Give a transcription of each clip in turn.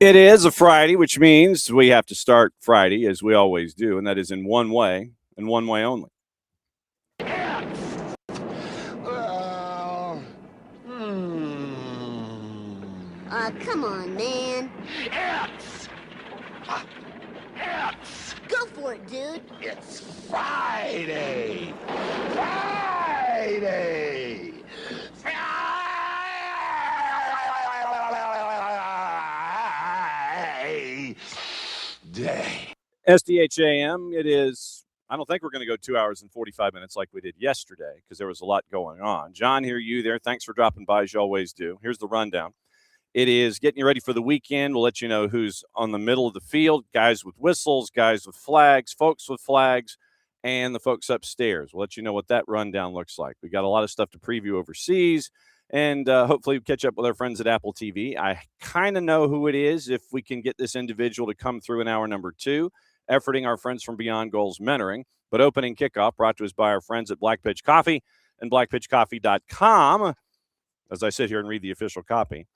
It is a Friday, which means we have to start Friday as we always do, and that is in one way and one way only. Come on, man. Go for it, dude. It's Friday. Friday. Day. SDH AM, it is, I don't think we're going to go 2 hours and 45 minutes like we did yesterday because there was a lot going on. John, here, you there. Thanks for dropping by as you always do. Here's the rundown. It is getting you ready for the weekend. We'll let you know who's on the middle of the field, guys with whistles, guys with flags, folks with flags, and the folks upstairs. We'll let you know what that rundown looks like. We got a lot of stuff to preview overseas, and hopefully catch up with our friends at AppleTV. I kind of know who it is if we can get this individual to come through in hour number 2, efforting our friends from Beyond Goals Mentoring. But opening kickoff brought to us by our friends at Black Pitch Coffee and blackpitchcoffee.com. As I sit here and read the official copy.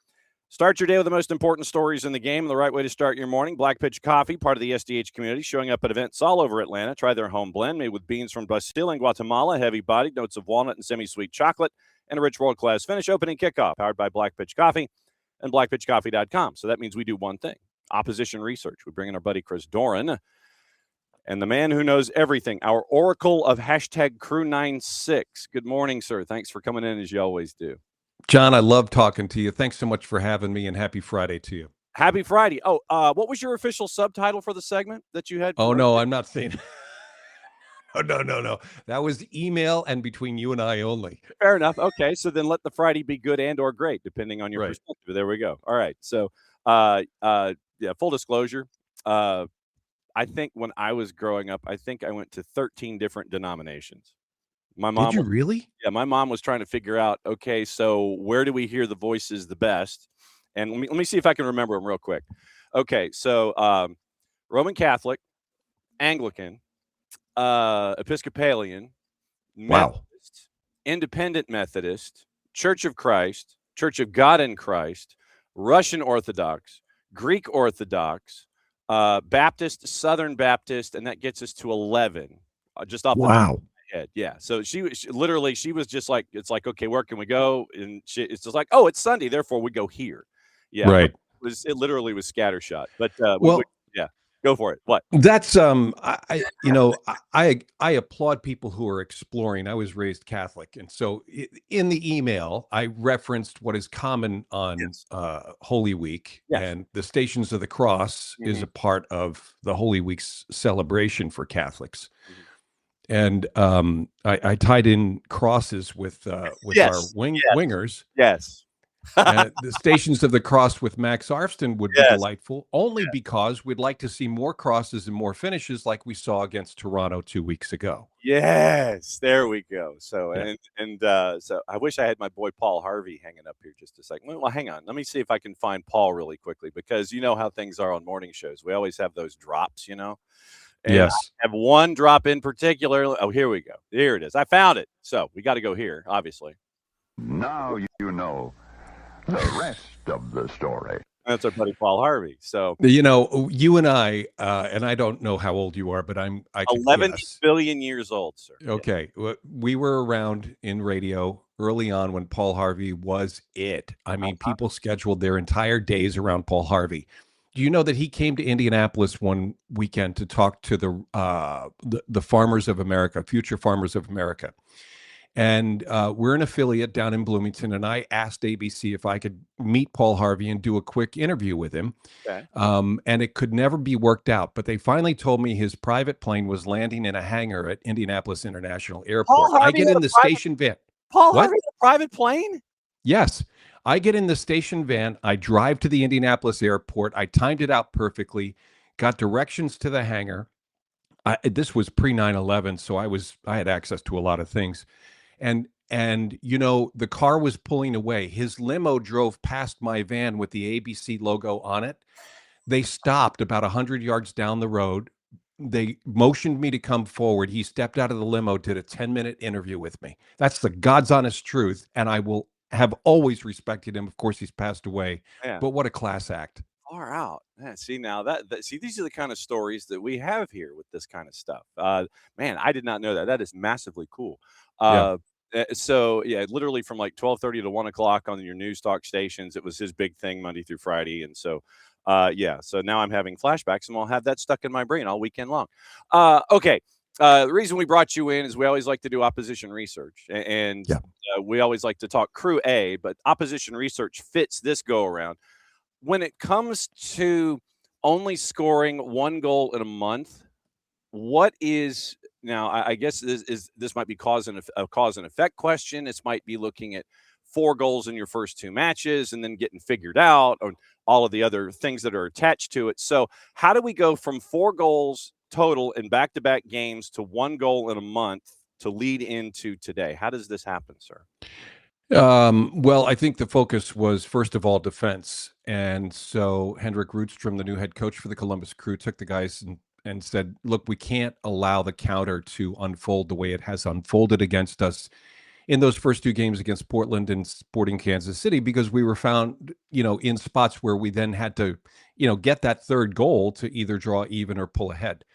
Start your day with the most important stories in the game. The right way to start your morning. Black Pitch Coffee, part of the SDH community, showing up at events all over Atlanta. Try their home blend made with beans from Brazil and Guatemala, heavy-bodied, notes of walnut and semi-sweet chocolate, and a rich world-class finish. Opening kickoff, powered by Black Pitch Coffee and blackpitchcoffee.com. So that means we do one thing, opposition research. We bring in our buddy Chris Doran, and the man who knows everything, our oracle of hashtag Crew96. Good morning, sir. Thanks for coming in as you always do. John, I love talking to you. Thanks so much for having me, and happy Friday to you. Happy Friday. Oh, what was your official subtitle for the segment that you had? Oh, no, I'm not saying. No. That was email and between you and I only. Fair enough. Okay, so then let the Friday be good and or great, depending on your perspective. There we go. All right. So, yeah, full disclosure. I think when I was growing up, I think I went to 13 different denominations. My mom. Did you really? Yeah, my mom was trying to figure out, okay, so where do we hear the voices the best? And let me see if I can remember them real quick. Okay, so Roman Catholic, Anglican, Episcopalian, Methodist, Independent Methodist, Church of Christ, Church of God in Christ, Russian Orthodox, Greek Orthodox, Baptist, Southern Baptist, and that gets us to 11. Just off the top of my head. Yeah. So she was just like, it's like, okay, where can we go? And it's just like, oh, it's Sunday, therefore we go here. Yeah. Right. It literally was scattershot. But yeah, go for it. What? That's I applaud people who are exploring. I was raised Catholic, and so in the email I referenced what is common on Holy Week, and the Stations of the Cross is a part of the Holy Week's celebration for Catholics. And I tied in crosses with our wingers. Yes. The Stations of the Cross with Max Arfston would be delightful, only because we'd like to see more crosses and more finishes like we saw against Toronto 2 weeks ago. Yes, there we go. So so I wish I had my boy Paul Harvey hanging up here just a second. Well, hang on. Let me see if I can find Paul really quickly, because you know how things are on morning shows. We always have those drops, you know. And yes. I have one drop in particular. Oh, here we go. Here it is. I found it. So we got to go here, obviously. Now you know the rest of the story. That's our buddy Paul Harvey. So, you know, you and I don't know how old you are, but I 11 billion years old, sir. Okay. We were around in radio early on when Paul Harvey was it. I mean, people scheduled their entire days around Paul Harvey. Do you know that he came to Indianapolis one weekend to talk to the farmers of America, future farmers of America? And we're an affiliate down in Bloomington, and I asked ABC if I could meet Paul Harvey and do a quick interview with him. Okay. And it could never be worked out, but they finally told me his private plane was landing in a hangar at Indianapolis International Airport. I get in the station van. Paul Harvey, a private plane? Yes. I get in the station van. I drive to the Indianapolis airport. I timed it out perfectly, got directions to the hangar. This was pre 9/11, so I had access to a lot of things. And the car was pulling away. His limo drove past my van with the ABC logo on it. They stopped about 100 yards down the road. They motioned me to come forward. He stepped out of the limo, did a 10-minute interview with me. That's the God's honest truth, and I will have always respected him. Of course, he's passed away, Yeah. but what a class act. Far out. Yeah, see now see these are the kind of stories that we have here with this kind of stuff. Man, I did not know that. That is massively cool. Yeah. So yeah, literally from like 12:30 to 1 o'clock on your news talk stations, it was his big thing Monday through Friday, and so yeah. So now I'm having flashbacks, and I'll have that stuck in my brain all weekend long. Okay. The reason we brought you in is we always like to do opposition research, and Yeah. we always like to talk Crew A, but opposition research fits this go around. When it comes to only scoring one goal in a month, what is now? I guess this might be a cause and effect question. This might be looking at 4 goals in your first 2 matches and then getting figured out, or all of the other things that are attached to it. So, how do we go from 4 goals total in back-to-back games to 1 goal in a month to lead into today? How does this happen, sir? Well, I think the focus was, first of all, defense. And so Hendrik Rootstrom, the new head coach for the Columbus Crew, took the guys and said, look, we can't allow the counter to unfold the way it has unfolded against us in those first 2 games against Portland and Sporting Kansas City, because we were found, in spots where we then had to, get that third goal to either draw even or pull ahead.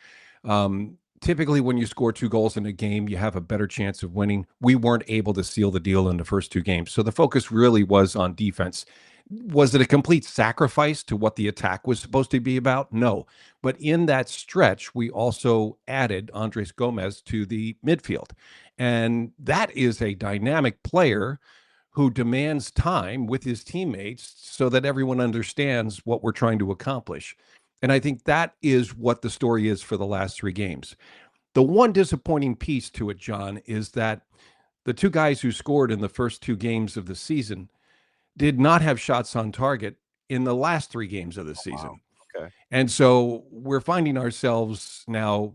Typically, when you score 2 goals in a game, you have a better chance of winning. We weren't able to seal the deal in the first 2 games. So the focus really was on defense. Was it a complete sacrifice to what the attack was supposed to be about? No. But in that stretch, we also added Andres Gomez to the midfield. And that is a dynamic player who demands time with his teammates so that everyone understands what we're trying to accomplish. And I think that is what the story is for the last 3 games. The one disappointing piece to it, John, is that the 2 guys who scored in the first 2 games of the season did not have shots on target in the last 3 games of the season. Wow. Okay. And so we're finding ourselves now,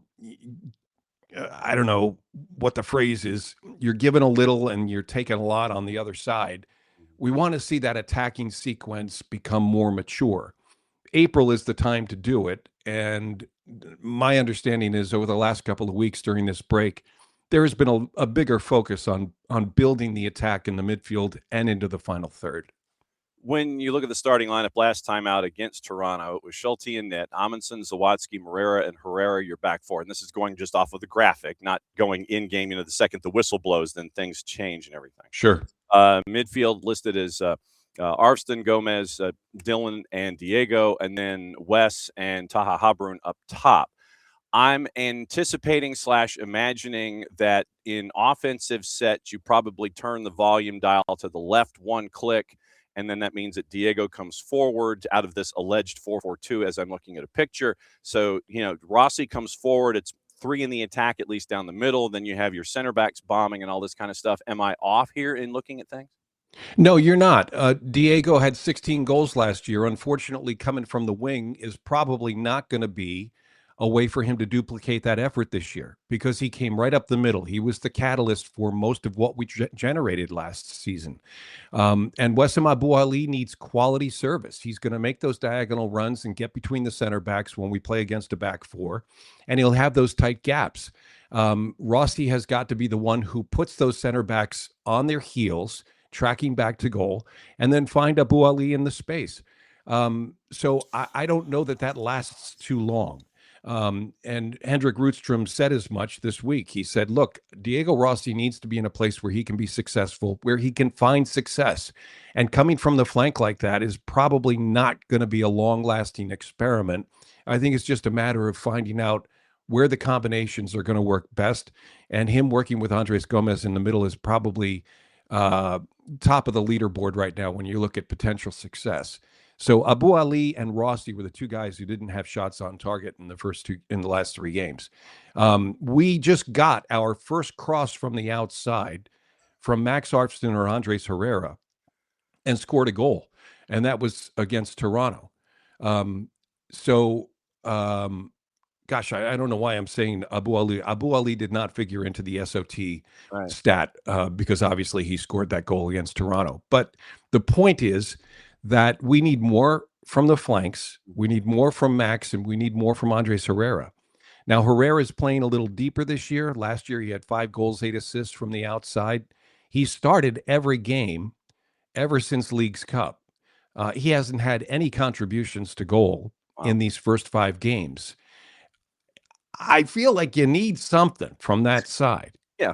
I don't know what the phrase is, you're given a little and you're taking a lot on the other side. We want to see that attacking sequence become more mature. April is the time to do it. And my understanding is over the last couple of weeks during this break, there has been a bigger focus on building the attack in the midfield and into the final third. When you look at the starting lineup last time out against Toronto, it was Schulte in net, Amundsen, Zawadzki, Moreira, and Herrera, your back four. And this is going just off of the graphic, not going in game. The second the whistle blows, then things change and everything. Sure. Midfield listed as Arvston, Gomez, Dylan, and Diego, and then Wes and Taha Habrun up top. I'm anticipating / imagining that in offensive sets, you probably turn the volume dial to the left 1 click, and then that means that Diego comes forward out of this alleged 4-4-2 as I'm looking at a picture. So, Rossi comes forward. It's 3 in the attack, at least down the middle. Then you have your center backs bombing and all this kind of stuff. Am I off here in looking at things? No, you're not. Diego had 16 goals last year. Unfortunately, coming from the wing is probably not going to be a way for him to duplicate that effort this year, because he came right up the middle. He was the catalyst for most of what we generated last season. And Wessam Abu Ali needs quality service. He's going to make those diagonal runs and get between the center backs when we play against a back four, and he'll have those tight gaps. Rossi has got to be the one who puts those center backs on their heels, tracking back to goal, and then find Abu Ali in the space. So I don't know that lasts too long. And Hendrik Rootstrom said as much this week. He said, look, Diego Rossi needs to be in a place where he can be successful, where he can find success. And coming from the flank like that is probably not going to be a long-lasting experiment. I think it's just a matter of finding out where the combinations are going to work best. And him working with Andres Gomez in the middle is probably top of the leaderboard right now when you look at potential success. So Abu Ali and Rossi were the 2 guys who didn't have shots on target in the last 3 games. We just got our first cross from the outside from Max Arvston or Andres Herrera and scored a goal, and that was against Toronto. gosh, I don't know why I'm saying Abu Ali. Abu Ali did not figure into the SOT Right. stat because obviously he scored that goal against Toronto. But the point is that we need more from the flanks. We need more from Max, and we need more from Andres Herrera. Now, Herrera is playing a little deeper this year. Last year, he had 5 goals, 8 assists from the outside. He started every game ever since League's Cup. He hasn't had any contributions to goal in these first 5 games. I feel like you need something from that side. Yeah.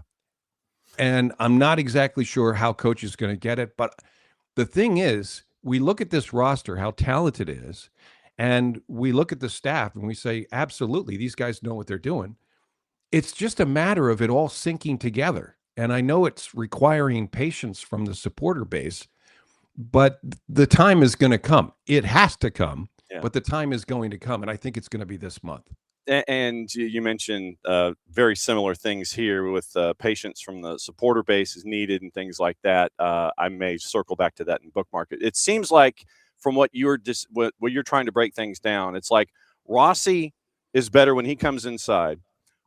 And I'm not exactly sure how coach is going to get it. But the thing is, we look at this roster, how talented it is, and we look at the staff and we say, absolutely, these guys know what they're doing. It's just a matter of it all syncing together. And I know it's requiring patience from the supporter base, but the time is going to come. It has to come, but the time is going to come. And I think it's going to be this month. And you mentioned very similar things here with patience from the supporter base is needed and things like that. I may circle back to that and bookmark it. It seems like from what you're what you're trying to break things down, it's like Rossi is better when he comes inside.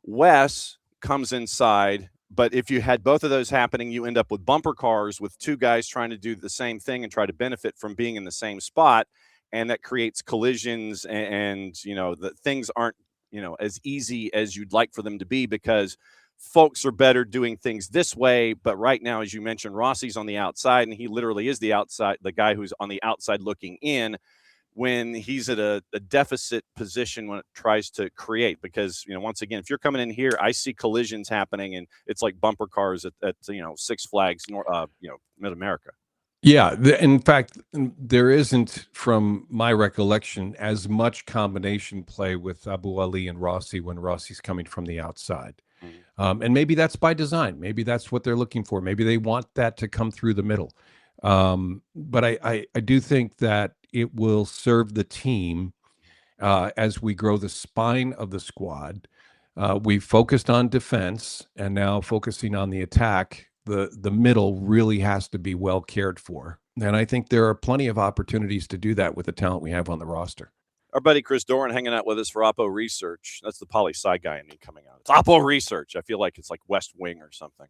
Wes comes inside, but if you had both of those happening, you end up with bumper cars with 2 guys trying to do the same thing and try to benefit from being in the same spot, and that creates collisions and the things aren't as easy as you'd like for them to be because folks are better doing things this way. But right now, as you mentioned, Rossi's on the outside, and he literally is the guy who's on the outside looking in when he's at a deficit position when it tries to create. Because, once again, if you're coming in here, I see collisions happening, and it's like bumper cars at Six Flags, Mid-America. Yeah. In fact, there isn't, from my recollection, as much combination play with Abu Ali and Rossi when Rossi's coming from the outside. And maybe that's by design. Maybe that's what they're looking for. Maybe they want that to come through the middle. But I do think that it will serve the team as we grow the spine of the squad. We've focused on defense, and now focusing on the attack. The middle really has to be well cared for. And I think there are plenty of opportunities to do that with the talent we have on the roster. Our buddy Chris Doran hanging out with us for Oppo Research. That's the poli-sci guy in me coming out. It's Oppo Research. I feel like it's like West Wing or something.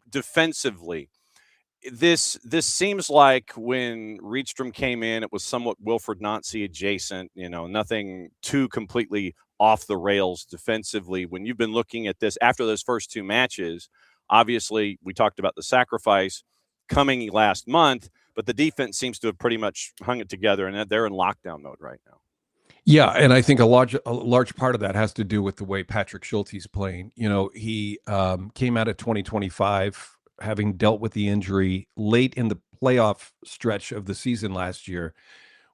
Defensively, this seems like when Riedstrom came in, it was somewhat Wilfred Nancy adjacent, nothing too completely off the rails defensively. When you've been looking at this after those first 2 matches, obviously, we talked about the sacrifice coming last month, but the defense seems to have pretty much hung it together, and they're in lockdown mode right now. Yeah, and I think a large part of that has to do with the way Patrick Schulte's playing. He came out of 2025 having dealt with the injury late in the playoff stretch of the season last year,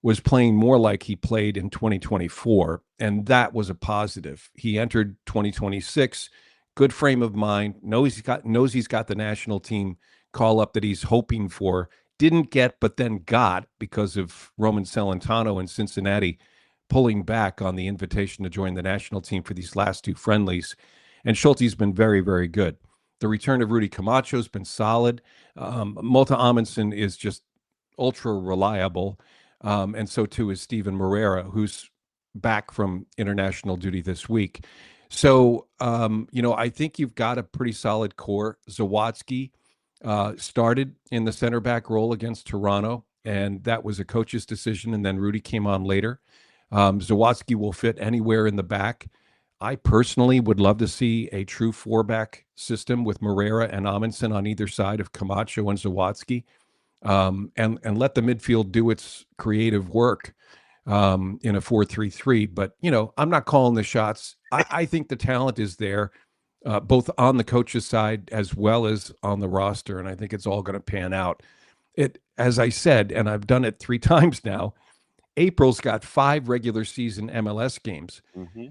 was playing more like he played in 2024, and that was a positive. He entered 2026. Good frame of mind, knows he's got the national team call up that he's hoping for. Didn't get, but then got because of Roman Celentano in Cincinnati pulling back on the invitation to join the national team for these last 2 friendlies. And Schulte's been very, very good. The return of Rudy Camacho has been solid. Malta Amundsen is just ultra reliable. And so too is Steven Moreira, who's back from international duty this week. So, I think you've got a pretty solid core. Zawadzki started in the center back role against Toronto, and that was a coach's decision, and then Rudy came on later. Zawadzki will fit anywhere in the back. I personally would love to see a true 4-back system with Moreira and Amundsen on either side of Camacho and Zawadzki, and let the midfield do its creative work in a 4-3-3. But, I'm not calling the shots. I think the talent is there, both on the coach's side as well as on the roster, and I think it's all going to pan out. As I said, and I've done it 3 times now, April's got 5 regular season MLS games. Mm-hmm.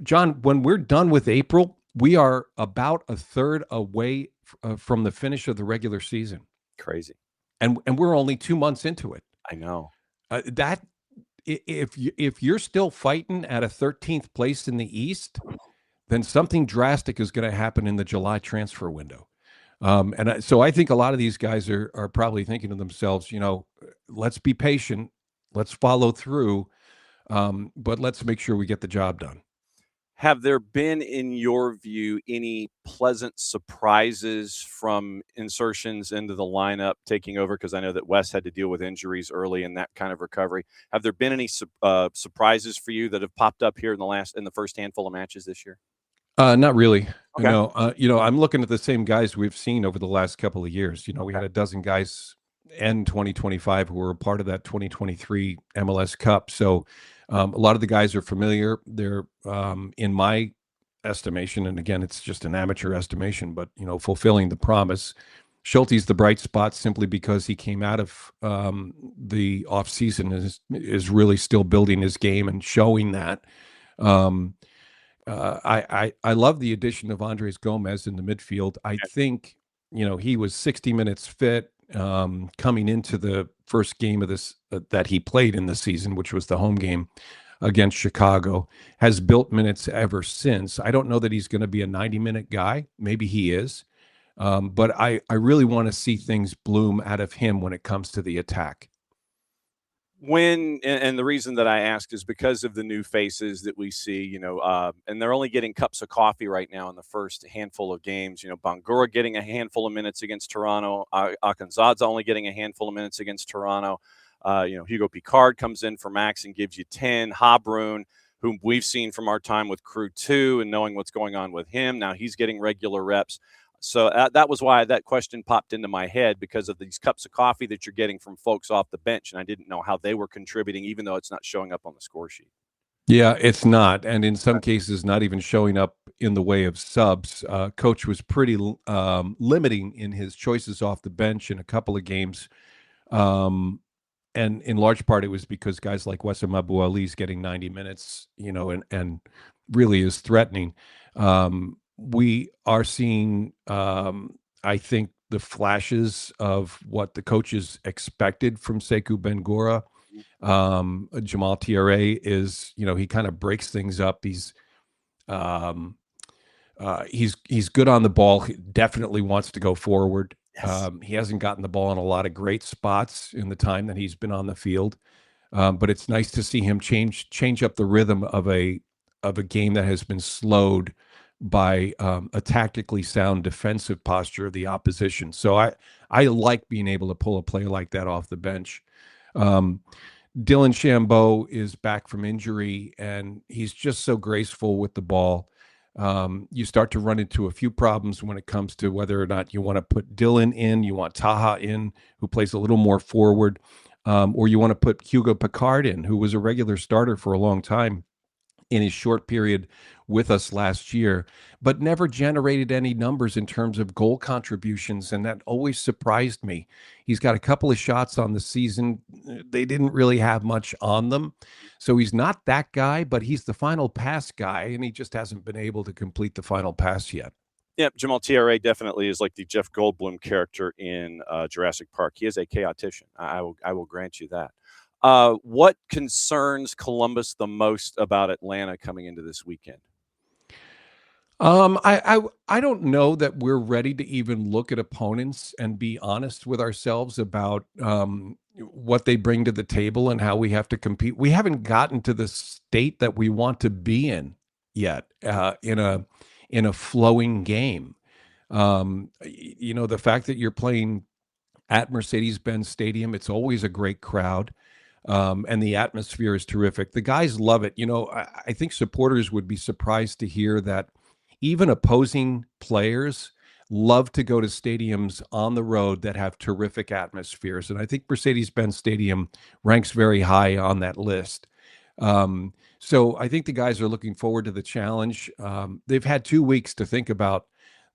John, when we're done with April, we are about a third away from the finish of the regular season. Crazy. And we're only 2 months into it. I know. That if you're still fighting at a 13th place in the East, then something drastic is going to happen in the July transfer window. So I think a lot of these guys are probably thinking to themselves, let's be patient, let's follow through, but let's make sure we get the job done. Have there been, in your view, any pleasant surprises from insertions into the lineup taking over? Because I know that Wes had to deal with injuries early in that kind of recovery. Have there been any surprises for you that have popped up here in the first handful of matches this year? Not really. Okay. No, I'm looking at the same guys we've seen over the last couple of years. We had a dozen guys end 2025 who were a part of that 2023 MLS Cup. So a lot of the guys are familiar. They're in my estimation, and again, it's just an amateur estimation, but fulfilling the promise. Schulte's the bright spot simply because he came out of the off season and is really still building his game and showing that. I love the addition of Andres Gomez in the midfield. I think he was 60 minutes fit coming into the first game of this that he played in the season, which was the home game against Chicago. Has built minutes ever since. I don't know that he's going to be a 90-minute guy. Maybe he is, but I really want to see things bloom out of him when it comes to the attack. And the reason that I ask is because of the new faces that we see, and they're only getting cups of coffee right now in the first handful of games. Bangura getting a handful of minutes against Toronto, Akanzadza only getting a handful of minutes against Toronto. Hugo Picard comes in for Max and gives you 10. Habrun, whom we've seen from our time with Crew 2 and knowing what's going on with him, now he's getting regular reps. So that was why that question popped into my head, because of these cups of coffee that you're getting from folks off the bench. And I didn't know how they were contributing, even though it's not showing up on the score sheet. Yeah, it's not. And in some cases, not even showing up in the way of subs. Coach was pretty limiting in his choices off the bench in a couple of games. And in large part, it was because guys like Wessam Abu Ali's getting 90 minutes, and really is threatening. We are seeing, I think, the flashes of what the coaches expected from Sekou Bangura. Jamal Tiare is, he kind of breaks things up. He's good on the ball. He definitely wants to go forward. Yes. He hasn't gotten the ball in a lot of great spots in the time that he's been on the field. But it's nice to see him change up the rhythm of a game that has been slowed by a tactically sound defensive posture of the opposition. So I like being able to pull a player like that off the bench. Dylan Chambeau is back from injury, and he's just so graceful with the ball. You start to run into a few problems when it comes to whether or not you want to put Dylan in, you want Taha in, who plays a little more forward, or you want to put Hugo Picard in, who was a regular starter for a long time in his short period with us last year, but never generated any numbers in terms of goal contributions. And that always surprised me. He's got a couple of shots on the season. They didn't really have much on them. So he's not that guy, but he's the final pass guy, and he just hasn't been able to complete the final pass yet. Yeah, Jamal Tiare definitely is like the Jeff Goldblum character in Jurassic Park. He is a chaotician. I will grant you that. What concerns Columbus the most about Atlanta coming into this weekend? I don't know that we're ready to even look at opponents and be honest with ourselves about what they bring to the table and how we have to compete. We haven't gotten to the state that we want to be in yet in a flowing game. The fact that you're playing at Mercedes-Benz Stadium, it's always a great crowd. And the atmosphere is terrific. The guys love it. I think supporters would be surprised to hear that even opposing players love to go to stadiums on the road that have terrific atmospheres. And I think Mercedes-Benz Stadium ranks very high on that list. So I think the guys are looking forward to the challenge. They've had 2 weeks to think about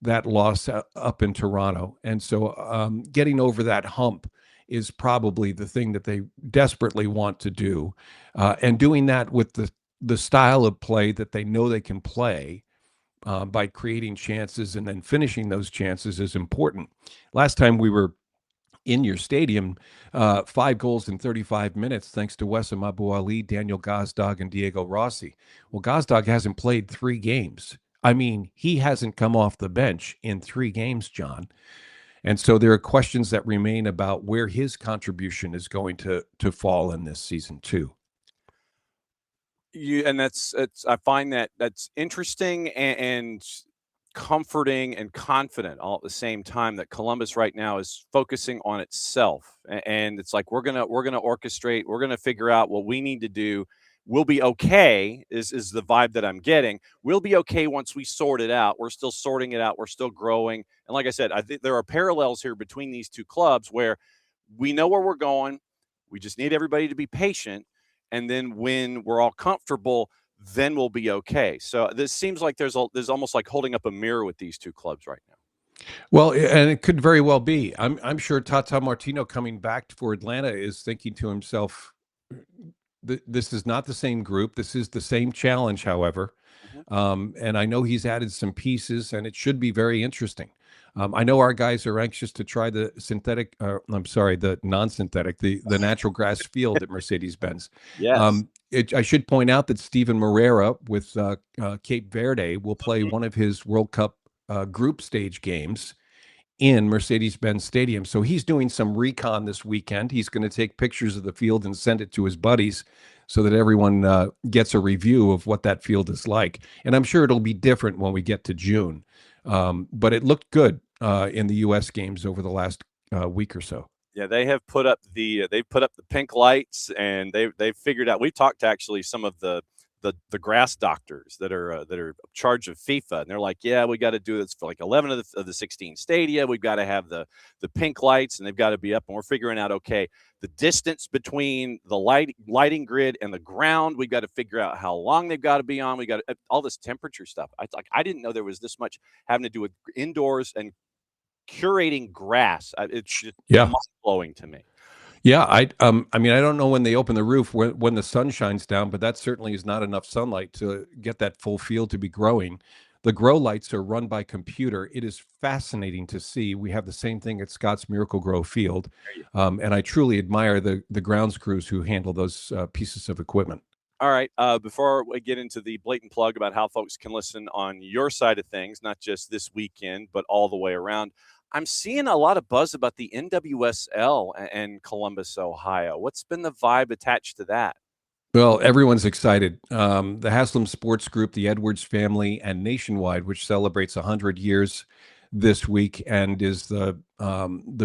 that loss up in Toronto. And so getting over that hump is probably the thing that they desperately want to do. And doing that with the style of play that they know they can play by creating chances and then finishing those chances is important. Last time we were in your stadium, 5 goals in 35 minutes, thanks to Wessam Abu Ali, Daniel Gazdag, and Diego Rossi. Well, Gazdag hasn't played 3 games. I mean, he hasn't come off the bench in 3 games, John. And so there are questions that remain about where his contribution is going to fall in this season too. And that's I find that's interesting and comforting and confident all at the same time that Columbus right now is focusing on itself. And it's like we're gonna orchestrate, we're gonna figure out what we need to do. We'll be okay, is the vibe that I'm getting. We'll be okay once we sort it out. We're still sorting it out, we're still growing. And like I said, I think there are parallels here between these two clubs where we know where we're going. We just need everybody to be patient. And then when we're all comfortable, then we'll be okay. So this seems like there's almost like holding up a mirror with these two clubs right now. Well, and it could very well be. I'm sure Tata Martino coming back for Atlanta is thinking to himself, this is not the same group. This is the same challenge, however. And I know he's added some pieces, and it should be very interesting. I know our guys are anxious to try the synthetic, the non-synthetic, the natural grass field at Mercedes-Benz. Yes. I should point out that Steven Moreira with Cape Verde will play one of his World Cup group stage games in Mercedes-Benz Stadium. So he's doing some recon this weekend. He's going to take pictures of the field and send it to his buddies so that everyone gets a review of what that field is like. And I'm sure it'll be different when we get to June. But it looked good in the U.S. games over the last week or so. Yeah, they have put up the pink lights, and they've figured out. We talked to actually some of the grass doctors that are in charge of FIFA, and they're like, yeah, we got to do this for like 11 of the 16 stadia. We've got to have the pink lights, and they've got to be up. And we're figuring out, okay, the distance between the lighting grid and the ground. We've got to figure out how long they've got to be on. We got all this temperature stuff. I didn't know there was this much having to do with indoors and curating grass. It's just mind blowing to me. Yeah, I mean, I don't know when they open the roof when the sun shines down, but that certainly is not enough sunlight to get that full field to be growing. The grow lights are run by computer. It is fascinating to see. We have the same thing at Scott's Miracle Grow Field, and I truly admire the grounds crews who handle those pieces of equipment. All right. Before we get into the blatant plug about how folks can listen on your side of things, not just this weekend, but all the way around, I'm seeing a lot of buzz about the NWSL and Columbus, Ohio. What's been the vibe attached to that? Well, everyone's excited. The Haslam Sports Group, the Edwards family, and Nationwide, which celebrates 100 years this week and is the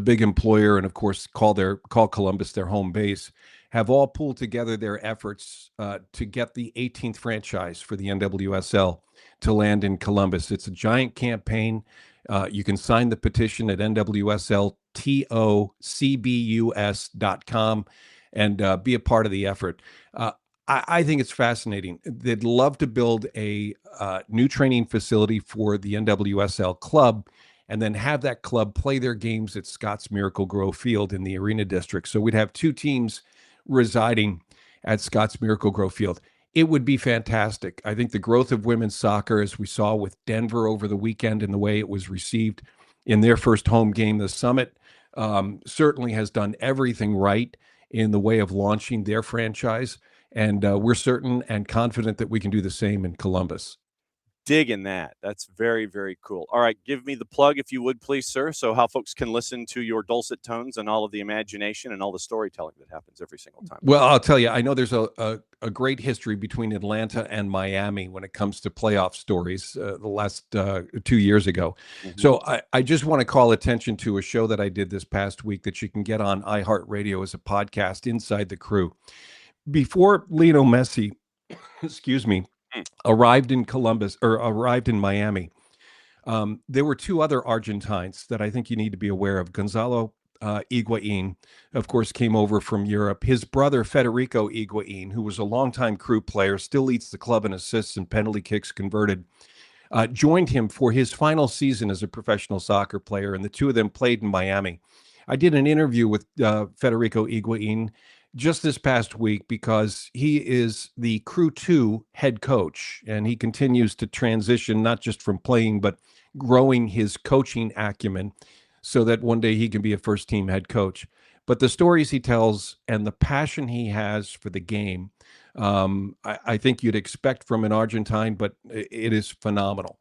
big employer, and of course call Columbus their home base, have all pulled together their efforts to get the 18th franchise for the NWSL to land in Columbus. It's a giant campaign. You can sign the petition at nwsltocbus.com and be a part of the effort. I think it's fascinating. They'd love to build a new training facility for the NWSL club and then have that club play their games at Scott's Miracle Grow Field in the Arena District. So we'd have two teams residing at Scott's Miracle Grow Field. It would be fantastic. I think the growth of women's soccer, as we saw with Denver over the weekend and the way it was received in their first home game, the Summit, certainly has done everything right in the way of launching their franchise. And we're certain and confident that we can do the same in Columbus. Digging that. That's very, very cool. All right, give me the plug, if you would, please, sir, so how folks can listen to your dulcet tones and all of the imagination and all the storytelling that happens every single time. Well, I'll tell you, I know there's a great history between Atlanta and Miami when it comes to playoff stories the last 2 years ago. Mm-hmm. So I just want to call attention to a show that I did this past week that you can get on iHeartRadio as a podcast, Inside the Crew. Before Lionel Messi, excuse me, arrived in Miami, there were two other Argentines that I think you need to be aware of. Gonzalo Higuain, of course, came over from Europe. His brother, Federico Higuain, who was a longtime Crew player, still leads the club in assists and penalty kicks converted, joined him for his final season as a professional soccer player, and the two of them played in Miami. I did an interview with Federico Higuain just this past week because he is the Crew 2 head coach, and he continues to transition not just from playing, but growing his coaching acumen so that one day he can be a first-team head coach. But the stories he tells and the passion he has for the game, I think you'd expect from an Argentine, but it is phenomenal.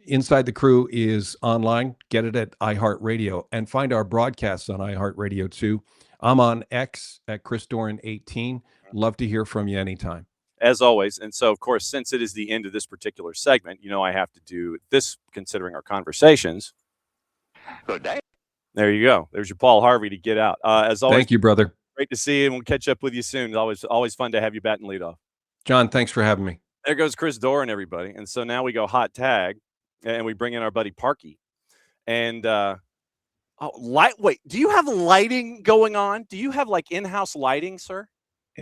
Inside the Crew is online. Get it at iHeartRadio and find our broadcasts on iHeartRadio too. I'm on X at Chris Doran 18. Love to hear from you anytime. as always. And so, of course, since it is the end of this particular segment, I have to do this considering our conversations. Good day. There you go. There's your Paul Harvey to get out. As always, Thank you, brother. great to see you, and we'll catch up with you soon. It's always fun to have you bat and lead off. John, thanks for having me. There goes Chris Doran, everybody. And so now we go hot tag, and we bring in our buddy Parky. And wait, do you have lighting going on? Do you have like in-house lighting, sir?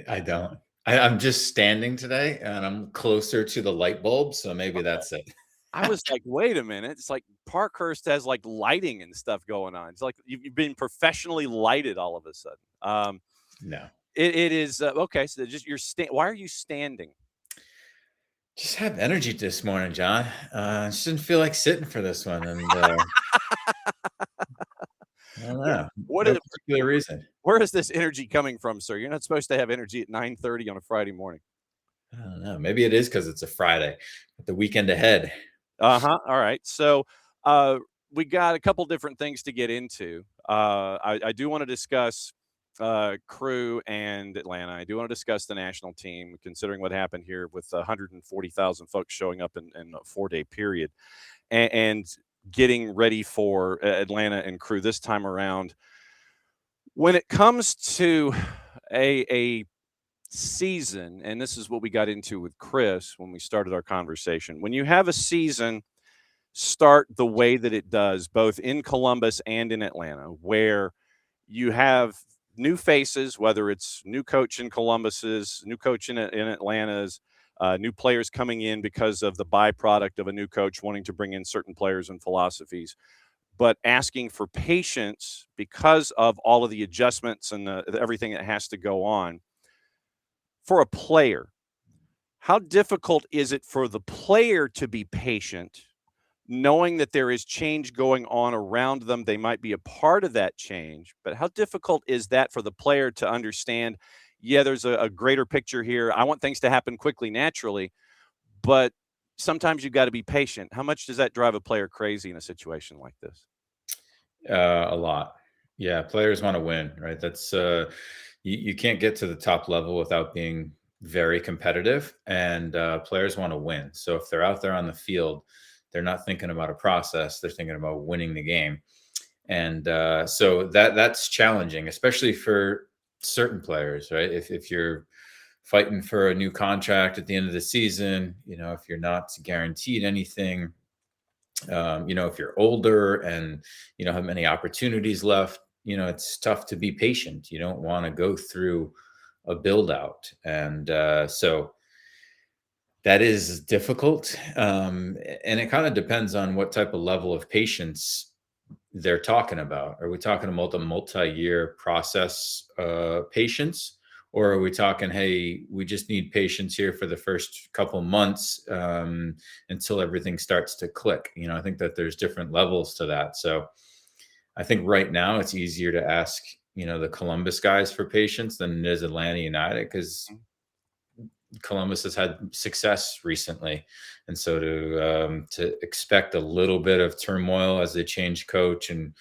I don't. I'm just standing today, and I'm closer to the light bulb, so maybe that's it. I was like, wait a minute. It's like Parkhurst has like lighting and stuff going on. It's like you've been professionally lighted all of a sudden. No. It is okay. So just why are you standing? Just have energy this morning, John. Just didn't feel like sitting for this one, and I don't know. What no is particular reason? Where is this energy coming from, sir? You're not supposed to have energy at 9:30 on a Friday morning. I don't know. Maybe it is because it's a Friday, with the weekend ahead. All right. So we got a couple different things to get into. I do want to discuss Crew and Atlanta. I do want to discuss the national team, considering what happened here with 140,000 folks showing up in a 4-day period, and getting ready for Atlanta and Crew this time around. When it comes to a season, and this is what we got into with Chris when we started our conversation, when you have a season start the way that it does, both in Columbus and in Atlanta, where you have new faces, whether it's new coach in Columbus's, new coach in Atlanta's, new players coming in because of the byproduct of a new coach wanting to bring in certain players and philosophies, but asking for patience because of all of the adjustments and everything that has to go on. For a player, how difficult is it for the player to be patient, knowing that there is change going on around them? They might be a part of that change, but how difficult is that for the player to understand, yeah, there's a greater picture here. I want things to happen quickly, naturally, but sometimes you've got to be patient. How much does that drive a player crazy in a situation like this? A lot. Yeah, players want to win, right? That's you can't get to the top level without being very competitive, and players want to win. So if they're out there on the field, they're not thinking about a process; they're thinking about winning the game, and so that's challenging, especially for certain players, right? If you're fighting for a new contract at the end of the season, if you're not guaranteed anything, if you're older and you don't have many opportunities left, it's tough to be patient. You don't want to go through a build out. And so that is difficult. And it kind of depends on what type of level of patience they're talking about. Are we talking about a multi-year process patience? Or are we talking, hey, we just need patience here for the first couple months until everything starts to click? I think that there's different levels to that. So I think right now it's easier to ask, the Columbus guys for patience than it is Atlanta United, because Columbus has had success recently. And so to expect a little bit of turmoil as they change coach and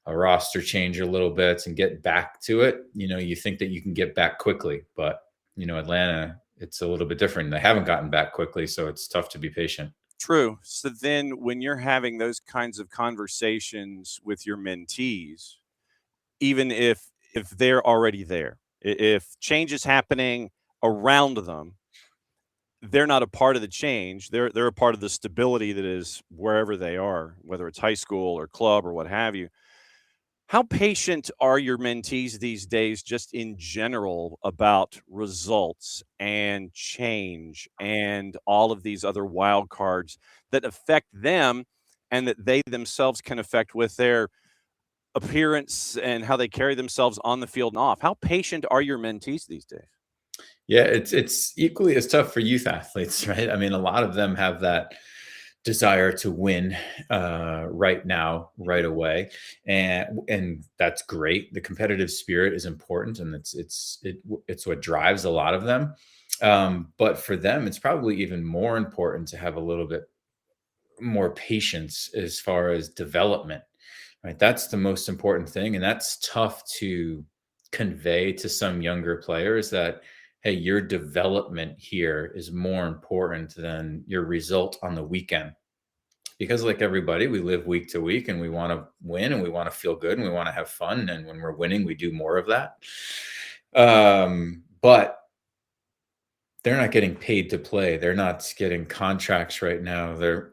a roster change a little bit and get back to it, you think that you can get back quickly, but Atlanta, it's a little bit different. They haven't gotten back quickly, so it's tough to be patient. True. So then when you're having those kinds of conversations with your mentees, even if they're already there, if change is happening around them, they're not a part of the change. They're a part of the stability that is wherever they are, whether it's high school or club or what have you. How patient are your mentees these days, just in general, about results and change and all of these other wild cards that affect them and that they themselves can affect with their appearance and how they carry themselves on the field and off? How patient are your mentees these days? Yeah, it's equally as tough for youth athletes, right? I mean, a lot of them have that desire to win right now, right away, and that's great. The competitive spirit is important, and it's what drives a lot of them. But for them, it's probably even more important to have a little bit more patience as far as development, right? That's the most important thing, and that's tough to convey to some younger players that, hey, your development here is more important than your result on the weekend. Because like everybody, we live week to week and we want to win and we want to feel good and we want to have fun. And when we're winning, we do more of that. But they're not getting paid to play. They're not getting contracts right now. They're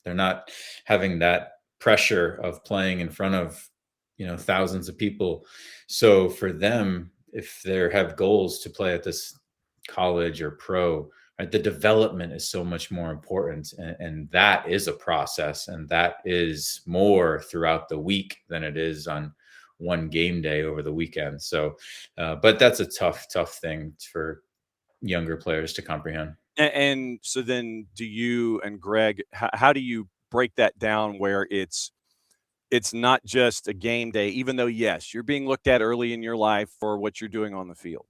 they're not having that pressure of playing in front of, thousands of people. So for them, if they have goals to play at this college or pro, right, the development is so much more important. And that is a process. And that is more throughout the week than it is on one game day over the weekend. So, but that's a tough thing for younger players to comprehend. And so then do you and Greg, how do you break that down where it's not just a game day, even though, yes, you're being looked at early in your life for what you're doing on the field,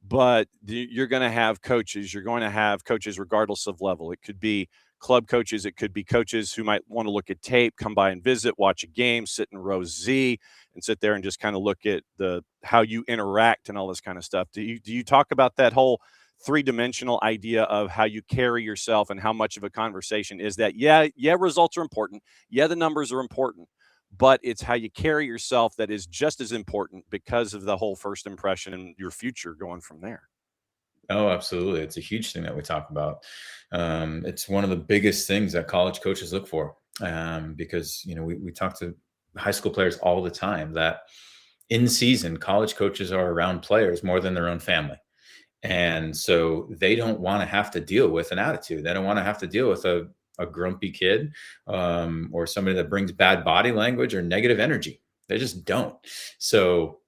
but you're going to have coaches. You're going to have coaches regardless of level. It could be club coaches. It could be coaches who might want to look at tape, come by and visit, watch a game, sit in row Z and sit there and just kind of look at how you interact and all this kind of stuff. Do you talk about that whole three-dimensional idea of how you carry yourself and how much of a conversation is that? Yeah, results are important. Yeah, the numbers are important, but it's how you carry yourself that is just as important because of the whole first impression and your future going from there. Oh, absolutely. It's a huge thing that we talk about. It's one of the biggest things that college coaches look for, because, we talk to high school players all the time that in season, college coaches are around players more than their own family. And so they don't want to have to deal with an attitude. They don't want to have to deal with a grumpy kid, or somebody that brings bad body language or negative energy. They just don't. So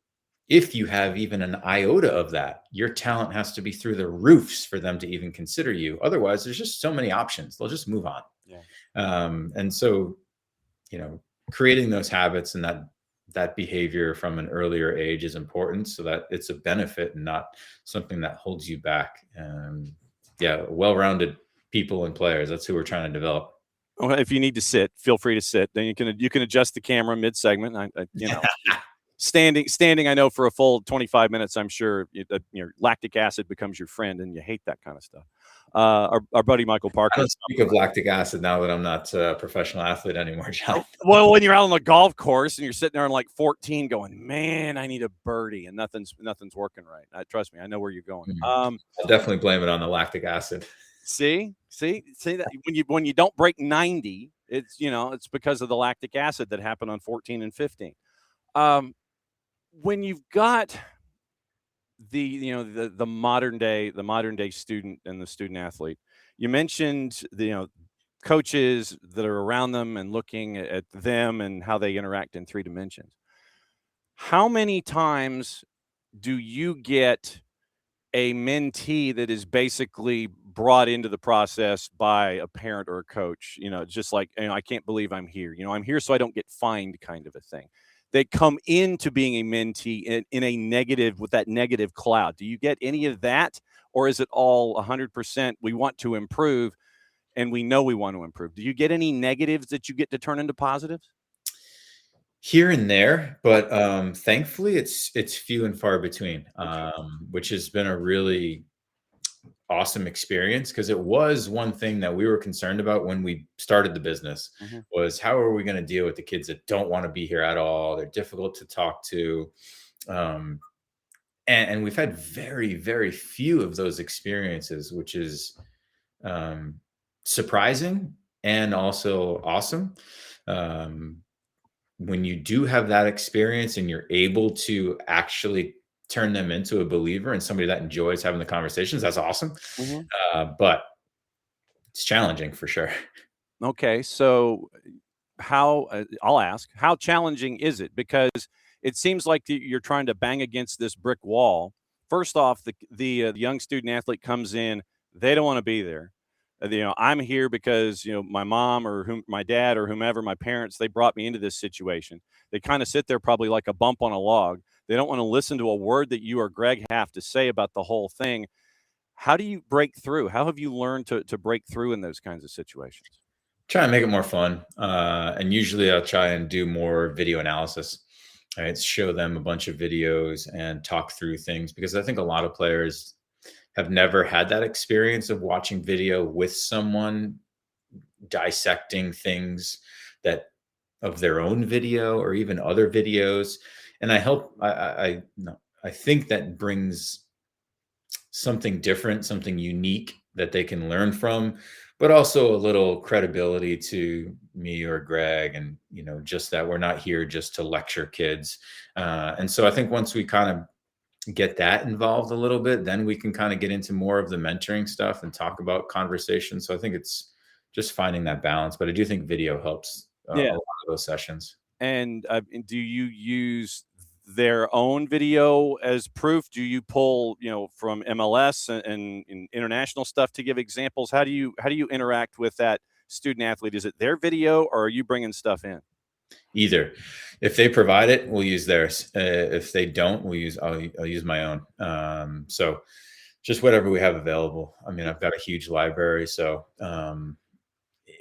if you have even an iota of that, your talent has to be through the roofs for them to even consider you. Otherwise, there's just so many options. They'll just move on. Yeah. And so, creating those habits and that behavior from an earlier age is important so that it's a benefit and not something that holds you back. Well-rounded people and players. That's who we're trying to develop. Well, if you need to sit, feel free to sit. Then you can adjust the camera mid-segment. Standing, I know for a full 25 minutes, I'm sure your lactic acid becomes your friend and you hate that kind of stuff. Our buddy Michael Parkhurst. I don't speak of lactic acid now that I'm not a professional athlete anymore, John. Well, when you're out on the golf course and you're sitting there on like 14 going, man, I need a birdie and nothing's working right. Trust me, I know where you're going. I'll definitely blame it on the lactic acid. See that when you don't break 90, it's because of the lactic acid that happened on 14 and 15. When you've got the modern day student and the student athlete, you mentioned the coaches that are around them and looking at them and how they interact in three dimensions. How many times do you get a mentee that is basically brought into the process by a parent or a coach? Just like, I can't believe I'm here. I'm here so I don't get fined kind of a thing. They come into being a mentee in a negative, with that negative cloud. Do you get any of that? Or is it all 100% we want to improve and we know we want to improve? Do you get any negatives that you get to turn into positives? Here and there, but thankfully it's few and far between, which has been a really awesome experience, because it was one thing that we were concerned about when we started the business, was how are we going to deal with the kids that don't want to be here at all? They're difficult to talk to. And we've had very, very few of those experiences, which is surprising and also awesome. When you do have that experience and you're able to actually turn them into a believer and somebody that enjoys having the conversations, that's awesome. But it's challenging for sure. Okay. So I'll ask, how challenging is it? Because it seems like you're trying to bang against this brick wall. First off, the young student athlete comes in, they don't want to be there. I'm here because, my mom or my dad or whomever, my parents, they brought me into this situation. They kind of sit there probably like a bump on a log. They don't want to listen to a word that you or Greg have to say about the whole thing. How do you break through? How have you learned to break through in those kinds of situations? Try and make it more fun. And usually I'll try and do more video analysis. Right? Show them a bunch of videos and talk through things, because I think a lot of players have never had that experience of watching video with someone dissecting things that of their own video or even other videos. And I think that brings something different, something unique that they can learn from, but also a little credibility to me or Greg. And, just that we're not here just to lecture kids. And so I think once we kind of get that involved a little bit, then we can kind of get into more of the mentoring stuff and talk about conversation. So I think it's just finding that balance, but I do think video helps a lot of those sessions. And do you use their own video as proof? Do you pull, from MLS and international stuff to give examples? How do you interact with that student athlete? Is it their video, or are you bringing stuff in? Either. If they provide it, we'll use theirs. If they don't, I'll use my own. So just whatever we have available. I mean, I've got a huge library. So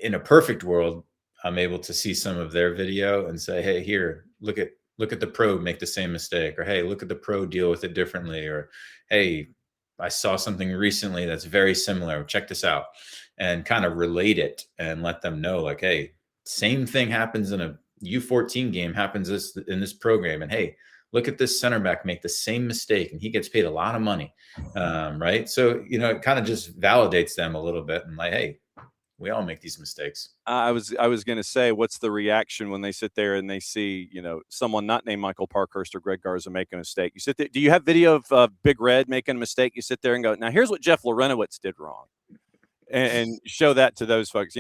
in a perfect world, I'm able to see some of their video and say, hey, here, look at the pro make the same mistake, or hey, look at the pro deal with it differently, or hey, I saw something recently that's very similar. Check this out, and kind of relate it and let them know, like, hey, same thing happens in a U14 game, happens in this program, and hey, look at this center back make the same mistake, and he gets paid a lot of money, right? So it kind of just validates them a little bit, and like, hey, we all make these mistakes. I was going to say, what's the reaction when they sit there and they see, someone not named Michael Parkhurst or Greg Garza making a mistake? You sit there. Do you have video of Big Red making a mistake? You sit there and go, now here's what Jeff Lorenowitz did wrong, and show that to those folks.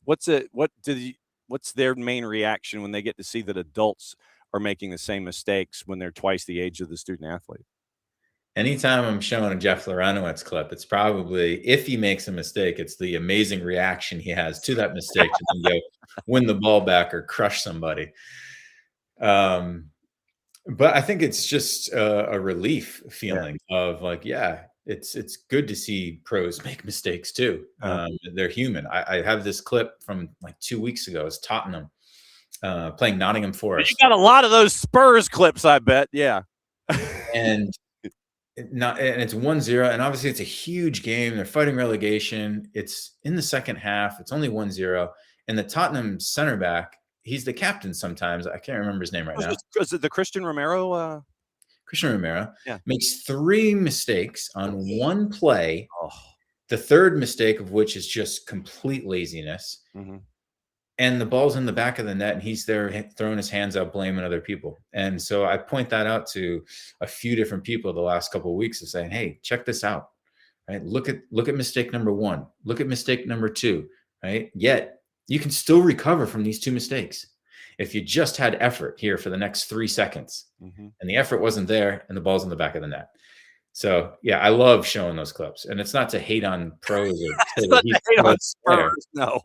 What's their main reaction when they get to see that adults are making the same mistakes when they're twice the age of the student athlete? Anytime I'm showing a Jeff Lorenowitz clip, it's probably, if he makes a mistake, it's the amazing reaction he has to that mistake to then go win the ball back or crush somebody. But I think it's just a relief feeling of like, yeah, it's good to see pros make mistakes too. They're human. I have this clip from like 2 weeks ago. It's Tottenham playing Nottingham Forest. You got a lot of those Spurs clips, I bet. Yeah. And it's 1-0, and obviously it's a huge game. They're fighting relegation. It's in the second half. It's only 1-0, and the Tottenham center back, he's the captain sometimes. I can't remember his name right now. Is it the Christian Romero? Christian Romero makes 3 mistakes on one play. The third mistake of which is just complete laziness. Mm-hmm. And the ball's in the back of the net, and he's there throwing his hands up, blaming other people. And so I point that out to a few different people the last couple of weeks of saying, hey, check this out, right? Look at mistake number 1. Look at mistake number 2, right? Yet you can still recover from these 2 mistakes if you just had effort here for the next 3 seconds. Mm-hmm. And the effort wasn't there, and the ball's in the back of the net. So, yeah, I love showing those clips. And it's not to hate on pros or say that he's hate on Spurs, no.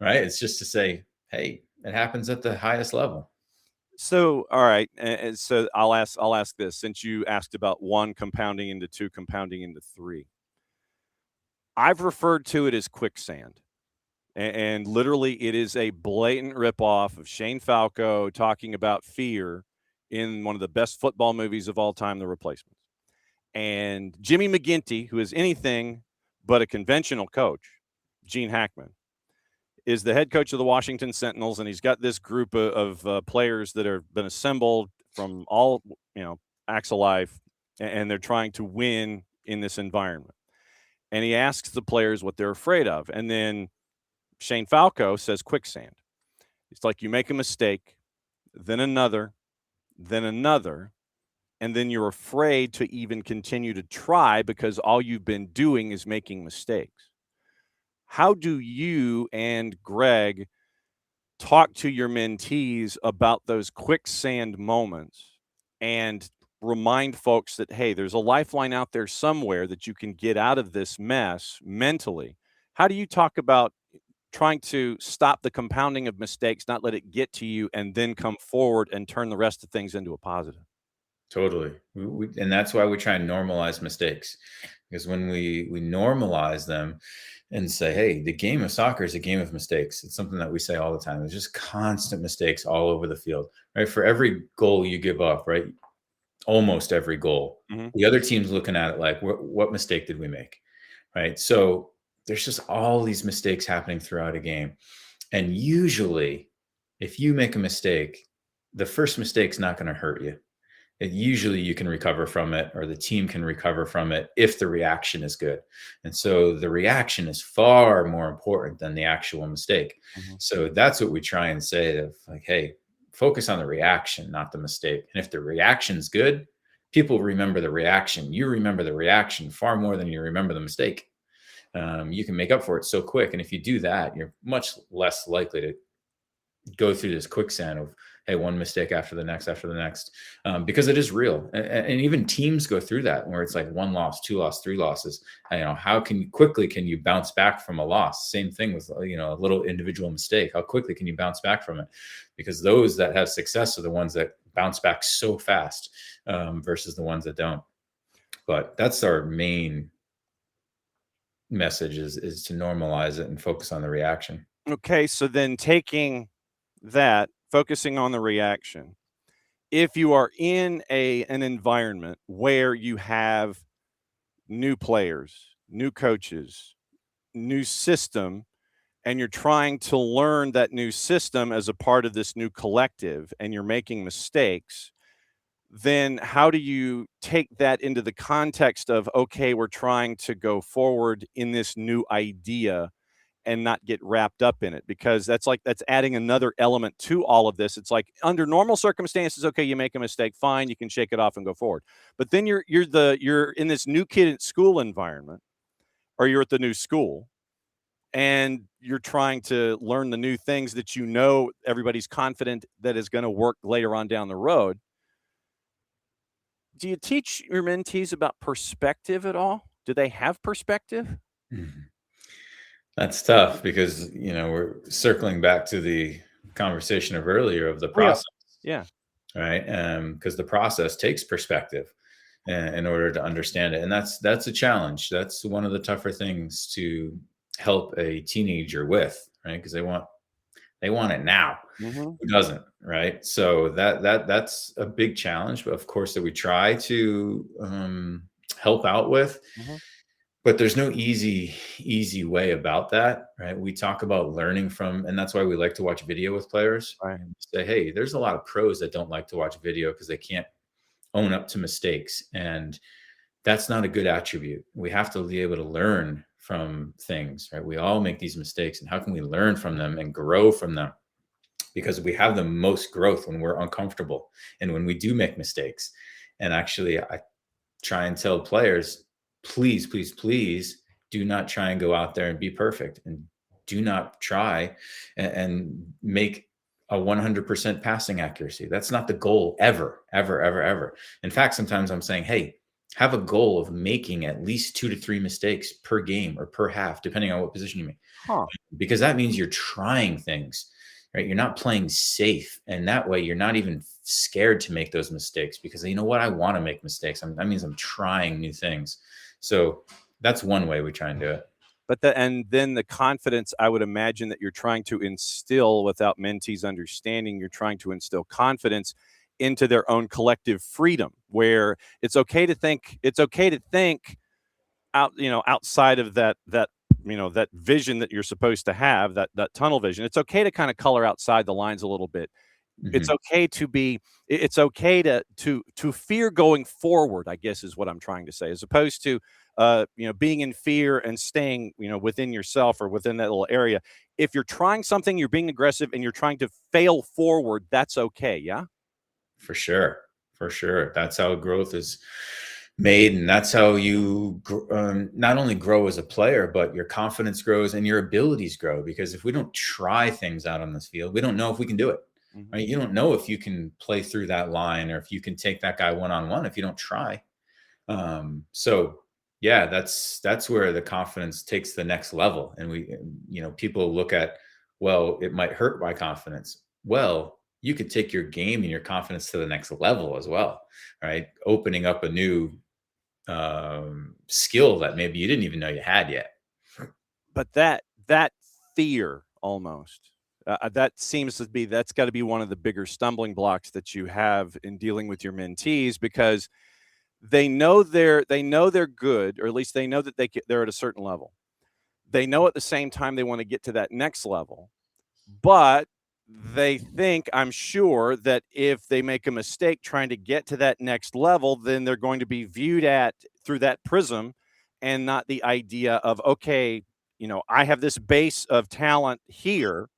Right. It's just to say, hey, it happens at the highest level. So, all right. And so I'll ask this, since you asked about 1 compounding into 2, compounding into 3. I've referred to it as quicksand. And literally it is a blatant ripoff of Shane Falco talking about fear in one of the best football movies of all time, The Replacements. And Jimmy McGinty, who is anything but a conventional coach, Gene Hackman, is the head coach of the Washington Sentinels, and he's got this group of players that have been assembled from all, acts of life, and they're trying to win in this environment. And he asks the players what they're afraid of. And then Shane Falco says quicksand. It's like you make a mistake, then another, and then you're afraid to even continue to try because all you've been doing is making mistakes. How do you and Greg talk to your mentees about those quicksand moments and remind folks that, hey, there's a lifeline out there somewhere that you can get out of this mess mentally? How do you talk about trying to stop the compounding of mistakes, not let it get to you, and then come forward and turn the rest of things into a positive? Totally. And that's why we try and normalize mistakes, because when we normalize them and say, hey, the game of soccer is a game of mistakes. It's something that we say all the time. There's just constant mistakes all over the field, right? For every goal you give up, right? almost every goal. Mhm. The other team's looking at it like, what mistake did we make? Right. So there's just all these mistakes happening throughout a game. And usually, if you make a mistake, the first mistake's not going to hurt you. Usually you can recover from it, or the team can recover from it if the reaction is good. And so the reaction is far more important than the actual mistake. Mhm. So that's what we try and say of like, hey, focus on the reaction, not the mistake. And if the reaction's good, people remember the reaction. You remember the reaction far more than you remember the mistake. You can make up for it so quick. And if you do that, you're much less likely to go through this quicksand of, hey, one mistake after the next, because it is real. And even teams go through that where it's like 1 loss, 2 loss, 3 losses. How quickly can you bounce back from a loss? Same thing with, a little individual mistake. How quickly can you bounce back from it? Because those that have success are the ones that bounce back so fast, versus the ones that don't. But that's our main message is to normalize it and focus on the reaction. Okay, so then taking that, focusing on the reaction, if you are in an environment where you have new players, new coaches, new system, and you're trying to learn that new system as a part of this new collective, and you're making mistakes, then how do you take that into the context of, okay, we're trying to go forward in this new idea and not get wrapped up in it? Because that's adding another element to all of this. It's like under normal circumstances, okay, you make a mistake, fine, you can shake it off and go forward. But then you're in this new kid at school environment, or you're at the new school, and you're trying to learn the new things that everybody's confident that is going to work later on down the road. Do you teach your mentees about perspective at all? Do they have perspective? Mhm. That's tough because, we're circling back to the conversation of earlier of the process, Yeah. right? Because the process takes perspective in order to understand it. And that's a challenge. That's one of the tougher things to help a teenager with, right? Because they want it now. Mhm. Who doesn't, right? So that's a big challenge, but of course that we try to help out with. Mhm. But there's no easy way about that, right? We talk about learning from, and that's why we like to watch video with players. Right. And say, hey, there's a lot of pros that don't like to watch video because they can't own up to mistakes, and that's not a good attribute. We have to be able to learn from things, right? We all make these mistakes, and how can we learn from them and grow from them? Because we have the most growth when we're uncomfortable and when we do make mistakes. And actually, I try and tell players, please, please, please do not try and go out there and be perfect, and do not try and make a 100% passing accuracy. That's not the goal ever, ever, ever, ever. In fact, sometimes I'm saying, hey, have a goal of making at least 2 to 3 mistakes per game or per half, depending on what position you make, Huh. because that means you're trying things, right? You're not playing safe. And that way you're not even scared to make those mistakes, because you know what? I want to make mistakes. That means I'm trying new things. So that's one way we try and do it. But and then the confidence, I would imagine, that you're trying to instill without mentees understanding, you're trying to instill confidence into their own collective freedom, where it's okay to think outside of that vision that you're supposed to have, that tunnel vision. It's okay to kind of color outside the lines a little bit. It's okay to fear going forward, I guess is what I'm trying to say, as opposed to being in fear and staying within yourself or within that little area. If you're trying something, you're being aggressive, and you're trying to fail forward, that's okay. Yeah. For sure. For sure. That's how growth is made. And that's how you not only grow as a player, but your confidence grows and your abilities grow. Because if we don't try things out on this field, we don't know if we can do it. Mhm. Right? You don't know if you can play through that line, or if you can take that guy one-on-one if you don't try. So yeah, that's where the confidence takes the next level. And people look at, well, it might hurt my confidence. Well, you could take your game and your confidence to the next level as well, right? Opening up a new skill that maybe you didn't even know you had yet. But that fear almost That seems to be that's got to be one of the bigger stumbling blocks that you have in dealing with your mentees, because they know they're good, or at least they know that they're at a certain level. They know at the same time they want to get to that next level, but they think, I'm sure, that if they make a mistake trying to get to that next level, then they're going to be viewed at through that prism, and not the idea of, okay, I have this base of talent here.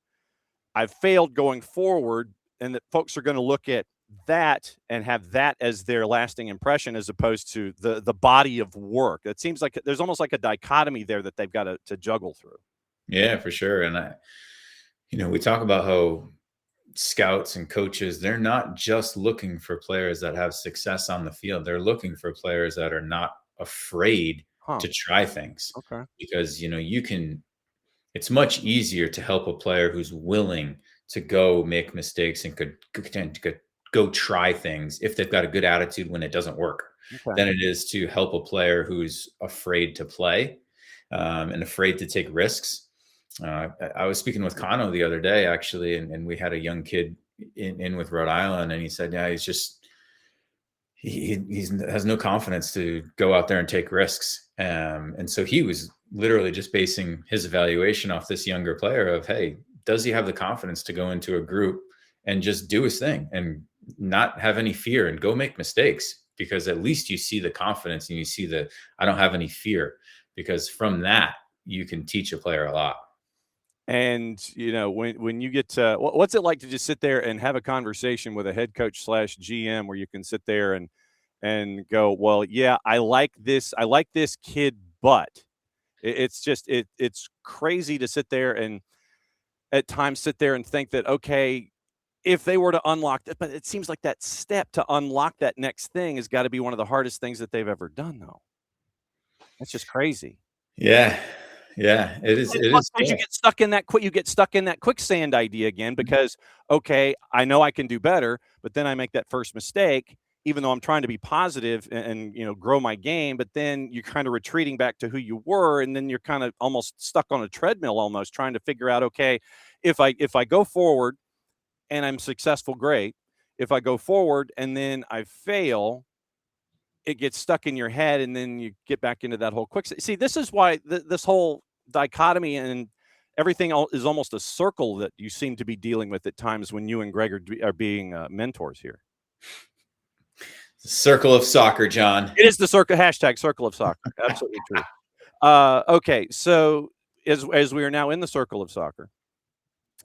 I've failed going forward, and that folks are going to look at that and have that as their lasting impression, as opposed to the body of work. It seems like there's almost like a dichotomy there that they've got to juggle through. Yeah, for sure. And we talk about how scouts and coaches, they're not just looking for players that have success on the field. They're looking for players that are not afraid to try things. Okay. Because, it's much easier to help a player who's willing to go make mistakes and could go try things if they've got a good attitude when it doesn't work, than it is to help a player who's afraid to play and afraid to take risks. I was speaking with Kano the other day, actually, and we had a young kid in with Rhode Island, and he said, yeah, he's just he has no confidence to go out there and take risks. And so he was literally just basing his evaluation off this younger player of, hey, does he have the confidence to go into a group and just do his thing and not have any fear and go make mistakes? Because at least you see the confidence and you see the, I don't have any fear, because from that, you can teach a player a lot. And, when you get to, what's it like to just sit there and have a conversation with a head coach / GM, where you can sit there and go, well, yeah, I like this kid, but it's crazy to sit there and at times sit there and think that, okay, if they were to unlock that, but it seems like that step to unlock that next thing has got to be one of the hardest things that they've ever done, though. That's just crazy. Yeah. Yeah, it is. It is. You get stuck in that quicksand idea again, because, okay, I know I can do better, but then I make that first mistake, even though I'm trying to be positive and grow my game, but then you're kind of retreating back to who you were, and then you're kind of almost stuck on a treadmill, almost trying to figure out, okay, if I go forward and I'm successful, great. If I go forward and then I fail, it gets stuck in your head, and then you get back into that whole quicksand. See, this is why this whole dichotomy and everything is almost a circle that you seem to be dealing with at times when you and Greg are being mentors here. Circle of soccer, John. It is the circle, #circle of soccer. Absolutely true. Okay, so as we are now in the circle of soccer,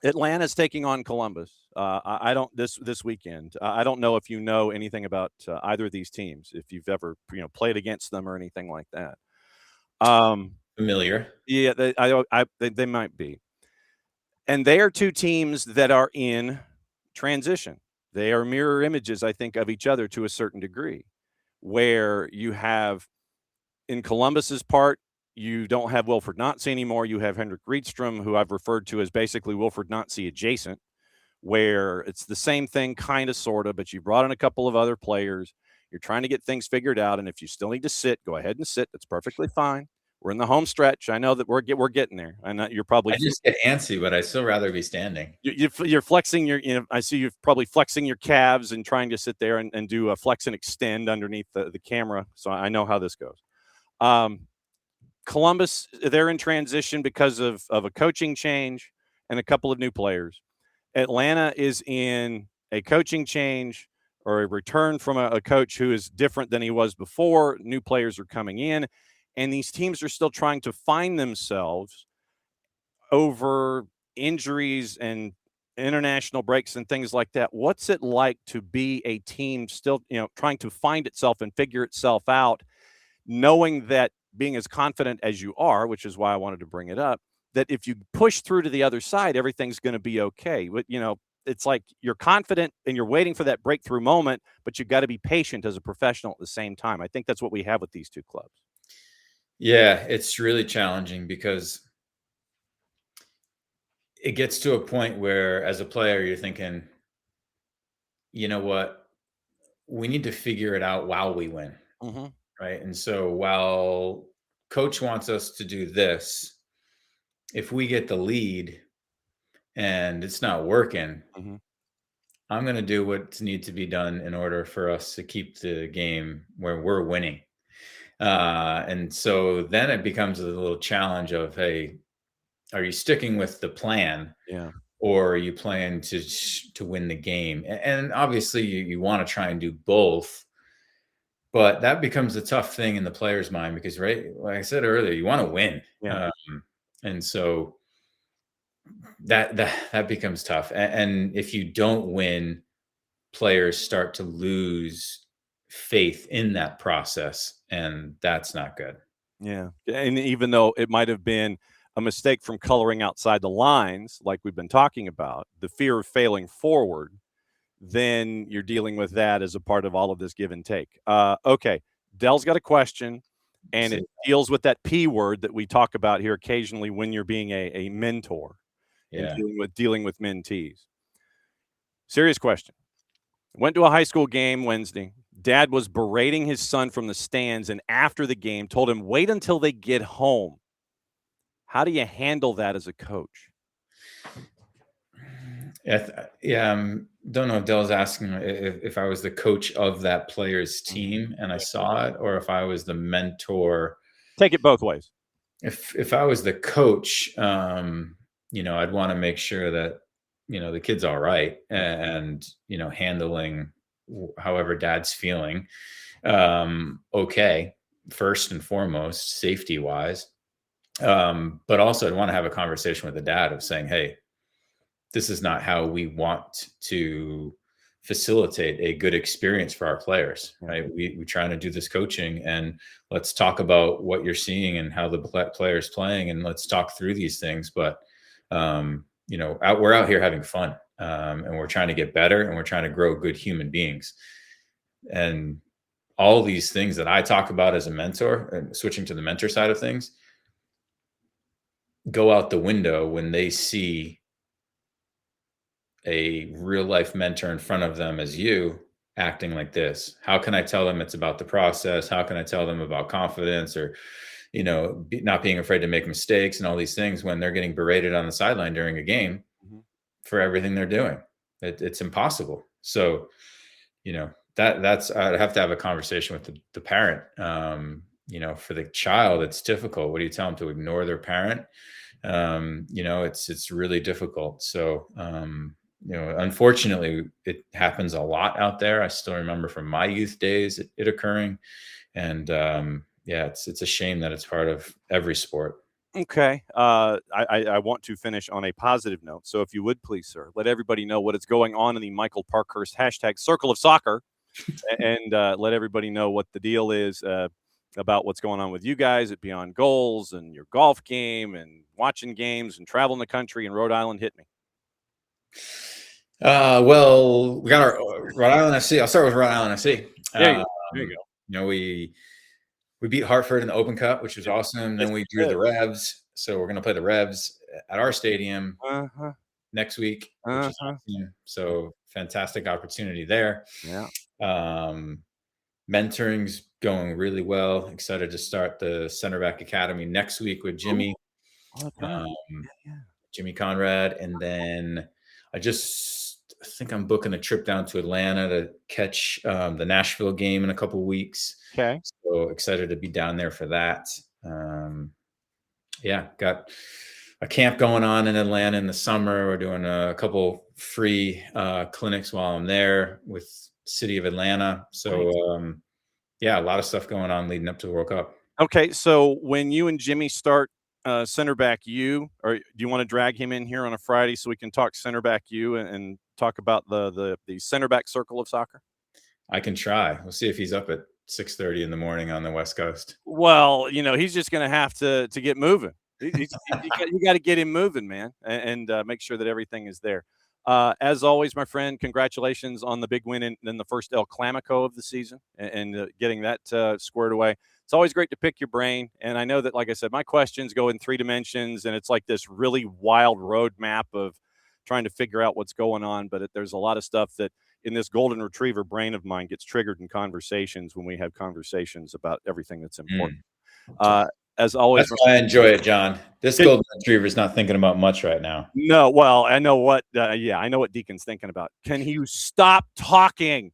Atlanta's taking on Columbus. I don't this weekend. I don't know if you know anything about either of these teams, if you've ever played against them or anything like that. Familiar? Yeah, they might be. And they are two teams that are in transition. They are mirror images, I think, of each other to a certain degree, where you have in Columbus's part, you don't have Wilfred Nancy anymore. You have Henrik Rydstrom, who I've referred to as basically Wilfred Nancy adjacent, where it's the same thing, kind of, sort of, but you brought in a couple of other players. You're trying to get things figured out, and if you still need to sit, go ahead and sit. That's perfectly fine. We're in the home stretch. I know that we're getting there. I know you're probably. I just get antsy, but I still rather be standing. You're flexing your. I see you're probably flexing your calves and trying to sit there and do a flex and extend underneath the camera. So I know how this goes. Columbus, they're in transition because of a coaching change and a couple of new players. Atlanta is in a coaching change or a return from a coach who is different than he was before. New players are coming in, and these teams are still trying to find themselves over injuries and international breaks and things like that. What's it like to be a team still, trying to find itself and figure itself out, knowing that being as confident as you are, which is why I wanted to bring it up, that if you push through to the other side, everything's going to be okay. But, it's like you're confident and you're waiting for that breakthrough moment, but you've got to be patient as a professional at the same time. I think that's what we have with these two clubs. Yeah, it's really challenging because it gets to a point where as a player, you're thinking, you know what, we need to figure it out while we win. Mm-hmm. Right. And so while coach wants us to do this, if we get the lead and it's not working, Mm-hmm. I'm going to do what needs to be done in order for us to keep the game where we're winning. And so then it becomes a little challenge of, hey, are you sticking with the plan? Yeah. Or are you playing to win the game? And obviously you want to try and do both, but that becomes a tough thing in the player's mind because, right, like I said earlier, you want to win. Yeah. And so that becomes tough. And if you don't win, players start to lose faith in that process, and that's not good. Yeah. And even though it might have been a mistake from coloring outside the lines, like we've been talking about, the fear of failing forward, then you're dealing with that as a part of all of this give and take. Okay. Dell's got a question, and it deals with that P word that we talk about here occasionally when you're being a mentor and dealing with mentees. Serious question. Went to a high school game Wednesday. Dad was berating his son from the stands, and after the game told him, wait until they get home. How do you handle that as a coach? Don't know if Dell's asking if I was the coach of that player's team and I saw it, or if I was the mentor. Take it both ways. If I was the coach, I'd want to make sure that, the kid's all right and, handling however dad's feeling. Okay. First and foremost, safety wise. But also I'd want to have a conversation with the dad of saying, hey, this is not how we want to facilitate a good experience for our players, right? We're trying to do this coaching, and let's talk about what you're seeing and how the players playing, and let's talk through these things. But, we're out here having fun, and we're trying to get better, and we're trying to grow good human beings. And all these things that I talk about as a mentor, and switching to the mentor side of things, go out the window when they see a real life mentor in front of them as you acting like this. How can I tell them it's about the process? How can I tell them about confidence, or, not being afraid to make mistakes and all these things when they're getting berated on the sideline during a game for everything they're doing? It's impossible. So, that's, I'd have to have a conversation with the parent. For the child, it's difficult. What do you tell them, to ignore their parent? It's really difficult. So, unfortunately, it happens a lot out there. I still remember from my youth days it occurring, and it's a shame that it's part of every sport. Okay. I want to finish on a positive note. So if you would please, sir, let everybody know what is going on in the Michael Parkhurst hashtag Circle of Soccer, and let everybody know what the deal is about what's going on with you guys at Beyond Goals and your golf game and watching games and traveling the country in Rhode Island. Hit me. Well, we got our Rhode Island FC. I'll start with Rhode Island FC. There you go. We beat Hartford in the Open Cup, which was awesome. Then we drew the Revs. So we're going to play the Revs at our stadium next week. Which is awesome. So fantastic opportunity there. Yeah. Mentoring's going really well. Excited to start the Center Back Academy next week with Jimmy. Jimmy Conrad. And then I think I'm booking a trip down to Atlanta to catch the Nashville game in a couple weeks. Okay. So excited to be down there for that. Got a camp going on in Atlanta in the summer. We're doing a couple free clinics while I'm there with City of Atlanta. So a lot of stuff going on leading up to the World Cup. Okay. So when you and Jimmy start center back U, or do you want to drag him in here on a Friday so we can talk center back U and talk about the center back circle of soccer? I can try. We'll see if he's up at 6:30 in the morning on the West Coast. Well, he's just going to have to get moving. You got to get him moving, man, and make sure that everything is there. As always, my friend, congratulations on the big win in the first El Clamico of the season and getting that squared away. It's always great to pick your brain. And I know that, like I said, my questions go in 3 dimensions, and it's like this really wild roadmap of trying to figure out what's going on. But there's a lot of stuff that in this golden retriever brain of mine gets triggered in conversations when we have conversations about everything that's important. as always. That's why I enjoy it, John. This golden retriever is not thinking about much right now. No, well, I know what. I know what Deacon's thinking about. Can you stop talking?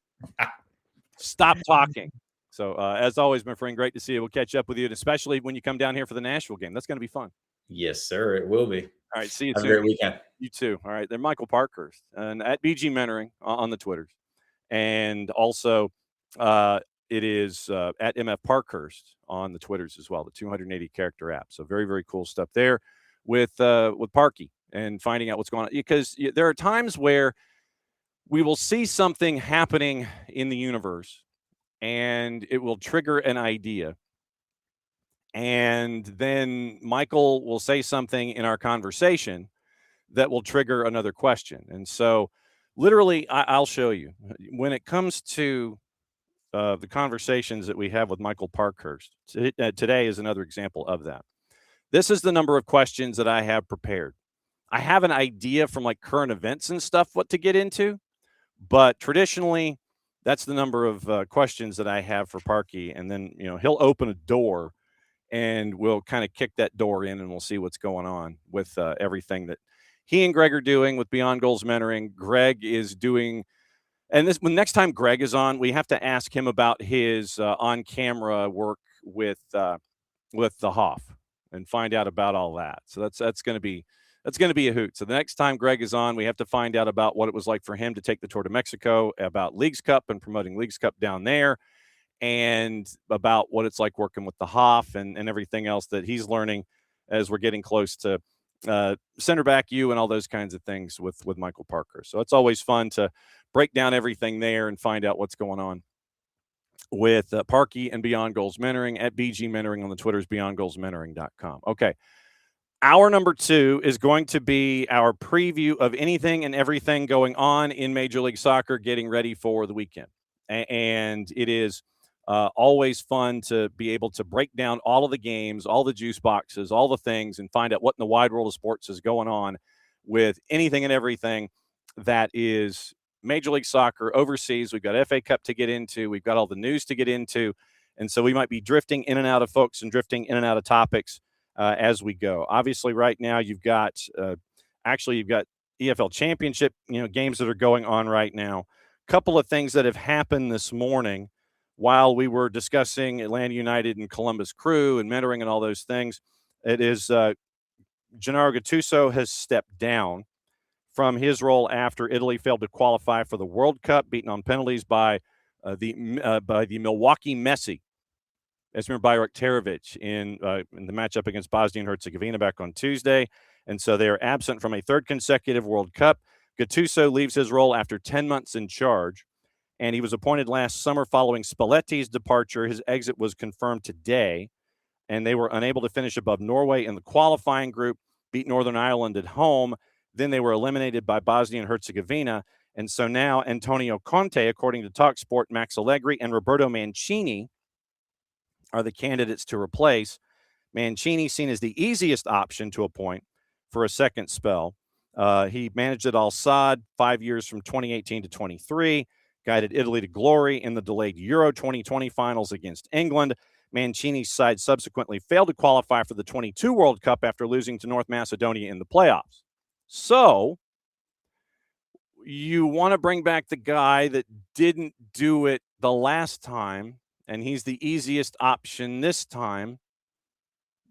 Stop talking. So, as always, my friend, great to see you. We'll catch up with you, and especially when you come down here for the Nashville game. That's going to be fun. Yes, sir. It will be. All right. See you Have soon. a great weekend. You too. All right. They're Michael Parkhurst and at BG Mentoring on the Twitters. And also, it is at MF Parkhurst on the Twitters as well, the 280 character app. So very, very cool stuff there with Parky and finding out what's going on. Because there are times where we will see something happening in the universe and it will trigger an idea. And then Michael will say something in our conversation that will trigger another question. And so literally, I'll show you. When it comes to the conversations that we have with Michael Parkhurst, today is another example of that. This is the number of questions that I have prepared. I have an idea from like current events and stuff what to get into, but traditionally, that's the number of questions that I have for Parky. And then, he'll open a door and we'll kind of kick that door in and we'll see what's going on with everything that he and Greg are doing with Beyond Goals Mentoring. Greg is doing, and when next time Greg is on, we have to ask him about his on-camera work with the Hoff and find out about all that. So that's going to be a hoot. So the next time Greg is on, we have to find out about what it was like for him to take the tour to Mexico, about Leagues Cup and promoting Leagues Cup down there, and about what it's like working with the Hoff and everything else that he's learning as we're getting close to center back you and all those kinds of things with Michael Parker. So it's always fun to break down everything there and find out what's going on with Parky and Beyond Goals Mentoring at BG Mentoring on the Twitters, beyondgoalsmentoring.com. Okay. Hour number 2 is going to be our preview of anything and everything going on in Major League Soccer, getting ready for the weekend. And it is always fun to be able to break down all of the games, all the juice boxes, all the things, and find out what in the wide world of sports is going on with anything and everything that is Major League Soccer overseas. We've got FA Cup to get into. We've got all the news to get into. And so we might be drifting in and out of folks and drifting in and out of topics as we go. Obviously, right now you've got EFL Championship, games that are going on right now. Couple of things that have happened this morning while we were discussing Atlanta United and Columbus Crew and mentoring and all those things. It is Gennaro Gattuso has stepped down from his role after Italy failed to qualify for the World Cup, beaten on penalties by the Milwaukee Messi, Esmir Bayraktarovic in the matchup against Bosnia and Herzegovina back on Tuesday. And so they are absent from a third consecutive World Cup. Gattuso leaves his role after 10 months in charge, and he was appointed last summer following Spalletti's departure. His exit was confirmed today, and they were unable to finish above Norway in the qualifying group, beat Northern Ireland at home. Then they were eliminated by Bosnia and Herzegovina. And so now Antonio Conte, according to TalkSport, Max Allegri, and Roberto Mancini are the candidates to replace. Mancini seen as the easiest option to appoint for a second spell. He managed at Al-Sadd 5 years from 2018 to 23, guided Italy to glory in the delayed Euro 2020 finals against England. Mancini's side subsequently failed to qualify for the 22 World Cup after losing to North Macedonia in the playoffs. So you want to bring back the guy that didn't do it the last time, and he's the easiest option this time.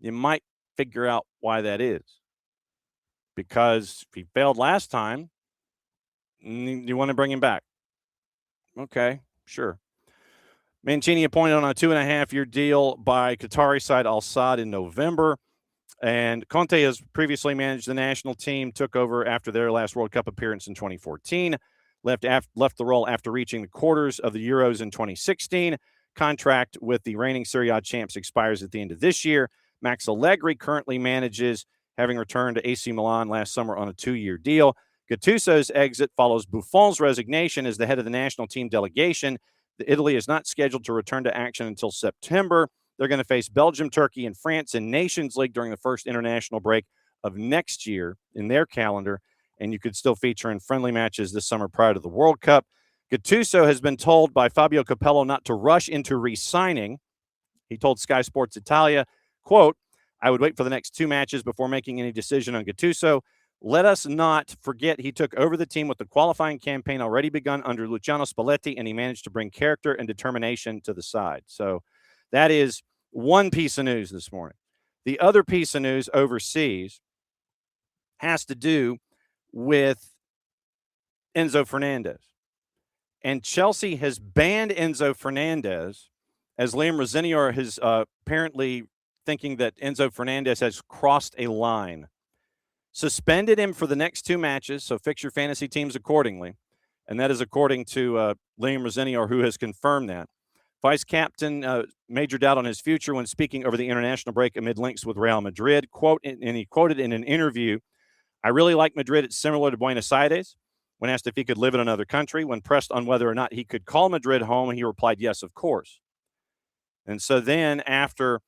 You might figure out why that is. Because if he failed last time, you want to bring him back. Okay, sure. Mancini appointed on a 2.5-year deal by Qatari side Al-Sadd in November. And Conte has previously managed the national team, took over after their last World Cup appearance in 2014, left the role after reaching the quarters of the Euros in 2016. Contract with the reigning Serie A champs expires at the end of this year. Max Allegri currently manages, having returned to AC Milan last summer on a 2-year deal. Gattuso's exit follows Buffon's resignation as the head of the national team delegation. Italy is not scheduled to return to action until September. They're going to face Belgium, Turkey, and France in Nations League during the first international break of next year in their calendar, and you could still feature in friendly matches this summer prior to the World Cup. Gattuso has been told by Fabio Capello not to rush into re-signing. He told Sky Sports Italia Quote, I would wait for the next 2 matches before making any decision on Gattuso. Let us not forget he took over the team with the qualifying campaign already begun under Luciano Spalletti, and he managed to bring character and determination to the side. So that is one piece of news this morning. The other piece of news overseas has to do with Enzo Fernandez. And Chelsea has banned Enzo Fernandez, as Liam Rosenior is apparently thinking that Enzo Fernandez has crossed a line. Suspended him for the next 2 matches, so fix your fantasy teams accordingly. And that is according to Liam Rosenior, who has confirmed that. Vice captain, major doubt on his future when speaking over the international break amid links with Real Madrid. Quote, and he quoted in an interview, I really like Madrid. It's similar to Buenos Aires. When asked if he could live in another country, when pressed on whether or not he could call Madrid home, he replied, yes, of course. And so then after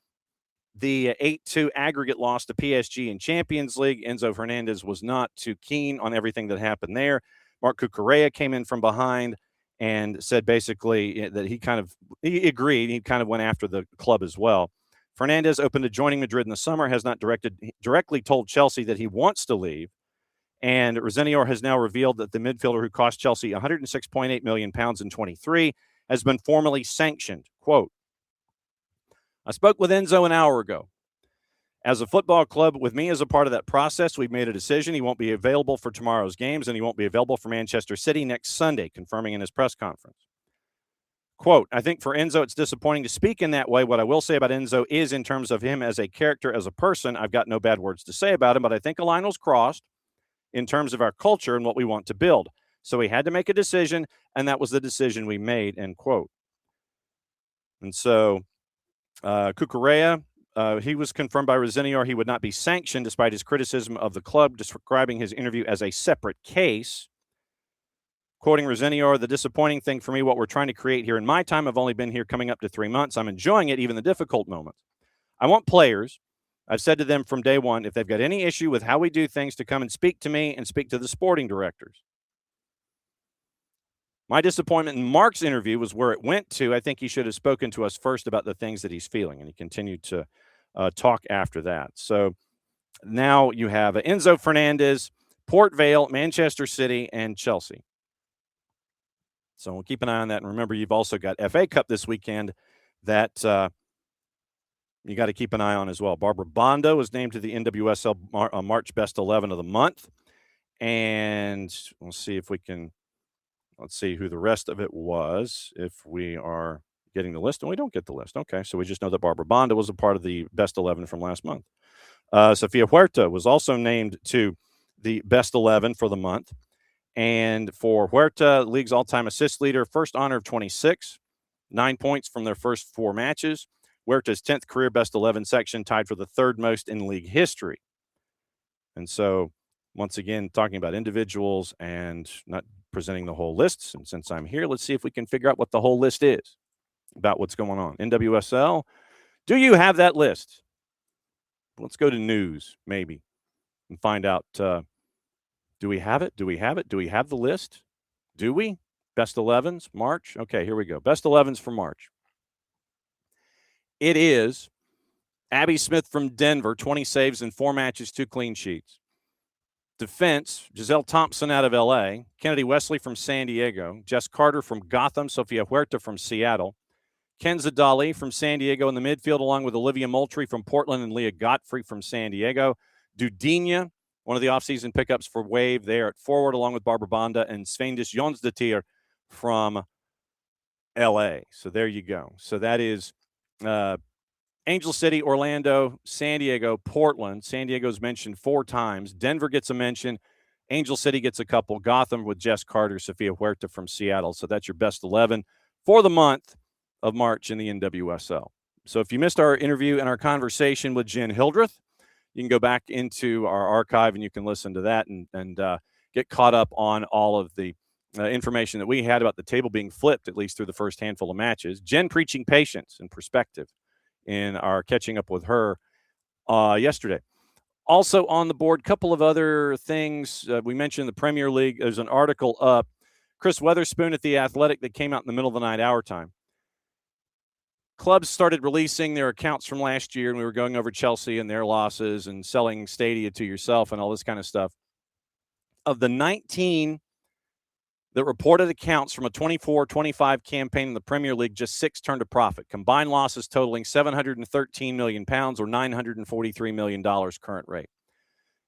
the 8-2 aggregate loss to PSG in Champions League, Enzo Fernandez was not too keen on everything that happened there. Marc Cucurella came in from behind and said basically that he agreed. He kind of went after the club as well. Fernandez, open to joining Madrid in the summer, has not directly told Chelsea that he wants to leave. And Rosenior has now revealed that the midfielder who cost Chelsea £106.8 million in 23 has been formally sanctioned. Quote, I spoke with Enzo an hour ago. As a football club, with me as a part of that process, we've made a decision. He won't be available for tomorrow's games, and he won't be available for Manchester City next Sunday, confirming in his press conference. Quote, I think for Enzo, it's disappointing to speak in that way. What I will say about Enzo is in terms of him as a character, as a person, I've got no bad words to say about him, but I think a line was crossed in terms of our culture and what we want to build. So we had to make a decision, and that was the decision we made, end quote. And so Cucurella, he was confirmed by Rosenior he would not be sanctioned despite his criticism of the club, describing his interview as a separate case. Quoting Rosenior, the disappointing thing for me, what we're trying to create here in my time, I've only been here coming up to 3 months. I'm enjoying it, even the difficult moments. I want players, I've said to them from day one, if they've got any issue with how we do things, to come and speak to me and speak to the sporting directors. My disappointment in Mark's interview was where it went to. I think he should have spoken to us first about the things that he's feeling, and he continued to talk after that. So now you have Enzo Fernandez, Port Vale, Manchester City, and Chelsea. So we'll keep an eye on that. And remember, you've also got FA Cup this weekend that you got to keep an eye on as well. Barbara Bondo was named to the NWSL March Best 11 of the month. And we'll see if we can, let's see who the rest of it was, if we are getting the list. And we don't get the list. Okay, so we just know that Barbara Bondo was a part of the Best 11 from last month. Sofia Huerta was also named to the Best 11 for the month. And for Huerta, league's all-time assist leader, first honor of 26, 9 points from their first 4 matches. Huerta's 10th career Best 11 section, tied for the 3rd most in league history. And so, once again, talking about individuals and not presenting the whole lists. And since I'm here, let's see if we can figure out what the whole list is about what's going on. NWSL, do you have that list? Let's go to news, maybe, and find out. Do we have it? Do we have it? Do we have the list? Do we? Best 11s, March? Okay, here we go. Best 11s for March. It is Abby Smith from Denver, 20 saves in 4 matches, 2 clean sheets. Defense, Giselle Thompson out of L.A., Kennedy Wesley from San Diego, Jess Carter from Gotham, Sofia Huerta from Seattle, Kenza Dali from San Diego in the midfield, along with Olivia Moultrie from Portland and Leah Godfrey from San Diego. Dudinha, one of the offseason pickups for Wave there at forward, along with Barbara Bonda and Svendis Jonsdottir from L.A. So there you go. So that is Angel City, Orlando, San Diego, Portland. San Diego's mentioned 4 times. Denver gets a mention. Angel City gets a couple. Gotham with Jess Carter, Sofia Huerta from Seattle. So that's your best 11 for the month of March in the NWSL. So if you missed our interview and our conversation with Jen Hildreth, you can go back into our archive and you can listen to that and get caught up on all of the information that we had about the table being flipped, at least through the first handful of matches. Jen preaching patience and perspective in our catching up with her yesterday. Also on the board, couple of other things. We mentioned the Premier League. There's an article up. Chris Weatherspoon at The Athletic that came out in the middle of the night, our time. clubs started releasing their accounts from last year, and we were going over Chelsea and their losses and selling Stadia to yourself and all this kind of stuff. Of the 19 that reported accounts from a 24-25 campaign in the Premier League, just 6 turned a profit. Combined losses totaling £713 million or $943 million current rate.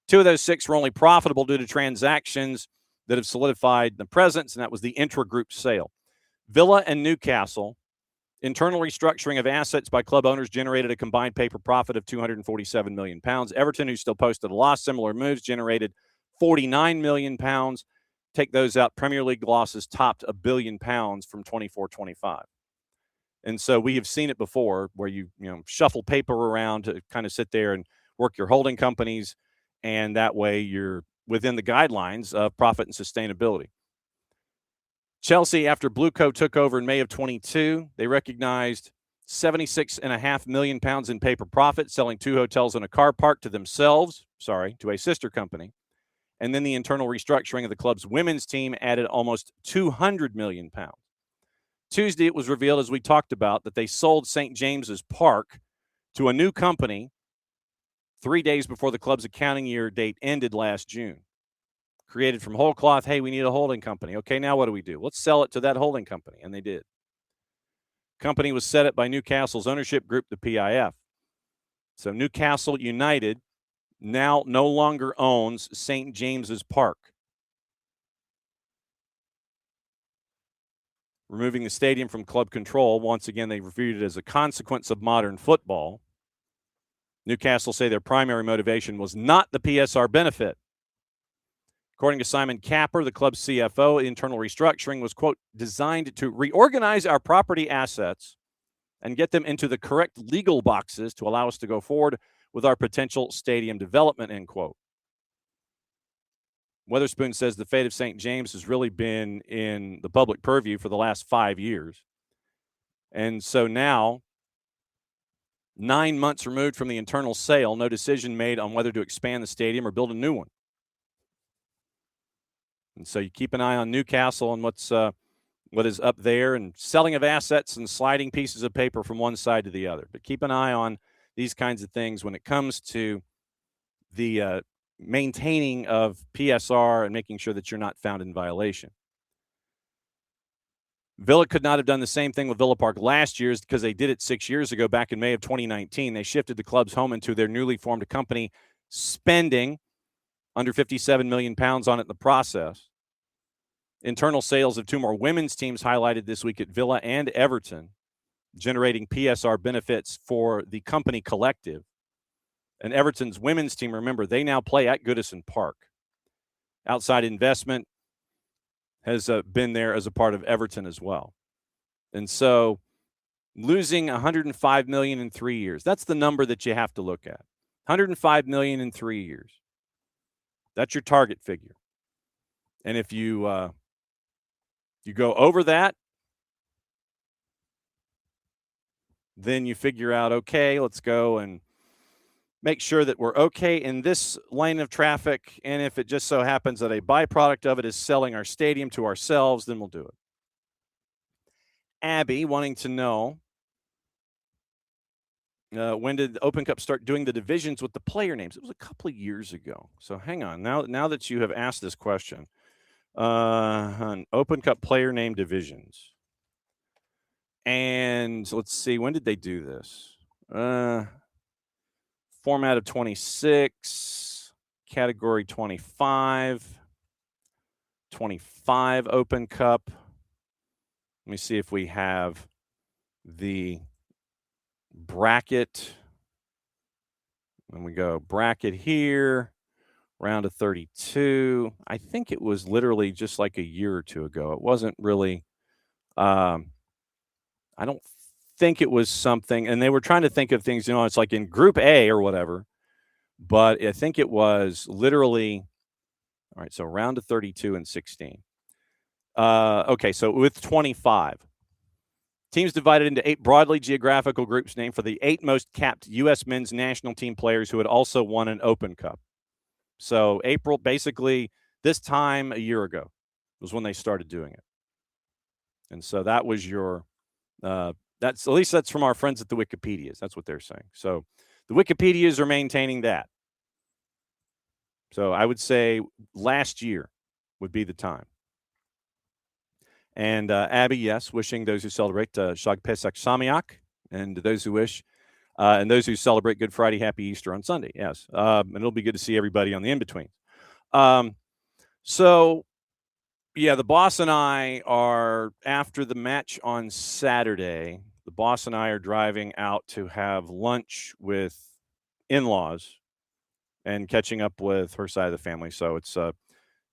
2 of those 6 were only profitable due to transactions that have solidified the presence, and that was the intra-group sale. Villa and Newcastle, internal restructuring of assets by club owners generated a combined paper profit of £247 million. Everton, who still posted a loss, similar moves, generated £49 million. Take those out, Premier League losses topped £1 billion from 24-25. And so we have seen it before where you shuffle paper around to kind of sit there and work your holding companies, and that way you're within the guidelines of profit and sustainability. Chelsea, after Blueco took over in May of 22, they recognized £76.5 million in paper profit, selling 2 hotels and a car park to a sister company. And then the internal restructuring of the club's women's team added almost £200 million. Tuesday, it was revealed, as we talked about, that they sold St. James's Park to a new company 3 days before the club's accounting year date ended last June. Created from whole cloth, hey, we need a holding company. Okay, now what do? Let's sell it to that holding company. And they did. Company was set up by Newcastle's ownership group, the PIF. So Newcastle United now no longer owns St. James's Park. Removing the stadium from club control, once again, they reviewed it as a consequence of modern football. Newcastle say their primary motivation was not the PSR benefit. According to Simon Capper, the club's CFO, internal restructuring was, quote, designed to reorganize our property assets and get them into the correct legal boxes to allow us to go forward with our potential stadium development, end quote. Weatherspoon says the fate of St. James has really been in the public purview for the last 5 years. And so now, 9 months removed from the internal sale, no decision made on whether to expand the stadium or build a new one. And so you keep an eye on Newcastle and what is up there, and selling of assets and sliding pieces of paper from one side to the other. But keep an eye on these kinds of things when it comes to the maintaining of PSR and making sure that you're not found in violation. Villa could not have done the same thing with Villa Park last year because they did it 6 years ago, back in May of 2019. They shifted the club's home into their newly formed company, spending under £57 million on it in the process. Internal sales of 2 more women's teams highlighted this week at Villa and Everton, generating PSR benefits for the company collective. And Everton's women's team, remember, they now play at Goodison Park. Outside investment has been there as a part of Everton as well. And so losing $105 million in 3 years, that's the number that you have to look at. $105 million in 3 years. That's your target figure. And if you go over that, then you figure out, okay, let's go and make sure that we're okay in this lane of traffic. And if it just so happens that a byproduct of it is selling our stadium to ourselves, then we'll do it. Abby wanting to know, when did the Open Cup start doing the divisions with the player names? It was a couple of years ago. So hang on. Now that you have asked this question, on Open Cup player name divisions. And let's see, when did they do this? Format of 26, category 25 Open Cup. Let me see if we have the bracket. When we go bracket here, round of 32. I think it was literally just like a year or two ago. It wasn't really, I don't think it was something, and they were trying to think of things, it's like in Group A or whatever, but I think it was literally, all right, so round of 32 and 16. Okay, so with 25. Teams divided into 8 broadly geographical groups named for the 8 most capped U.S. men's national team players who had also won an Open Cup. So April, basically this time a year ago was when they started doing it. And so that was your At least that's from our friends at the Wikipedias. That's what they're saying. So the Wikipedias are maintaining that. So I would say last year would be the time. And Abby, yes, wishing those who celebrate Shag Pesach Sameach, and those who wish, and those who celebrate Good Friday, Happy Easter on Sunday. Yes, and it'll be good to see everybody on the in-between. So, yeah, the boss and I are, after the match on Saturday, the boss and I are driving out to have lunch with in-laws and catching up with her side of the family. So it's a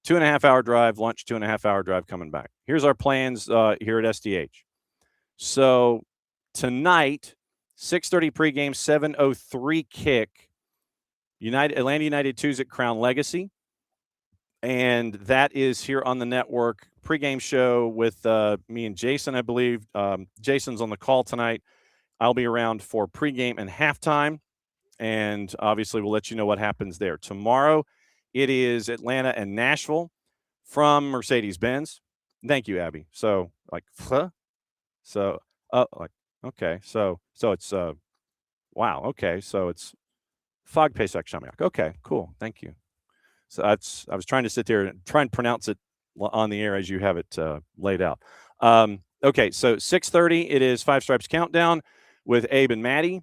2.5-hour drive, lunch, 2.5-hour drive coming back. Here's our plans here at SDH. So tonight, 6:30 pregame, 7:03 kick. Atlanta United 2's at Crown Legacy. And that is here on the network. Pregame show with me and Jason, I believe. Jason's on the call tonight. I'll be around for pregame and halftime. And obviously, we'll let you know what happens there. Tomorrow, it is Atlanta and Nashville from Mercedes-Benz. Thank you, Abby. So, like, okay. So it's, wow. Okay. So it's Fog Pesach Shamiak. Okay, cool. Thank you. So I was trying to sit there and try and pronounce it on the air as you have it laid out. Okay, so 6:30, it is Five Stripes Countdown with Abe and Maddie.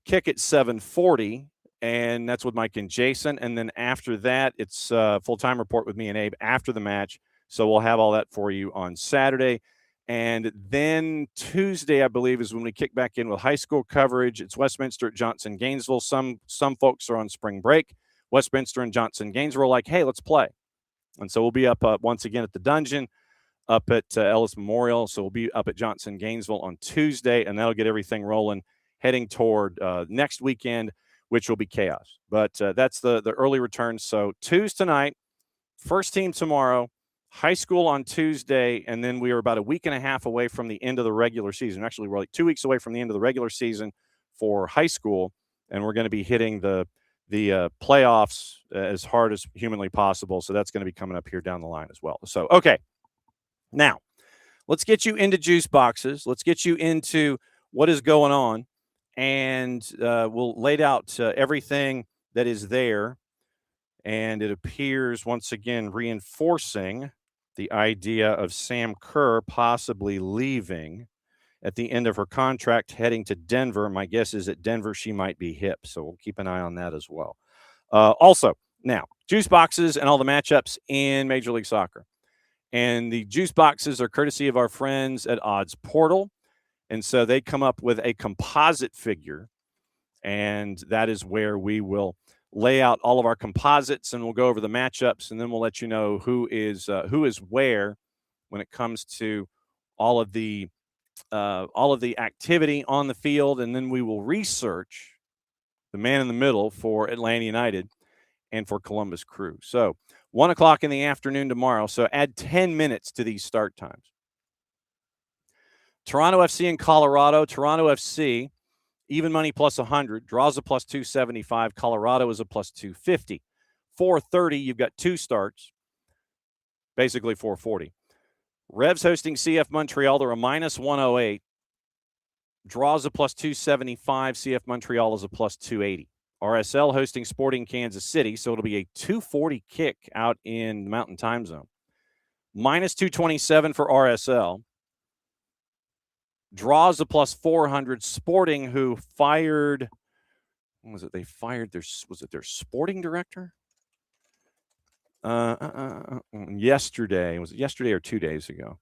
Kick at 7:40, and that's with Mike and Jason. And then after that, it's full-time report with me and Abe after the match. So we'll have all that for you on Saturday. And then Tuesday, I believe, is when we kick back in with high school coverage. It's Westminster at Johnson Gainesville. Some folks are on spring break. Westminster and Johnson Gainesville are like, hey, let's play. And so we'll be up once again at the Dungeon, up at Ellis Memorial. So we'll be up at Johnson Gainesville on Tuesday, and that'll get everything rolling heading toward next weekend, which will be chaos. But that's the early return. So 2's tonight, first team tomorrow, high school on Tuesday, and then we are about a week and a half away from the end of the regular season. Actually, we're like 2 weeks away from the end of the regular season for high school, and we're going to be hitting the playoffs as hard as humanly possible. So that's going to be coming up here down the line as well. So, okay. Now, let's get you into juice boxes. Let's get you into what is going on. And we'll lay out everything that is there. And it appears, once again, reinforcing the idea of Sam Kerr possibly leaving at the end of her contract, heading to Denver. My guess is at Denver she might be hip, so we'll keep an eye on that as well. Also, now, juice boxes and all the matchups in Major League Soccer. And the juice boxes are courtesy of our friends at Odds Portal. And so they come up with a composite figure, and that is where we will lay out all of our composites, and we'll go over the matchups, and then we'll let you know who is where when it comes to all of the activity on the field, and then we will research the man in the middle for Atlanta United and for Columbus Crew. So 1 o'clock in the afternoon tomorrow. So add 10 minutes to these start times. Toronto FC in Colorado. Toronto FC, even money plus 100. Draws a plus 275. Colorado is a plus 250. 4:30, you've got 2 starts. Basically 4:40. Revs hosting CF Montreal. They're a minus 108. Draws a plus 275. CF Montreal is a plus 280. RSL hosting Sporting Kansas City. So it'll be a 240 kick out in the Mountain Time Zone. Minus 227 for RSL. Draws a plus 400. Sporting, who fired, when was it? They fired their sporting director? Yesterday. Was it yesterday or 2 days ago?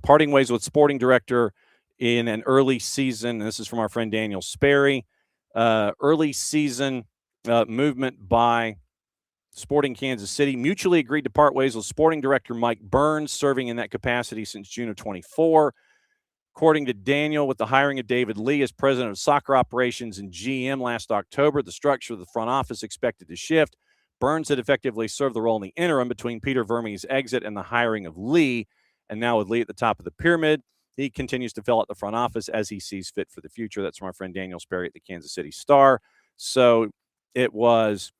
Parting ways with sporting director in an early season. This is from our friend Daniel Sperry. Early season movement by Sporting Kansas City. Mutually agreed to part ways with sporting director Mike Burns, serving in that capacity since June of 24. According to Daniel, with the hiring of David Lee as president of soccer operations and GM last October, the structure of the front office expected to shift. Burns had effectively served the role in the interim between Peter Vermey's exit and the hiring of Lee. And now with Lee at the top of the pyramid, he continues to fill out the front office as he sees fit for the future. That's from our friend Daniel Sperry at the Kansas City Star. So it was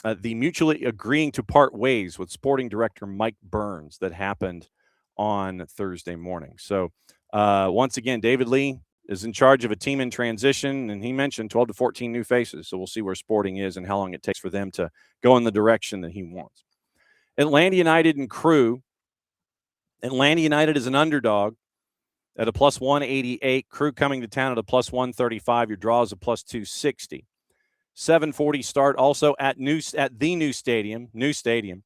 the mutually agreeing to part ways with sporting director Mike Burns that happened on Thursday morning. So once again, David Lee is in charge of a team in transition, and he mentioned 12 to 14 new faces. So we'll see where Sporting is and how long it takes for them to go in the direction that he wants. Atlanta United and Crew. Atlanta United is an underdog at a plus 188. Crew coming to town at a plus 135. Your draw is a plus 260. 7:40 start also at the new stadium.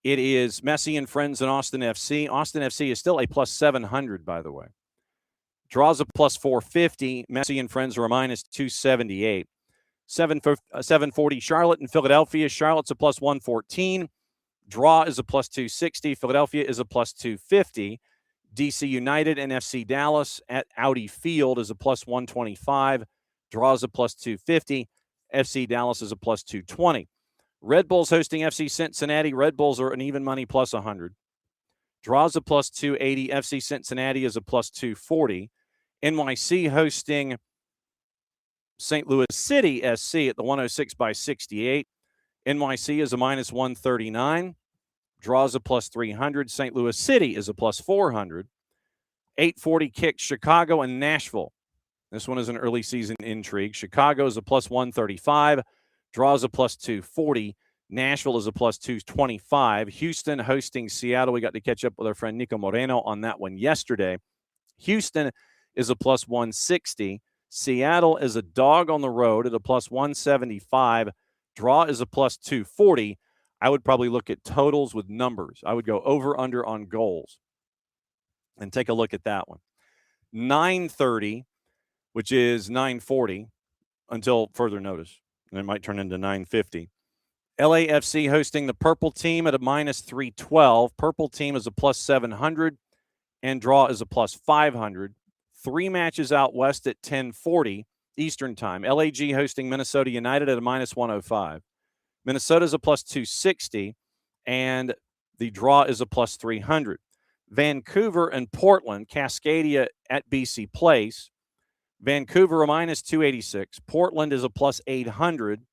It is Messi and Friends and Austin FC. Austin FC is still a plus 700, by the way. Draws a plus 450. Messi and Friends are a minus 278. 7:40 Charlotte and Philadelphia. Charlotte's a plus 114. Draw is a plus 260. Philadelphia is a plus 250. DC United and FC Dallas at Audi Field is a plus 125. Draw is a plus 250. FC Dallas is a plus 220. Red Bulls hosting FC Cincinnati. Red Bulls are an even money plus 100. Draws a plus 280. FC Cincinnati is a plus 240. NYC hosting St. Louis City SC at the 106 by 68. NYC is a minus 139. Draws a plus 300. St. Louis City is a plus 400. 8:40 kicks Chicago and Nashville. This one is an early season intrigue. Chicago is a plus 135. Draws a plus 240. Nashville is a plus 225. Houston hosting Seattle. We got to catch up with our friend Nico Moreno on that one yesterday. Houston is a plus 160. Seattle is a dog on the road at a plus 175. Draw is a plus 240. I would probably look at totals with numbers. I would go over under on goals and take a look at that one. 9:30, which is 9:40 until further notice. And it might turn into 9:50. LAFC hosting the Purple Team at a minus 312. Purple Team is a plus 700 and draw is a plus 500. 3 matches out west at 10:40 Eastern time. LAG hosting Minnesota United at a minus 105. Minnesota is a plus 260 and the draw is a plus 300. Vancouver and Portland, Cascadia at BC Place. Vancouver a minus 286. Portland is a plus 800.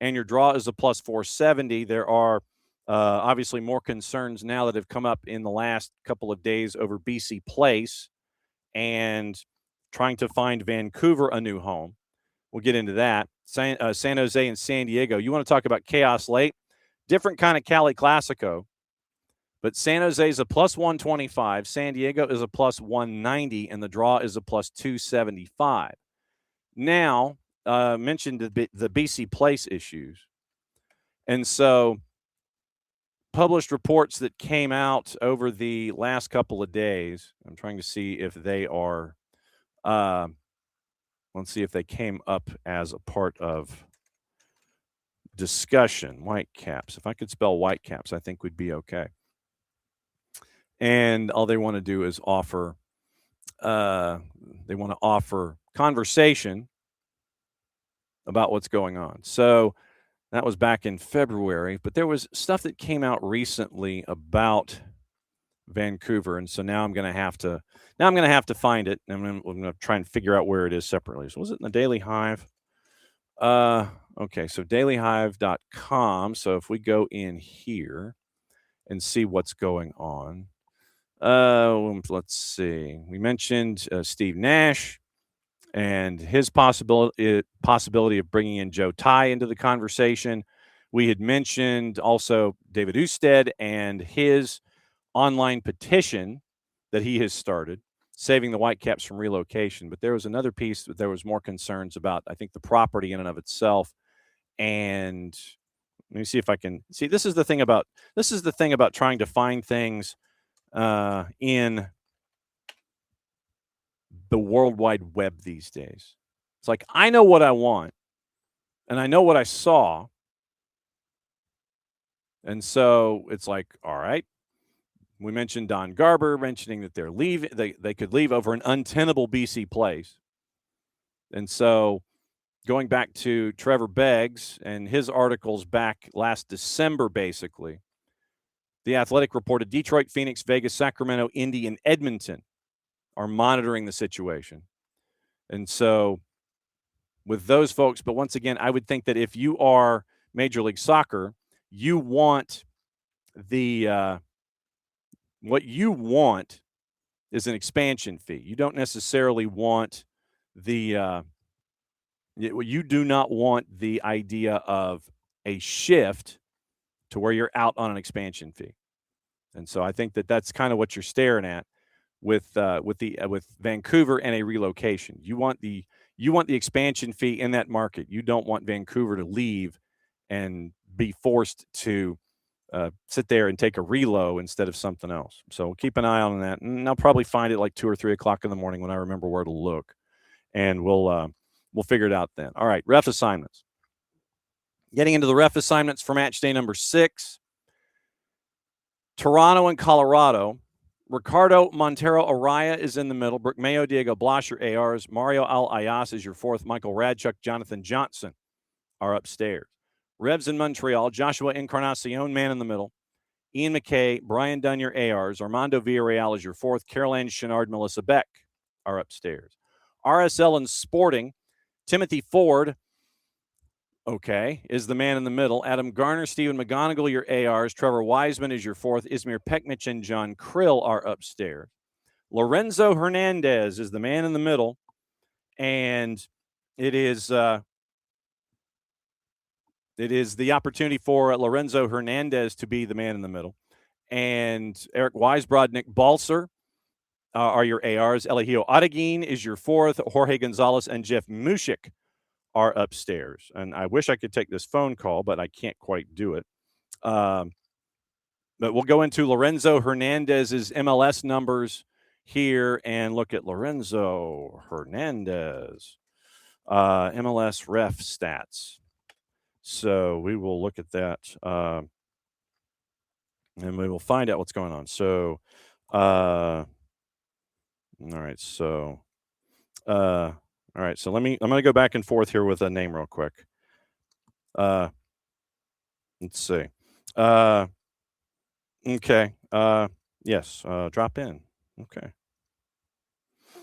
And your draw is a plus 470. There are obviously more concerns now that have come up in the last couple of days over BC Place and trying to find Vancouver a new home. We'll get into that. San Jose and San Diego. You want to talk about chaos late? Different kind of Cali Classico. But San Jose is a plus 125. San Diego is a plus 190. And the draw is a plus 275. Now, mentioned the BC Place issues. And so published reports that came out over the last couple of days. I'm trying to see if they are, let's see if they came up as a part of discussion. Whitecaps. If I could spell Whitecaps, I think we'd be okay. And all they want to do is offer, they want to offer conversation about what's going on. So that was back in February, but there was stuff that came out recently about Vancouver. And so now I'm going to have to find it. And I'm going to try and figure out where it is separately. So was it in the Daily Hive? Okay. So dailyhive.com. So if we go in here and see what's going on, let's see. We mentioned Steve Nash and his possibility of bringing in Joe Ty into the conversation. We had mentioned also David Usted and his online petition that he has started, saving the Whitecaps from relocation. But there was another piece that there was more concerns about, I think, the property in and of itself. And let me see if I can see. This is the thing about trying to find things in the World Wide Web these days. It's like, I know what I want and I know what I saw. And so it's like, all right, we mentioned Don Garber mentioning that they're leaving. They could leave over an untenable BC Place. And so going back to Trevor Beggs and his articles back last December, basically, The Athletic reported Detroit, Phoenix, Vegas, Sacramento, Indy, and Edmonton are monitoring the situation. And so with those folks, but once again, I would think that if you are Major League Soccer, you want what you want is an expansion fee. You don't necessarily want the you do not want the idea of a shift to where you're out on an expansion fee. And so I think that that's kind of what you're staring at with Vancouver and a relocation. You want the expansion fee in that market. You don't want Vancouver to leave and be forced to sit there and take a relo instead of something else. So keep an eye on that, and I'll probably find it like 2 or 3 o'clock in the morning when I remember where to look, and we'll figure it out then. All right, ref assignments. Getting into the ref assignments for match day number 6. Toronto and Colorado. Ricardo Montero Araya is in the middle. Brooke Mayo, Diego Blasher, ARs. Mario Al-Ayas is your 4th. Michael Radchuk, Jonathan Johnson are upstairs. Revs in Montreal. Joshua Encarnacion, man in the middle. Ian McKay, Brian Dunyer, ARs. Armando Villarreal is your 4th. Caroline Chenard, Melissa Beck are upstairs. RSL and Sporting. Timothy Ford, is the man in the middle. Adam Garner, Stephen McGonigal, your ARs. Trevor Wiseman is your 4th. Izmir Pekmich and John Krill are upstairs. Lorenzo Hernandez is the man in the middle. And it is the opportunity for Lorenzo Hernandez to be the man in the middle. And Eric Weisbrod, Nick Balser are your ARs. Eligio Adegin is your 4th. Jorge Gonzalez and Jeff Mushik are upstairs. And I wish I could take this phone call, but I can't quite do it. But we'll go into Lorenzo Hernandez's MLS numbers here and look at Lorenzo Hernandez MLS ref stats. So we will look at that and we will find out what's going on. So, all right. So, all right, so I'm going to go back and forth here with a name real quick. Let's see. Okay. Yes, drop in. Okay.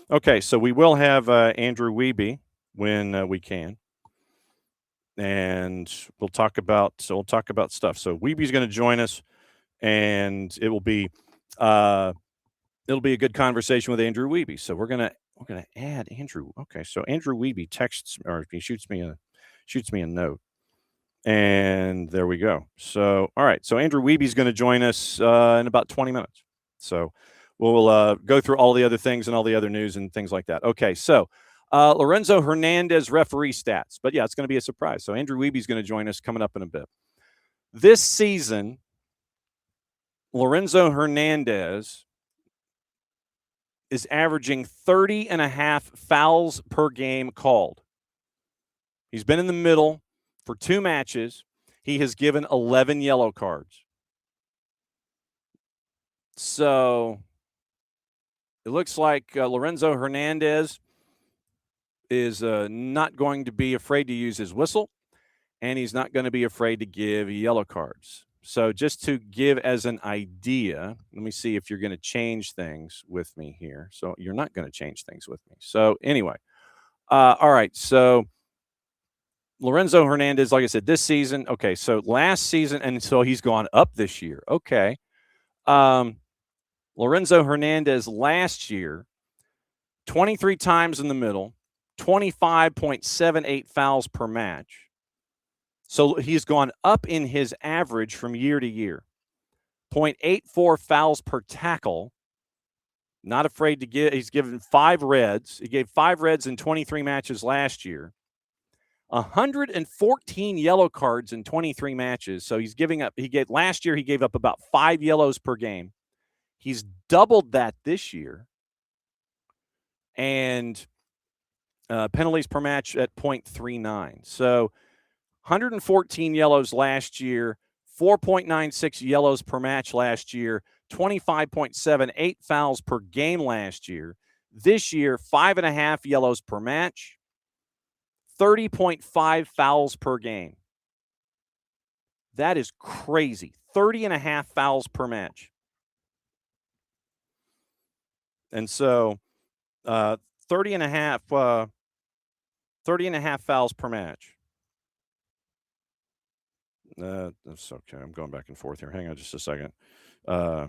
Okay, so we will have Andrew Wiebe when we can. And we'll talk about stuff. So Wiebe's going to join us, and it will be a good conversation with Andrew Wiebe. So we're going to add Andrew. Okay, so Andrew Wiebe texts or he shoots me a note, and there we go. So all right, so Andrew Wiebe's going to join us in about 20 minutes. So we'll go through all the other things and all the other news and things like that. Okay, so Lorenzo Hernandez referee stats, but yeah, it's going to be a surprise. So Andrew Wiebe's going to join us coming up in a bit. This season, Lorenzo Hernandez is averaging 30.5 fouls per game called. He's been in the middle for 2 matches. He has given 11 yellow cards. So it looks like Lorenzo Hernandez is not going to be afraid to use his whistle, and he's not going to be afraid to give yellow cards. So just to give as an idea, let me see if you're going to change things with me here. So you're not going to change things with me. So anyway, all right. So Lorenzo Hernandez, like I said, this season. Okay, so last season, and so he's gone up this year. Okay. Lorenzo Hernandez last year, 23 times in the middle, 25.78 fouls per match. So he's gone up in his average from year to year. 0.84 fouls per tackle. Not afraid to give. He's given 5 reds. He gave 5 reds in 23 matches last year. 114 yellow cards in 23 matches. So he's giving up. Last year he gave up about 5 yellows per game. He's doubled that this year. And penalties per match at 0.39. So 114 yellows last year, 4.96 yellows per match last year, 25.78 fouls per game last year. This year, 5.5 yellows per match, 30.5 fouls per game. That is crazy. 30.5 fouls per match. And so 30.5 fouls per match. That's okay. I'm going back and forth here. Hang on just a second. Okay,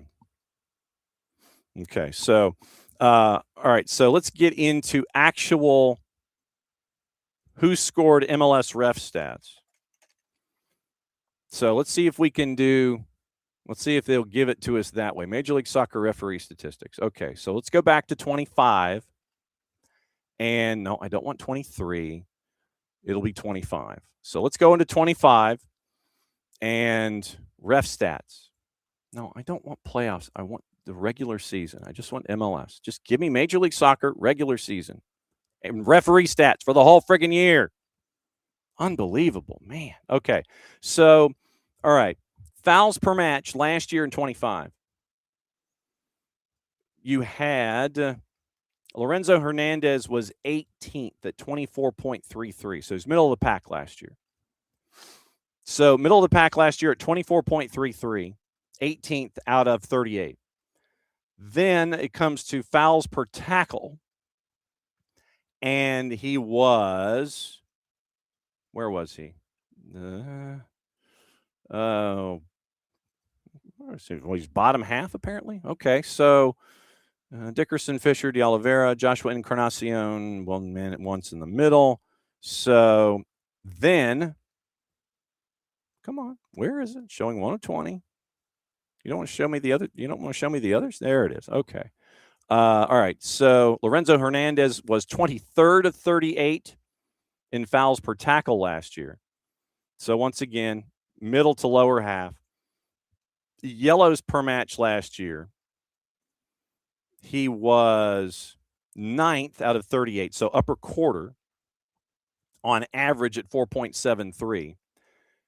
so All right, so let's get into actual who scored MLS ref stats. So let's see if we can do, let's see if they'll give it to us that way. Major League Soccer referee statistics. Okay, so let's go back to 25. And no, I don't want 23. It'll be 25. So let's go into 25 and ref stats. No, I don't want playoffs. I want the regular season. I just want MLS. Just give me Major League Soccer regular season and referee stats for the whole friggin' year. Unbelievable, man. Okay, so, all right. Fouls per match last year in 25. You had Lorenzo Hernandez was 18th at 24.33. So he's middle of the pack last year. So middle of the pack last year at 24.33, 18th out of 38. Then it comes to fouls per tackle. And he was, where was he? Well, he's bottom half, apparently. Okay, so Dickerson, Fisher, De Oliveira, Joshua Encarnacion, one man at once in the middle. So then, come on, where is it? Showing 1 of 20. You don't want to show me the other? You don't want to show me the others? There it is. Okay. All right. So Lorenzo Hernandez was 23rd of 38 in fouls per tackle last year. So once again, middle to lower half. Yellows per match last year, he was 9th out of 38. So upper quarter on average at 4.73.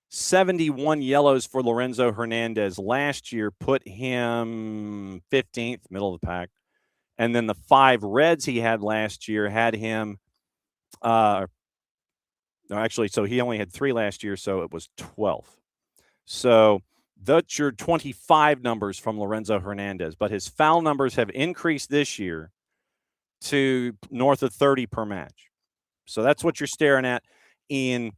71 yellows for Lorenzo Hernandez last year put him 15th, middle of the pack. And then the 5 reds he had last year had him no, actually, so he only had 3 last year, so it was 12th. So that's your 25 numbers from Lorenzo Hernandez. But his foul numbers have increased this year to north of 30 per match. So that's what you're staring at in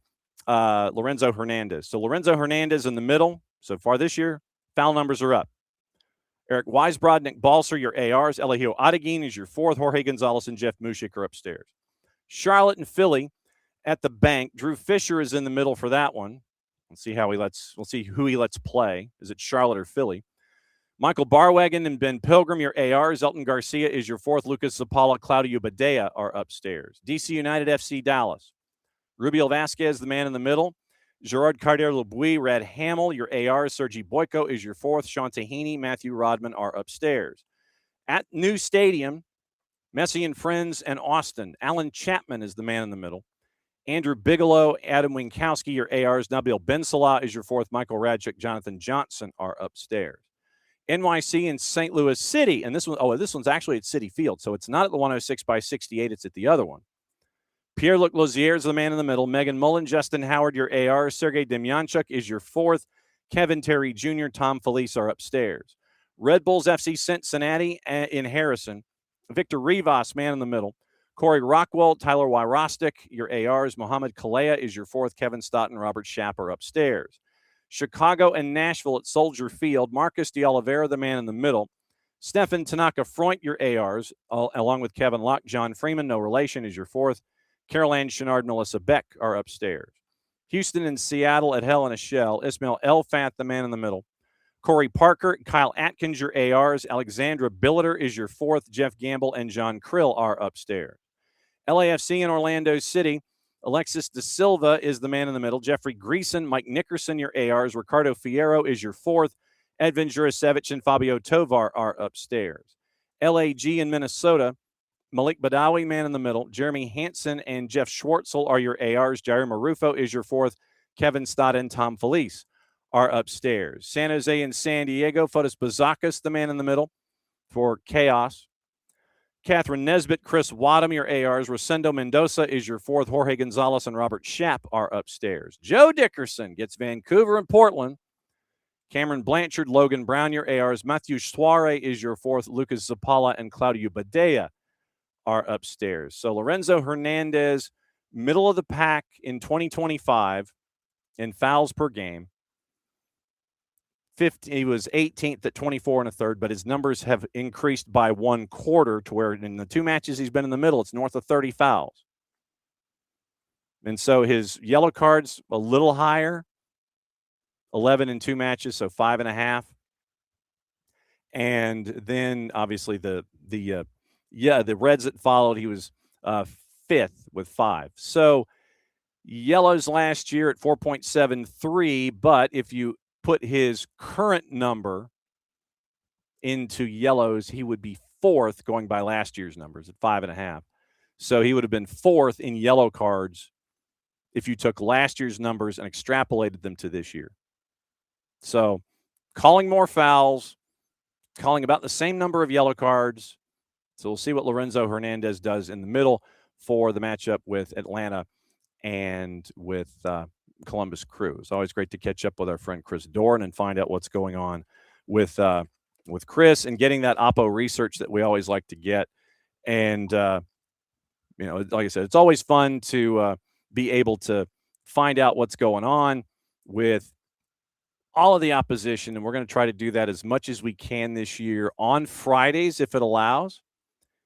Lorenzo Hernandez. So Lorenzo Hernandez in the middle. So far this year, foul numbers are up. Eric Weisbrod, Nick Balser, your ARs. Elijio Adeguin is your 4th. Jorge Gonzalez and Jeff Mushik are upstairs. Charlotte and Philly at the bank. Drew Fisher is in the middle for that one. We'll see who he lets play. Is it Charlotte or Philly? Michael Barwagon and Ben Pilgrim, your ARs. Elton Garcia is your 4th. Lucas Zapala, Claudio Badea are upstairs. DC United FC Dallas. Rubiel Vasquez, the man in the middle. Gerard Cardier-Lebuy, Red Hamill, your ARs. Sergi Boyko is your 4th. Sean Tahini, Matthew Rodman are upstairs. At New Stadium, Messi and Friends and Austin. Alan Chapman is the man in the middle. Andrew Bigelow, Adam Winkowski, your ARs. Nabil Ben Salah is your 4th. Michael Radchik, Jonathan Johnson are upstairs. NYC and St. Louis City, and this one's actually at Citi Field, so it's not at the 106 by 68, it's at the other one. Pierre-Luc Lozier is the man in the middle. Megan Mullen, Justin Howard, your AR. Sergei Demyanchuk is your 4th. Kevin Terry Jr., Tom Felice are upstairs. Red Bulls FC Cincinnati in Harrison. Victor Rivas, man in the middle. Corey Rockwell, Tyler Wyrostic, your ARs. Mohamed Kalea is your 4th. Kevin Stoughton, Robert Schapp are upstairs. Chicago and Nashville at Soldier Field. Marcus De Oliveira, the man in the middle. Stefan Tanaka-Freund, your ARs, along with Kevin Locke. John Freeman, no relation, is your 4th. Carol Ann Chenard, Melissa Beck are upstairs. Houston and Seattle at Hell in a Shell. Ismail Elfat, the man in the middle. Corey Parker, Kyle Atkins, your ARs. Alexandra Billiter is your 4th. Jeff Gamble and John Krill are upstairs. LAFC in Orlando City. Alexis De Silva is the man in the middle. Jeffrey Greason, Mike Nickerson, your ARs. Ricardo Fierro is your 4th. Edvin Jurasevich and Fabio Tovar are upstairs. LAG in Minnesota. Malik Badawi, man in the middle. Jeremy Hansen and Jeff Schwartzel are your ARs. Jair Marufo is your 4th. Kevin Stott and Tom Felice are upstairs. San Jose and San Diego. Fotis Bazakis, the man in the middle for Chaos. Catherine Nesbitt, Chris Wadham, your ARs. Rosendo Mendoza is your 4th. Jorge Gonzalez and Robert Schapp are upstairs. Joe Dickerson gets Vancouver and Portland. Cameron Blanchard, Logan Brown, your ARs. Matthew Suare is your 4th. Lucas Zapala and Claudio Badea are upstairs. So Lorenzo Hernandez, middle of the pack in 2025 in fouls per game. He was 18th at 24 1/3, but his numbers have increased by 1/4 to where in the 2 matches he's been in the middle, it's north of 30 fouls. And so his yellow cards a little higher, 11 in 2 matches, so 5.5. And then obviously the Reds that followed, he was 5th with 5. So yellows last year at 4.73, but if you put his current number into yellows, he would be 4th going by last year's numbers at 5.5. So he would have been 4th in yellow cards if you took last year's numbers and extrapolated them to this year. So calling more fouls, calling about the same number of yellow cards. So we'll see what Lorenzo Hernandez does in the middle for the matchup with Atlanta and with Columbus Crew. It's always great to catch up with our friend Chris Doran and find out what's going on with Chris and getting that Oppo research that we always like to get. And, like I said, it's always fun to be able to find out what's going on with all of the opposition. And we're going to try to do that as much as we can this year on Fridays, if it allows.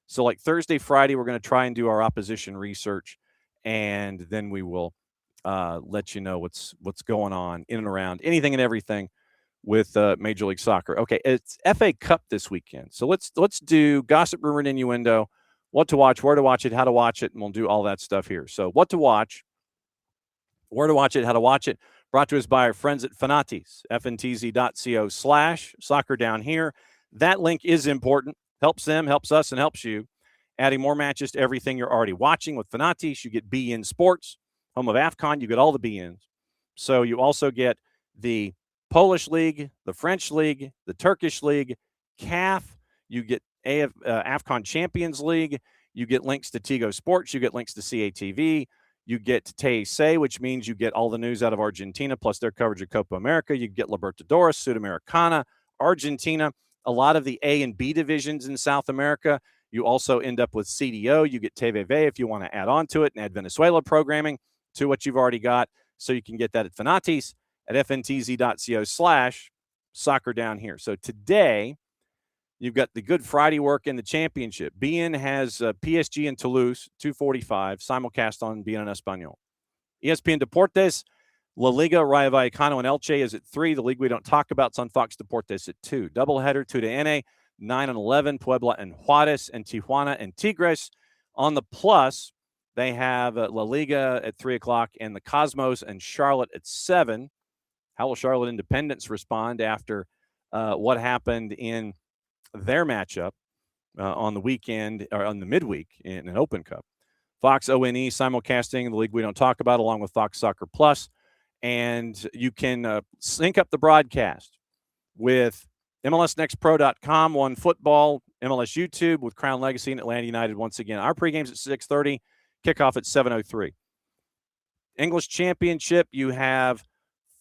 So like Thursday, Friday, we're going to try and do our opposition research. And then we will let you know what's going on in and around anything and everything with Major League Soccer. Okay, it's FA Cup this weekend. So let's do gossip, rumor, and innuendo, what to watch, where to watch it, how to watch it, and we'll do all that stuff here. So what to watch, where to watch it, how to watch it, brought to us by our friends at Fanatis, fntz.co/soccer down here. That link is important. Helps them, helps us, and helps you. Adding more matches to everything you're already watching with Fanatis. You get BN Sports, home of AFCON. You get all the BNs. So you also get the Polish League, the French League, the Turkish League, CAF. You get AFCON Champions League. You get links to Tigo Sports. You get links to CATV. You get TSA, which means you get all the news out of Argentina, plus their coverage of Copa America. You get Libertadores, Sudamericana, Argentina, a lot of the A and B divisions in South America. You also end up with CDO. You get TVV if you want to add on to it and add Venezuela programming to what you've already got. So you can get that at Fanatis at fntz.co/soccer down here. So today, you've got the Good Friday work in the championship. BN has PSG and Toulouse, 2:45, simulcast on BN en Español. ESPN Deportes, La Liga, Rayo Vallecano, and Elche is at 3. The league we don't talk about is on Fox Deportes at 2. Doubleheader, 2 to N, 9 and 11, Puebla and Juarez, and Tijuana and Tigres. On the plus, they have La Liga at 3 o'clock and the Cosmos and Charlotte at 7. How will Charlotte Independence respond after what happened in their matchup on the weekend or on the midweek in an Open Cup? Fox ONE simulcasting the league we don't talk about along with Fox Soccer Plus. And you can sync up the broadcast with MLSNextPro.com, One Football, MLS YouTube with Crown Legacy and Atlanta United once again. Our pregame's at 6:30, kickoff at 7:03. English Championship, you have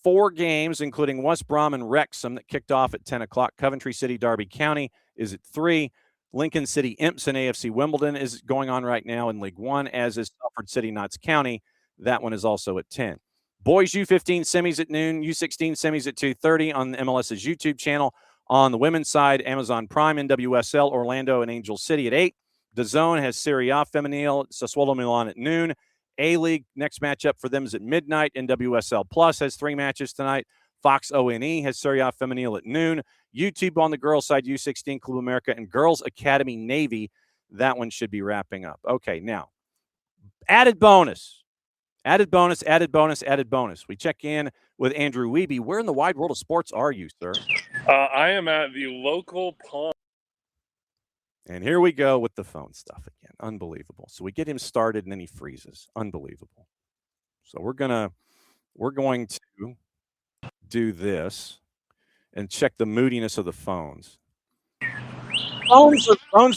4 games, including West Brom and Wrexham that kicked off at 10 o'clock. Coventry City, Derby County is at 3. Lincoln City, Imps, and AFC Wimbledon is going on right now in League One, as is Salford City, Notts County. That one is also at 10. Boys U15 semis at noon, U16 semis at 2:30 on the MLS's YouTube channel. On the women's side, Amazon Prime, NWSL, Orlando, and Angel City at 8. DAZN has Serie A Femenil, Sassuolo Milan at noon. A-League, next matchup for them is at midnight. NWSL Plus has 3 matches tonight. Fox ONE has Serie A Femenil at noon. YouTube on the girls' side, U16 Club America, and Girls Academy Navy. That one should be wrapping up. Okay, now, added bonus. Added bonus, added bonus, added bonus. We check in with Andrew Wiebe. Where in the wide world of sports are you, sir? I am at the local pond. And here we go with the phone stuff again. Unbelievable. So we get him started and then he freezes. Unbelievable. So we're going to do this and check the moodiness of the phones. Phones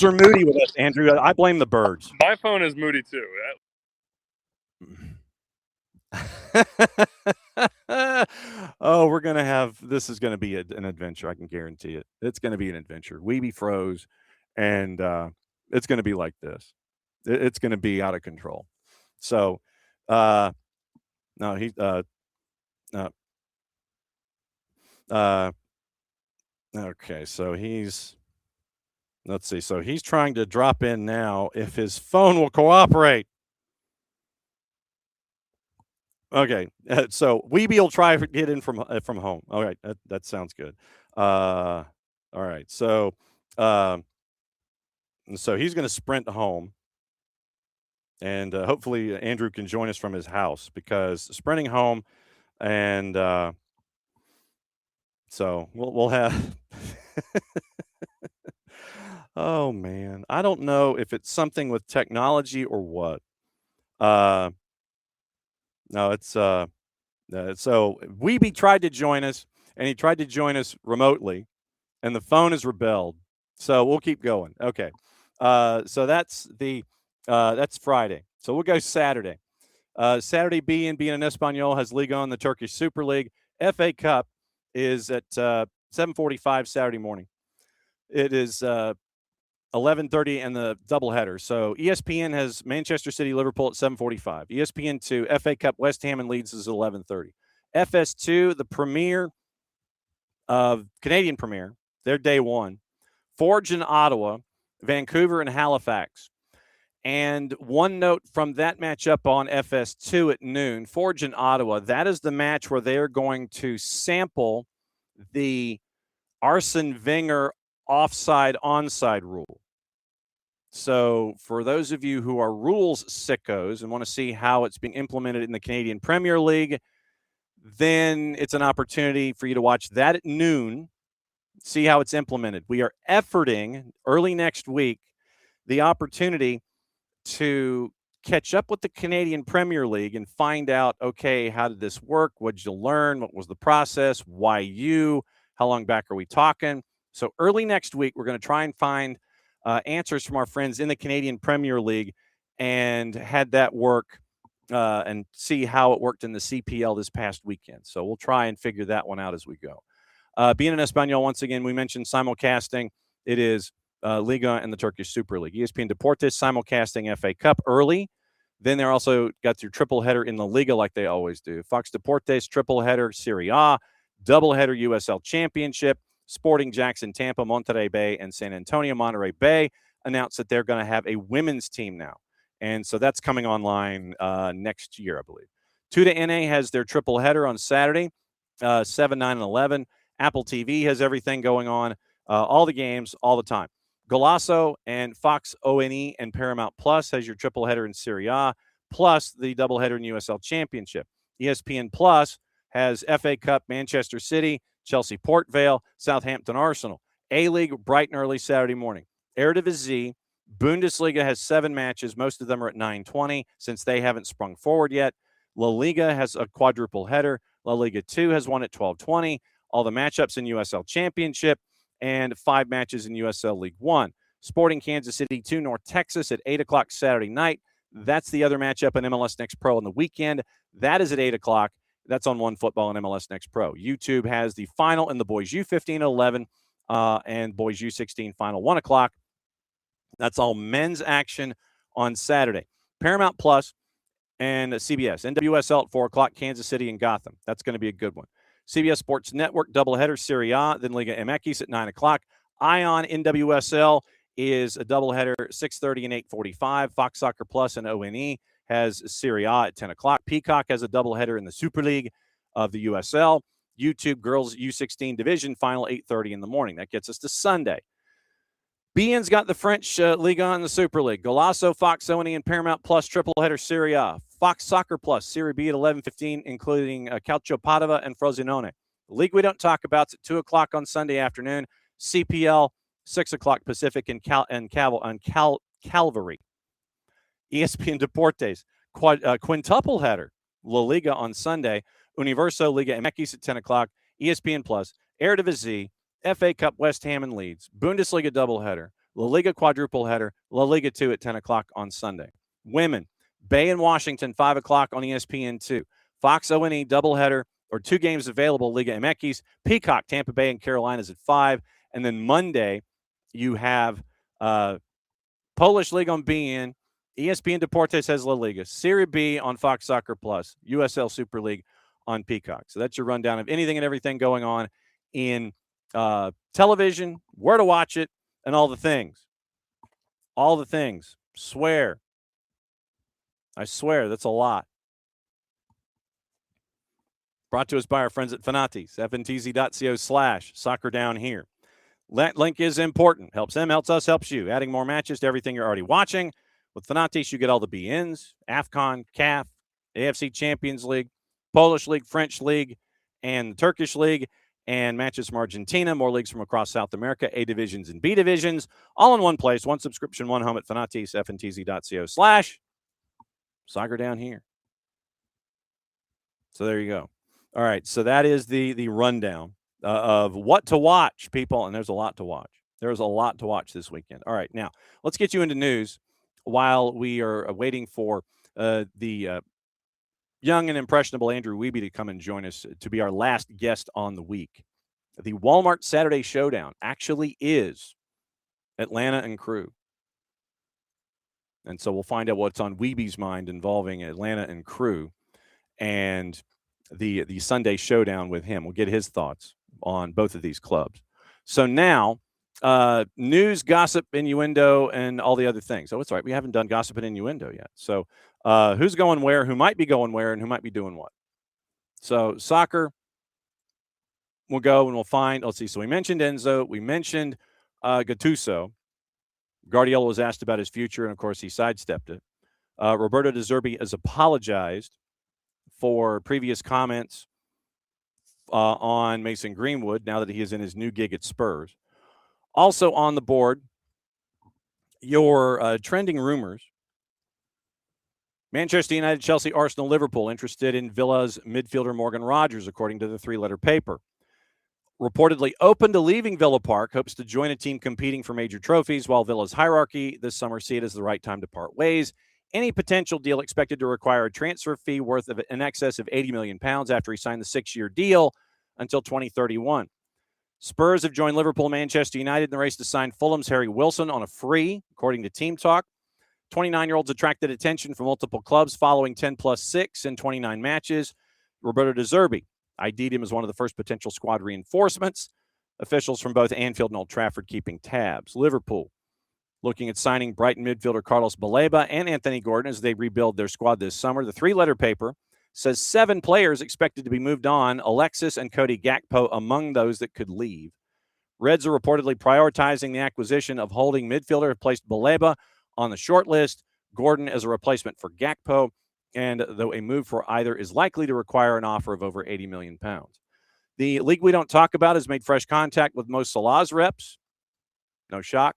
are moody with us, Andrew. I blame the birds. My phone is moody too. Oh, we're going to have, this is going to be an adventure. I can guarantee it. It's going to be an adventure. Wiebe froze, and it's going to be like this. It's going to be out of control. So, no, he, Okay, so let's see. So he's trying to drop in now if his phone will cooperate. Okay, so Wiebe will try to get in from home. All right, that sounds good. All right, so he's going to sprint home, and hopefully Andrew can join us from his house because sprinting home, and so we'll have. Oh man, I don't know if it's something with technology or what. No, it's so Wiebe tried to join us, and he tried to join us remotely, and the phone has rebelled. So we'll keep going. Okay, so that's Friday. So we'll go Saturday. Saturday, being in Espanol has Liga on the Turkish Super League. FA Cup is at 7:45 Saturday morning. It is 11:30 and the doubleheader. So ESPN has Manchester City, Liverpool at 7:45. ESPN2, FA Cup, West Ham and Leeds is 11:30. FS2, the Premier, Canadian Premier, their day one. Forge in Ottawa, Vancouver and Halifax. And one note from that matchup on FS2 at noon, Forge in Ottawa, that is the match where they're going to sample the Arsene Wenger offside-onside rule. So for those of you who are rules sickos and want to see how it's being implemented in the Canadian Premier League, then it's an opportunity for you to watch that at noon, see how it's implemented. We are efforting early next week the opportunity to catch up with the Canadian Premier League and find out, okay, how did this work? What did you learn? What was the process? Why you? How long back are we talking? So early next week, we're going to try and find answers from our friends in the Canadian Premier League and had that work and see how it worked in the CPL this past weekend. So we'll try and figure that one out as we go. Being in Espanol, once again, we mentioned simulcasting. It is Liga and the Turkish Super League. ESPN Deportes simulcasting FA Cup early. Then they're also got their triple header in the Liga like they always do. Fox Deportes triple header Serie A, double header USL Championship. Sporting Jackson, Tampa, Monterrey Bay, and San Antonio. Monterrey Bay announced that they're going to have a women's team now. And so that's coming online next year, I believe. 2 to NA has their triple header on Saturday, 7, 9, and 11. Apple TV has everything going on, all the games, all the time. Golasso and Fox ONE and Paramount Plus has your triple header in Serie A, plus the doubleheader in USL Championship. ESPN Plus has FA Cup, Manchester City, Chelsea Port Vale, Southampton Arsenal. A-League, bright and early Saturday morning. Eredivisie, Bundesliga has 7 matches. Most of them are at 9:20 since they haven't sprung forward yet. La Liga has a quadruple header. La Liga 2 has one at 12:20. All the matchups in USL Championship and 5 matches in USL League 1. Sporting Kansas City 2, North Texas at 8 o'clock Saturday night. That's the other matchup in MLS Next Pro on the weekend. That is at 8 o'clock. That's on One Football and MLS Next Pro. YouTube has the final in the Boys U15 at 11 and Boys U16 final 1 o'clock. That's all men's action on Saturday. Paramount Plus and CBS. NWSL at 4 o'clock, Kansas City and Gotham. That's going to be a good one. CBS Sports Network, doubleheader, Serie A, then Liga MX at 9 o'clock. Ion NWSL is a doubleheader, 6:30 and 8:45. Fox Soccer Plus and ONE has Serie A at 10 o'clock. Peacock has a doubleheader in the Super League of the USL. YouTube Girls U16 Division final 8:30 in the morning. That gets us to Sunday. BN's got the French Liga and the Super League. Golasso, Fox, ONE, and Paramount Plus triple header Serie A. Fox Soccer Plus, Serie B at 11:15, including Calcio Padova and Frosinone. The league we don't talk about is at 2 o'clock on Sunday afternoon. CPL, 6 o'clock Pacific and Calvary. ESPN Deportes, quintuple header. La Liga on Sunday. Universo Liga MX at 10 o'clock. ESPN Plus, Eredivisie, FA Cup, West Ham and Leeds. Bundesliga doubleheader. La Liga quadruple header. La Liga 2 at 10 o'clock on Sunday. Women, Bay and Washington, 5 o'clock on ESPN2. Fox ONE doubleheader, or 2 games available, Liga MX. Peacock, Tampa Bay and Carolinas at 5. And then Monday, you have Polish League on BN. ESPN Deportes has La Liga. Serie B on Fox Soccer Plus. USL Super League on Peacock. So that's your rundown of anything and everything going on in television, where to watch it, and all the things. All the things. Swear. I swear, that's a lot. Brought to us by our friends at Fanatis, fntz.co/soccer down here. That link is important. Helps them, helps us, helps you. Adding more matches to everything you're already watching. With Fanatis, you get all the BNs, AFCON, CAF, AFC Champions League, Polish League, French League, and the Turkish League, and matches from Argentina, more leagues from across South America, A divisions and B divisions, all in one place, one subscription, one home at Fanatis, fntz.co/soccer down here. So there you go. All right, so that is the rundown of what to watch, people, and there's a lot to watch. There's a lot to watch this weekend. All right, now let's get you into news while we are waiting for the young and impressionable Andrew Wiebe to come and join us to be our last guest on the week. The Walmart Saturday Showdown actually is Atlanta and Crew. And so we'll find out what's on Wiebe's mind involving Atlanta and Crew and the Sunday Showdown with him. We'll get his thoughts on both of these clubs. So now, news, gossip, innuendo, and all the other things. Oh, it's all right. We haven't done gossip and innuendo yet. So who's going where, who might be going where, and who might be doing what. So soccer, we'll go and we'll find. Let's see. So we mentioned Enzo. We mentioned Gattuso. Guardiola was asked about his future, and, of course, he sidestepped it. Roberto De Zerbi has apologized for previous comments on Mason Greenwood now that he is in his new gig at Spurs. Also on the board, your trending rumors. Manchester United, Chelsea, Arsenal, Liverpool interested in Villa's midfielder Morgan Rogers, according to the three-letter paper. Reportedly open to leaving Villa Park, hopes to join a team competing for major trophies, while Villa's hierarchy this summer see it as the right time to part ways. Any potential deal expected to require a transfer fee worth of in excess of £80 million after he signed the 6-year deal until 2031. Spurs have joined Liverpool and Manchester United in the race to sign Fulham's Harry Wilson on a free, according to Team Talk. 29-year-olds attracted attention from multiple clubs following 10+6 in 29 matches. Roberto De Zerbi ID'd him as one of the first potential squad reinforcements. Officials from both Anfield and Old Trafford keeping tabs. Liverpool looking at signing Brighton midfielder Carlos Baleba and Anthony Gordon as they rebuild their squad this summer. The three-letter paper says 7 players expected to be moved on, Alexis and Cody Gakpo among those that could leave. Reds are reportedly prioritizing the acquisition of holding midfielder, have placed Baleba on the short list, Gordon as a replacement for Gakpo, and though a move for either is likely to require an offer of over £80 million. The league we don't talk about has made fresh contact with Mo Salah's reps. No shock.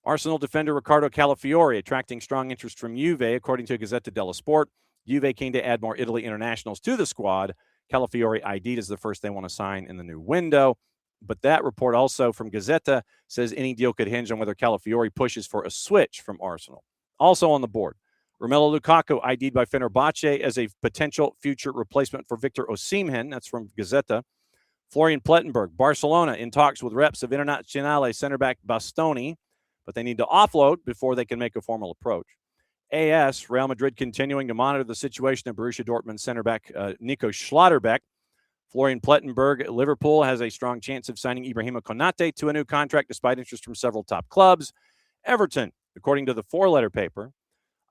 Arsenal defender Ricardo Calafiori attracting strong interest from Juve, according to Gazzetta dello Sport. Juve keen to add more Italy internationals to the squad. Calafiori ID'd is the first they want to sign in the new window. But that report also from Gazzetta says any deal could hinge on whether Calafiori pushes for a switch from Arsenal. Also on the board, Romelu Lukaku ID'd by Fenerbahce as a potential future replacement for Victor Osimhen. That's from Gazzetta. Florian Plettenberg, Barcelona in talks with reps of Internazionale center back Bastoni, but they need to offload before they can make a formal approach. AS, Real Madrid continuing to monitor the situation of Borussia Dortmund center back Nico Schlotterbeck. Florian Plettenberg, Liverpool has a strong chance of signing Ibrahima Konate to a new contract despite interest from several top clubs. Everton, according to the 4-letter paper,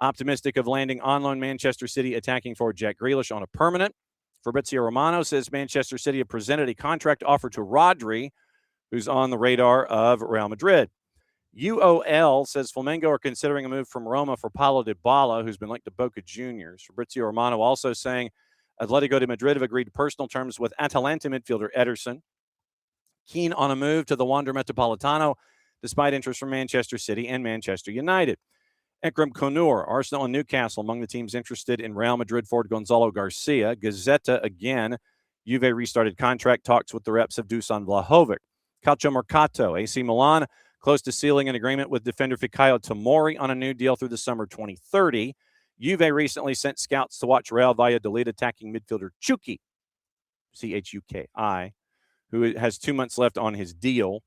optimistic of landing on loan Manchester City attacking forward Jack Grealish on a permanent. Fabrizio Romano says Manchester City have presented a contract offer to Rodri, who's on the radar of Real Madrid. UOL says Flamengo are considering a move from Roma for Paulo Dybala, who's been linked to Boca Juniors. Fabrizio Romano also saying Atletico de Madrid have agreed to personal terms with Atalanta midfielder Ederson. Keen on a move to the Wanda Metropolitano, despite interest from Manchester City and Manchester United. Ekrem Konur, Arsenal and Newcastle among the teams interested in Real Madrid forward Gonzalo Garcia. Gazzetta again. Juve restarted contract talks with the reps of Dusan Vlahovic. Calcio Mercato, AC Milan close to sealing an agreement with defender Fikayo Tomori on a new deal through the summer 2030. Juve recently sent scouts to watch Real Valladolid attacking midfielder Chuki, Chuki, who has 2 months left on his deal,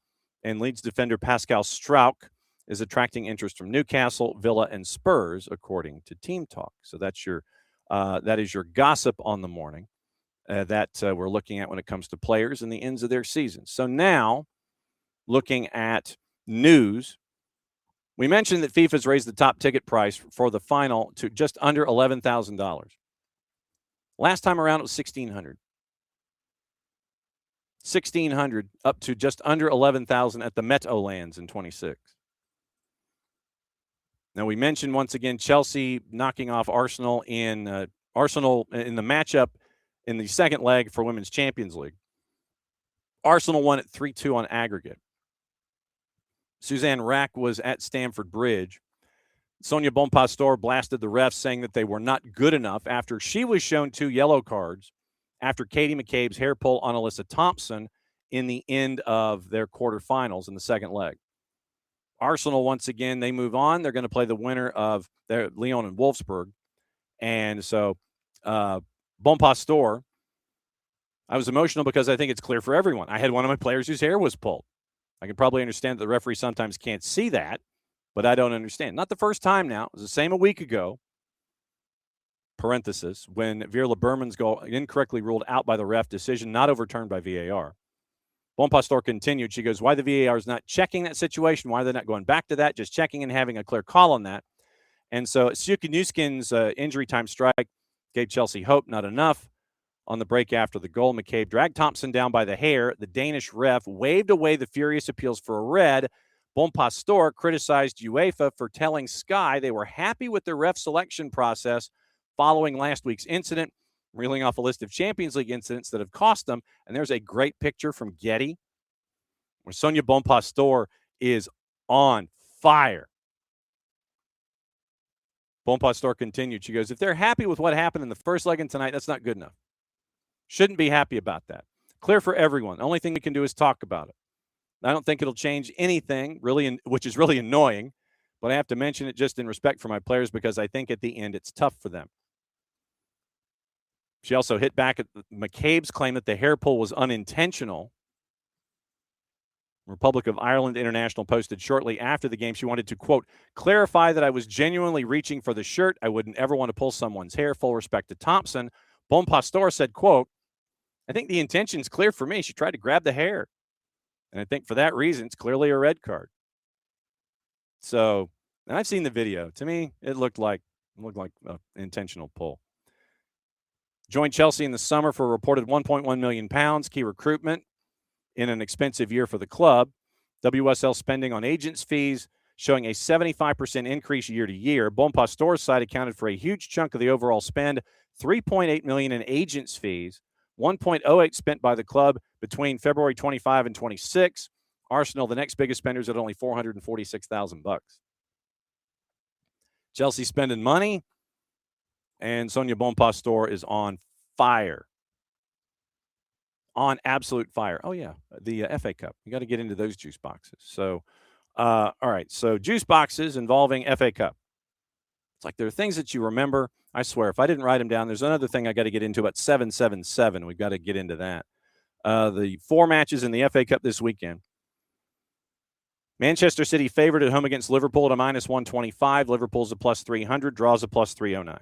and Leeds defender Pascal Struijk is attracting interest from Newcastle, Villa, and Spurs, according to Team Talk. So that's that is your gossip on the morning. that we're looking at when it comes to players and the ends of their season. So now, looking at news, we mentioned that FIFA's raised the top ticket price for the final to just under $11,000. Last time around, it was $1,600. $1,600 up to just under $11,000 at the Meadowlands in 26. Now, we mentioned once again Chelsea knocking off Arsenal in the matchup in the second leg for Women's Champions League. Arsenal won at 3-2 on aggregate. Suzanne Rack was at Stamford Bridge. Sonia Bonpastor blasted the refs, saying that they were not good enough after she was shown 2 yellow cards after Katie McCabe's hair pull on Alyssa Thompson in the end of their quarterfinals in the second leg. Arsenal, once again, they move on. They're going to play the winner of their Lyon and Wolfsburg. And so Bonpastor, I was emotional because I think it's clear for everyone. I had one of my players whose hair was pulled. I can probably understand that the referee sometimes can't see that, but I don't understand. Not the first time now. It was the same a week ago, parenthesis, when Veerle Berman's goal incorrectly ruled out by the ref, decision not overturned by VAR. Bonpastor continued. She goes, why the VAR is not checking that situation? Why are they not going back to that? Just checking and having a clear call on that. And so Suki Nuskin's injury time strike gave Chelsea hope, not enough. On the break after the goal, McCabe dragged Thompson down by the hair. The Danish ref waved away the furious appeals for a red. Bonpastor criticized UEFA for telling Sky they were happy with their ref selection process following last week's incident, reeling off a list of Champions League incidents that have cost them. And there's a great picture from Getty where Sonia Bonpastor is on fire. Bonpastor continued. She goes, if they're happy with what happened in the first leg and tonight, that's not good enough. Shouldn't be happy about that. Clear for everyone. The only thing we can do is talk about it. I don't think it'll change anything, really, which is really annoying, but I have to mention it just in respect for my players because I think at the end it's tough for them. She also hit back at McCabe's claim that the hair pull was unintentional. Republic of Ireland International posted shortly after the game she wanted to, quote, clarify that I was genuinely reaching for the shirt. I wouldn't ever want to pull someone's hair. Full respect to Thompson. Bonpastor said, quote, I think the intention's clear for me. She tried to grab the hair. And I think for that reason, it's clearly a red card. So, and I've seen the video. To me, it looked like an intentional pull. Joined Chelsea in the summer for a reported £1.1 million, key recruitment in an expensive year for the club. WSL spending on agents' fees showing a 75% increase year to year. Bonpastor's side accounted for a huge chunk of the overall spend, $3.8 million in agents' fees. 1.08 spent by the club between February 25 and 26. Arsenal, the next biggest spenders, at only $446,000. Chelsea spending money, and Sonia Bonpastor is on fire. On absolute fire. Oh, yeah, the FA Cup. You got to get into those juice boxes. So, all right, so juice boxes involving FA Cup. It's like there are things that you remember. I swear, if I didn't write them down, there's another thing I got to get into about 777. We've got to get into that. The 4 matches in the FA Cup this weekend. Manchester City favored at home against Liverpool at a -125. Liverpool's a +300. Draws a +309.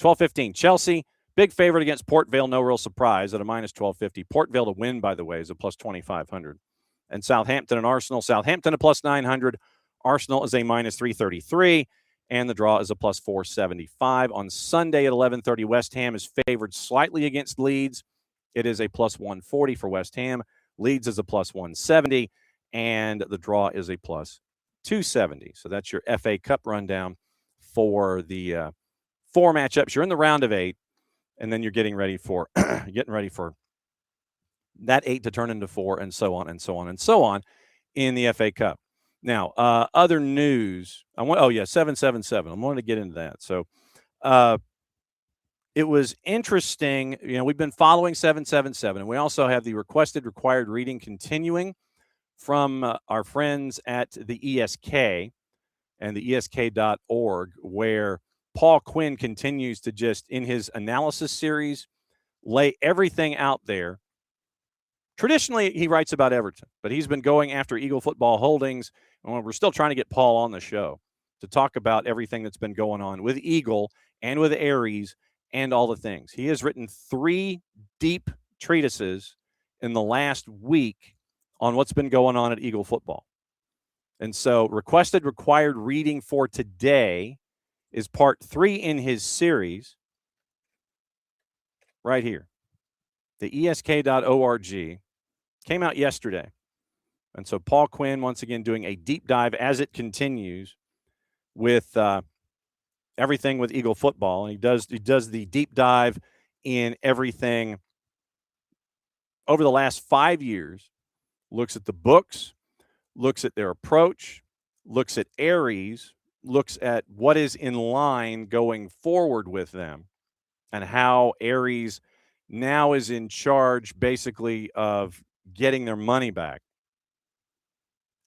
12:15. Chelsea, big favorite against Port Vale. No real surprise at a -1250. Port Vale to win, by the way, is a +2500. And Southampton and Arsenal. Southampton a +900. Arsenal is a -333. And the draw is a +475. On Sunday at 11:30, West Ham is favored slightly against Leeds. It is a +140 for West Ham. Leeds is a +170. And the draw is a +270. So that's your FA Cup rundown for the 4 matchups. You're in the round of 8, and then you're getting ready for that 8 to turn into 4, and so on and so on and so on in the FA Cup. Now, other news. 777. I wanted to get into that. So it was interesting. You know, we've been following 777, and we also have the required reading continuing from our friends at the ESK and the ESK.org, where Paul Quinn continues to just, in his analysis series, lay everything out there. Traditionally, he writes about Everton, but he's been going after Eagle Football Holdings. And we're still trying to get Paul on the show to talk about everything that's been going on with Eagle and with Aries and all the things. He has written 3 deep treatises in the last week on what's been going on at Eagle football. And so requested required reading for today is part 3 in his series right here. The esk.org came out yesterday. And so Paul Quinn, once again, doing a deep dive as it continues with everything with Eagle football. And he does the deep dive in everything over the last 5 years, looks at the books, looks at their approach, looks at Aries, looks at what is in line going forward with them, and how Aries now is in charge basically of getting their money back.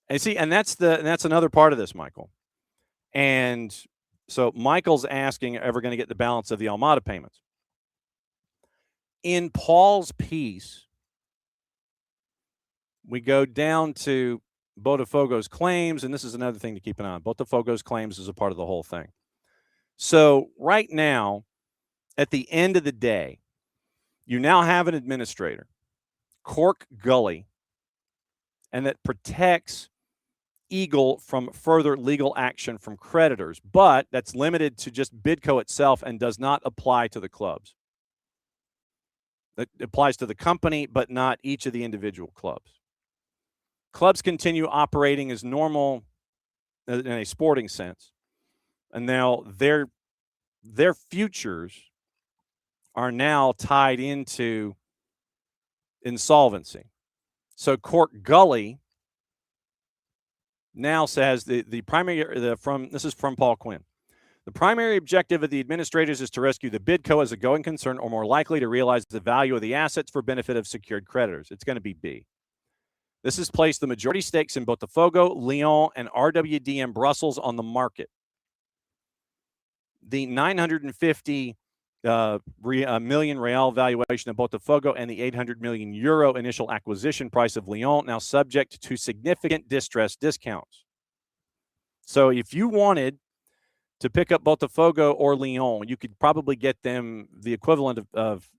And see, and that's another part of this, Michael. And so Michael's asking, ever going to get the balance of the Almada payments? In Paul's piece, we go down to Botafogo's claims, and this is another thing to keep an eye on. Botafogo's claims is a part of the whole thing. So right now, at the end of the day, you now have an administrator, Cork Gully, and that protects Eagle from further legal action from creditors, but that's limited to just Bidco itself and does not apply to the clubs. That applies to the company, but not each of the individual clubs. Clubs continue operating as normal in a sporting sense, and now their futures are now tied into insolvency. So Cork Gully now says this is from Paul Quinn. The primary objective of the administrators is to rescue the Bidco as a going concern or more likely to realize the value of the assets for benefit of secured creditors. It's going to be B. This has placed the majority stakes in Botafogo, Lyon, and RWDM Brussels on the market. The 950 million real valuation of Botafogo and the 800 million euro initial acquisition price of Lyon now subject to significant distress discounts. So if you wanted to pick up Botafogo or Lyon, you could probably get them the equivalent of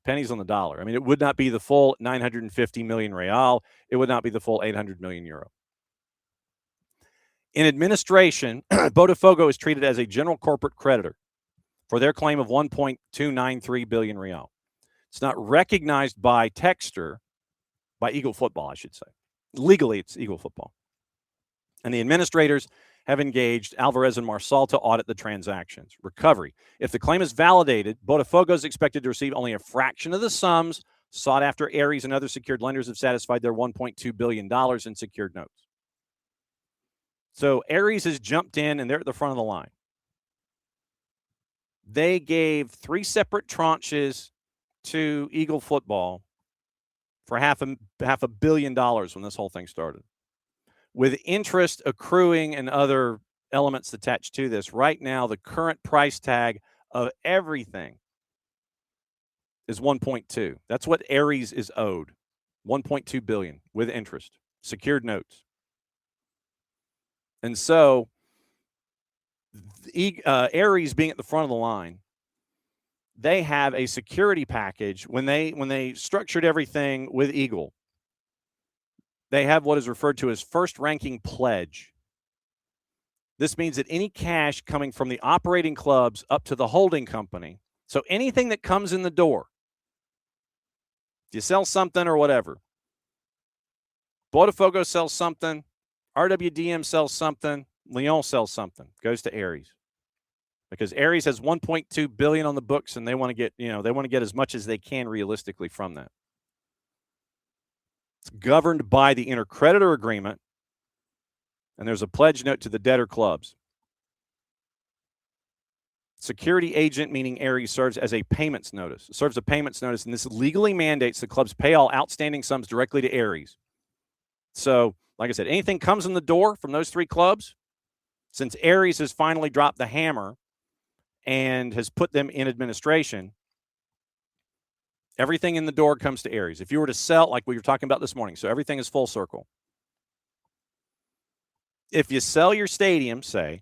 pennies on the dollar. I mean, it would not be the full 950 million real. It would not be the full 800 million euro. In administration, Botafogo is treated as a general corporate creditor for their claim of 1.293 billion real. It's not recognized by Texter, by Eagle Football, I should say. Legally, it's Eagle Football. And the administrators have engaged Alvarez and Marsal to audit the transactions. Recovery. If the claim is validated, Botafogo is expected to receive only a fraction of the sums sought after Aries and other secured lenders have satisfied their $1.2 billion in secured notes. So Aries has jumped in, and they're at the front of the line. They gave 3 separate tranches to Eagle Football for half a billion dollars when this whole thing started, with interest accruing and other elements attached to this. Right now, the current price tag of everything is 1.2. That's what Aries is owed, 1.2 billion with interest, secured notes. And so Aries being at the front of the line, they have a security package. When they structured everything with Eagle, they have what is referred to as first ranking pledge. This means that any cash coming from the operating clubs up to the holding company, so anything that comes in the door, if you sell something or whatever, Botafogo sells something, RWDM sells something, Lyon sells something, goes to Aries. Because Aries has 1.2 billion on the books, and they want to get as much as they can realistically from that. It's governed by the intercreditor agreement, and there's a pledge note to the debtor clubs. Security agent, meaning Aries, serves as a payments notice. It serves a payments notice, and this legally mandates the clubs pay all outstanding sums directly to Aries. So, like I said, anything comes in the door from those 3 clubs, since Aries has finally dropped the hammer and has put them in administration, everything in the door comes to Aries. If you were to sell, like we were talking about this morning, so everything is full circle. If you sell your stadium, say,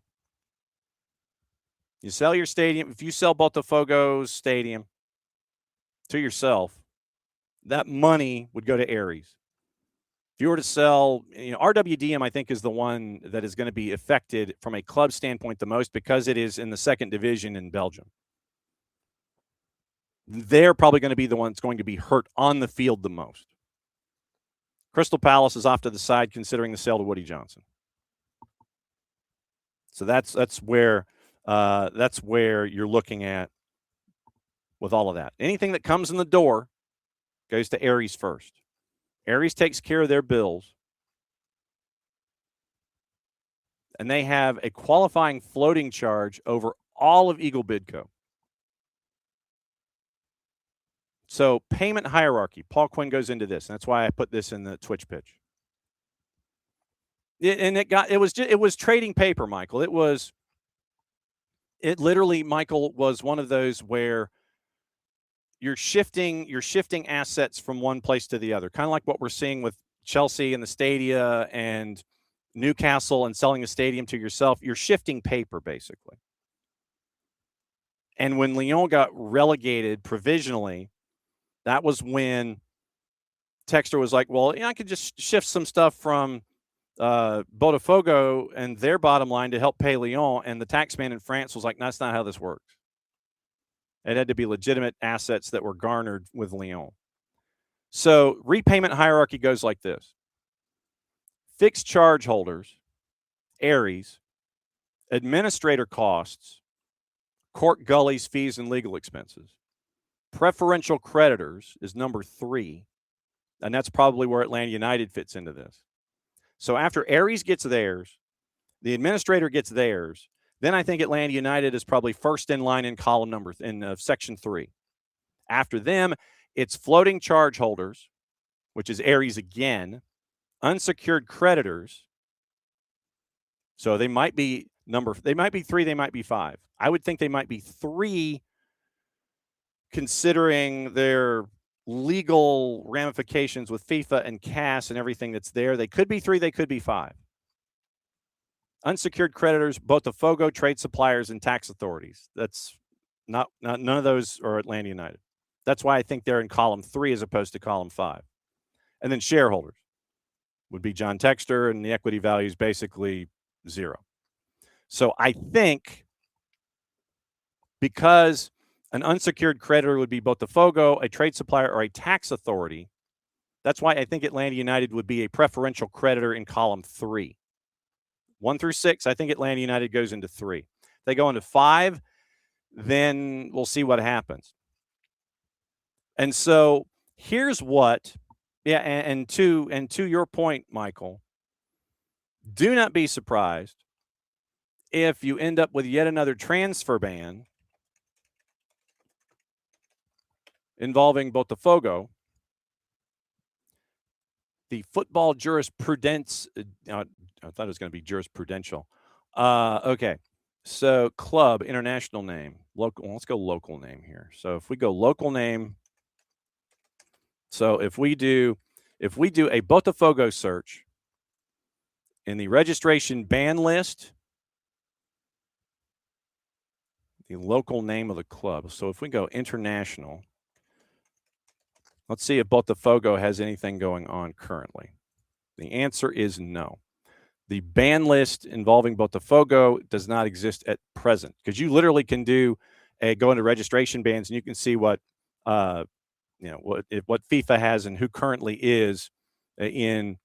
You sell your stadium. If you sell Botafogo's stadium to yourself, that money would go to Aries. If you were to sell, RWDM, I think, is the one that is going to be affected from a club standpoint the most because it is in the second division in Belgium. They're probably going to be the one that's going to be hurt on the field the most. Crystal Palace is off to the side considering the sale to Woody Johnson. So that's where you're looking at with all of that. Anything that comes in the door goes to Aries first. Aries takes care of their bills. And they have a qualifying floating charge over all of Eagle Bidco. So payment hierarchy. Paul Quinn goes into this. And that's why I put this in the Twitch pitch. It was trading paper, Michael. It literally, Michael, was one of those where you're shifting assets from one place to the other, kind of like what we're seeing with Chelsea and the stadia and Newcastle and selling a stadium to yourself. You're shifting paper, basically. And when Lyon got relegated provisionally, that was when Texter was like, well, I could just shift some stuff from Botafogo and their bottom line to help pay Lyon. And the taxman in France was like, no, that's not how this works. It had to be legitimate assets that were garnered with Lyon. So repayment hierarchy goes like this. Fixed charge holders, Aries, administrator costs, court gullies, fees, and legal expenses. Preferential creditors is number 3, and that's probably where Atlanta United fits into this. So after Aries gets theirs, the administrator gets theirs, then I think Atlanta United is probably first in line in column number in section 3. After them, it's floating charge holders, which is Aries again, unsecured creditors. So they might be 3, they might be 5. I would think they might be 3 considering their legal ramifications with FIFA and CAS and everything that's there. They could be 3, they could be 5. Unsecured creditors, Botafogo, trade suppliers, and tax authorities. That's not none of those are Atlanta United. That's why I think they're in column 3 as opposed to column 5. And then shareholders would be John Texter, and the equity value is basically 0. So I think because an unsecured creditor would be Botafogo, a trade supplier, or a tax authority, that's why I think Atlanta United would be a preferential creditor in column 3. 1 through 6, I think Atlanta United goes into 3. If they go into 5, then we'll see what happens. And so here's what, and to your point, Michael, do not be surprised if you end up with yet another transfer ban involving Botafogo. The football jurisprudence, I thought it was going to be jurisprudential. Okay, so club, international name, local. Let's go local name here. So if we go local name, so if we do a Botafogo search in the registration ban list, the local name of the club. So if we go international, let's see if Botafogo has anything going on currently. The answer is no. The ban list involving Botafogo does not exist at present because you literally can go into registration bans and you can see what FIFA has and who currently is in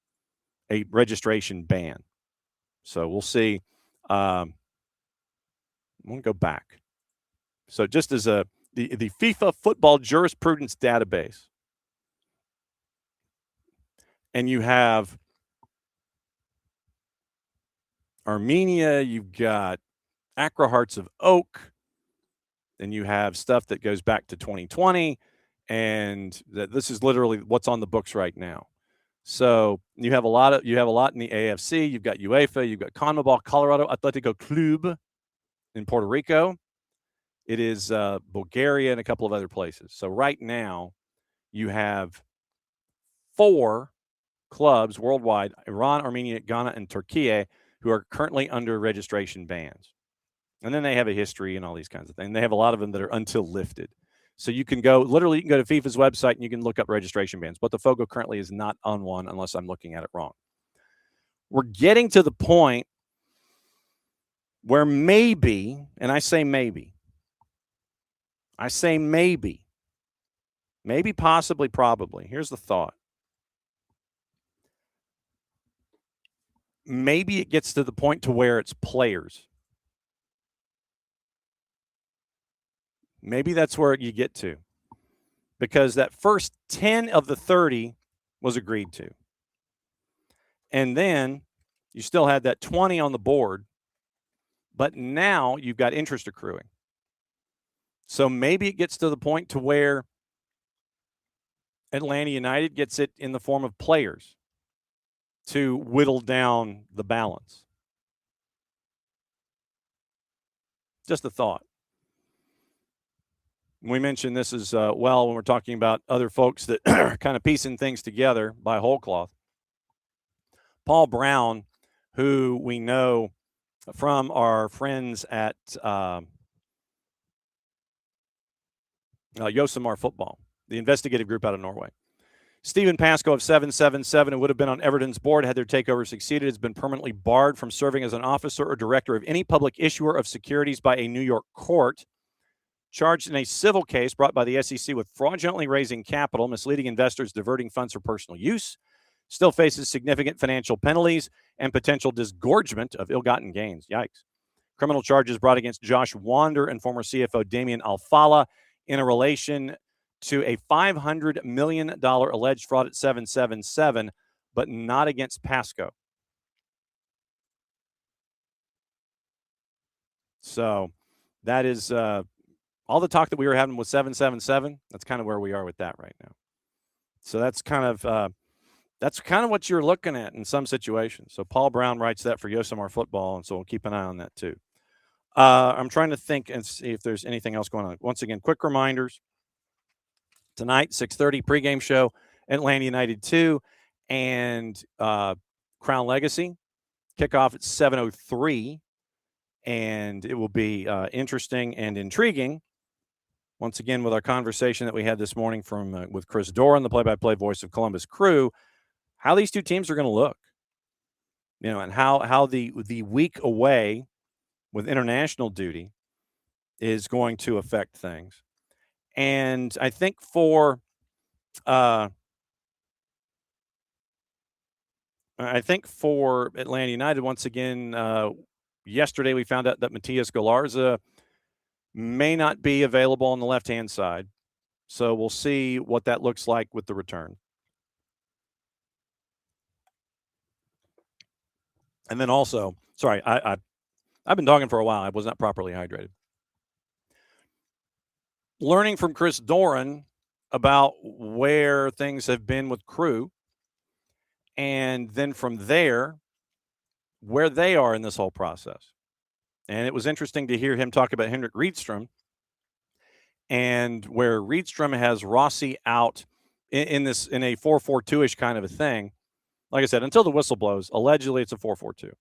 a registration ban. So we'll see. I'm going to go back. So just as the FIFA football jurisprudence database, and you have Armenia, you've got Accra Hearts of Oak, and you have stuff that goes back to 2020, and this is literally what's on the books right now. So you have a lot in the AFC. You've got UEFA, you've got CONMEBOL, Colorado Atletico Club in Puerto Rico. It is Bulgaria and a couple of other places. So right now you have 4 clubs worldwide: Iran, Armenia, Ghana, and Turkey, who are currently under registration bans. And then they have a history and all these kinds of things. They have a lot of them that are until lifted. So you can go to FIFA's website and you can look up registration bans. But the Fogo currently is not on one unless I'm looking at it wrong. We're getting to the point where maybe, and I say maybe, maybe, possibly, probably. Here's the thought. Maybe it gets to the point to where it's players. Maybe that's where you get to. Because that first 10 of the 30 was agreed to. And then you still had that 20 on the board, but now you've got interest accruing. So maybe it gets to the point to where Atlanta United gets it in the form of players to whittle down the balance. Just a thought. We mentioned this as well when we're talking about other folks that are kind of piecing things together by whole cloth. Paul Brown, who we know from our friends at Yosemar Football, the investigative group out of Norway. Stephen Pascoe of 777, who would have been on Everton's board had their takeover succeeded, has been permanently barred from serving as an officer or director of any public issuer of securities by a New York court. Charged in a civil case brought by the SEC with fraudulently raising capital, misleading investors, diverting funds for personal use, still faces significant financial penalties and potential disgorgement of ill-gotten gains. Yikes. Criminal charges brought against Josh Wander and former CFO Damian Alfala in a relation to a $500 million alleged fraud at 777, but not against Pascoe. So that is all the talk that we were having with 777. That's kind of where we are with that right now. So that's kind of what you're looking at in some situations. So Paul Brown writes that for Yosemar Football, and so we'll keep an eye on that too. I'm trying to think and see if there's anything else going on. Once again, quick reminders. Tonight, 6:30 pregame show, Atlanta United 2 and Crown Legacy. Kickoff at 7:03, and it will be interesting and intriguing. Once again, with our conversation that we had this morning with Chris Doran, the play-by-play voice of Columbus Crew, how these two teams are going to look, and how the week away with international duty is going to affect things. And I think for Atlanta United, once again, yesterday we found out that Matias Galarza may not be available on the left-hand side. So we'll see what that looks like with the return. And then also, sorry, I've been talking for a while. I was not properly hydrated. Learning from Chris Doran about where things have been with Crew, and then from there, where they are in this whole process. And it was interesting to hear him talk about Henrik Rydström and where Rydström has Rossi out in a 4-4-2-ish kind of a thing. Like I said, until the whistle blows, allegedly it's a 4-4-2.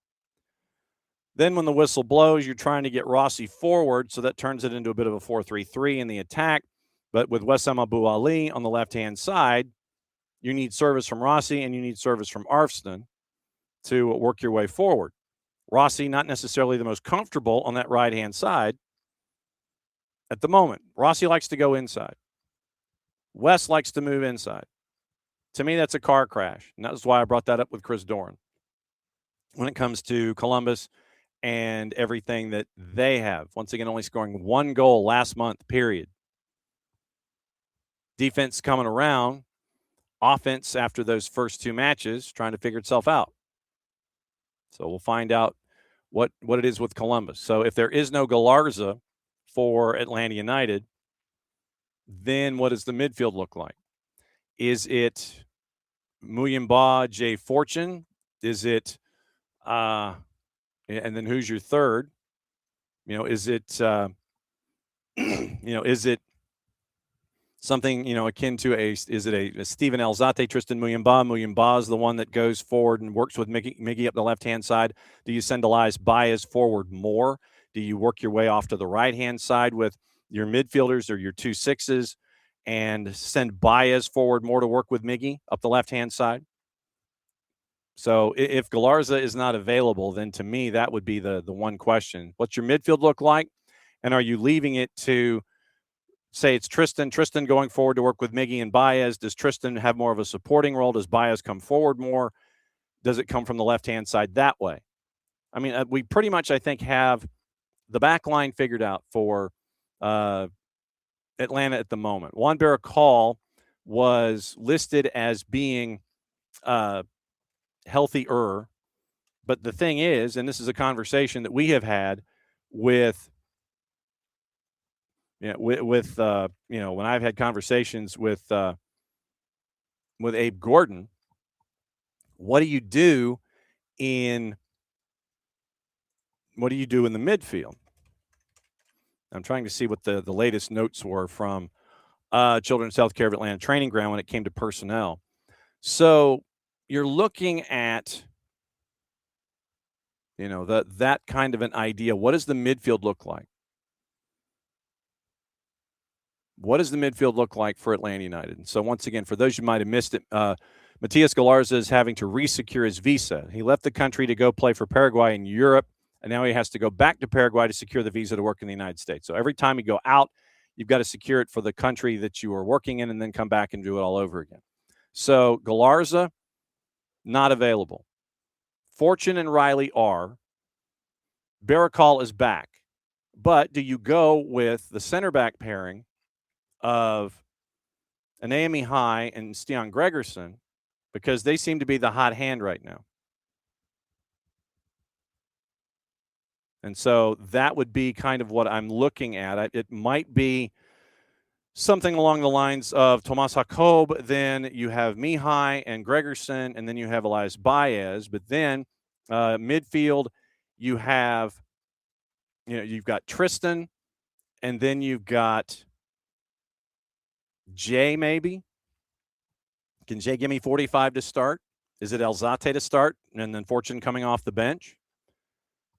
Then when the whistle blows, you're trying to get Rossi forward, so that turns it into a bit of a 4-3-3 in the attack. But with Wessam Abu Ali on the left-hand side, you need service from Rossi and you need service from Arfston to work your way forward. Rossi not necessarily the most comfortable on that right-hand side at the moment. Rossi likes to go inside. Wes likes to move inside. To me, that's a car crash, and that's why I brought that up with Chris Doran when it comes to Columbus and everything that they have. Once again, only scoring one goal last month, period. Defense coming around. Offense after those first two matches trying to figure itself out. So we'll find out what it is with Columbus. So if there is no Galarza for Atlanta United, then what does the midfield look like? Is it Muyimba, Jay Fortune? Is it and then who's your third? Is it is it something akin to a Steven Alzate, Tristan Muyimba? Muyimba is the one that goes forward and works with Miggy up the left hand side. Do you send Elias Baez forward more? Do you work your way off to the right-hand side with your midfielders or your 2-6s and send Baez forward more to work with Miggy up the left-hand side? So if Galarza is not available, then to me, that would be the one question. What's your midfield look like? And are you leaving it to, say it's Tristan going forward to work with Miggy and Baez? Does Tristan have more of a supporting role? Does Baez come forward more? Does it come from the left-hand side that way? I mean, we pretty much, I think, have the back line figured out for Atlanta at the moment. Juan Barracall was listed as being healthier. But the thing is, and this is a conversation that we have had with, when I've had conversations with Abe Gordon, what do you do in the midfield? I'm trying to see what the latest notes were from Children's Healthcare of Atlanta Training Ground when it came to personnel. So you're looking at, that kind of an idea. What does the midfield look like? What does the midfield look like for Atlanta United? And so once again, for those who might have missed it, Matias Galarza is having to resecure his visa. He left the country to go play for Paraguay in Europe, and now he has to go back to Paraguay to secure the visa to work in the United States. So every time you go out, you've got to secure it for the country that you are working in and then come back and do it all over again. So Galarza, not available. Fortune and Riley are. Barracall is back. But do you go with the center back pairing of Anami High and Stian Gregerson, because they seem to be the hot hand right now? And so that would be kind of what I'm looking at. It might be something along the lines of Tomas Jacob, then you have Mihai and Gregerson, and then you have Elias Baez. But then midfield, you've got Tristan, and then you've got Jay maybe. Can Jay give me 45 to start? Is it Alzate to start, and then Fortune coming off the bench?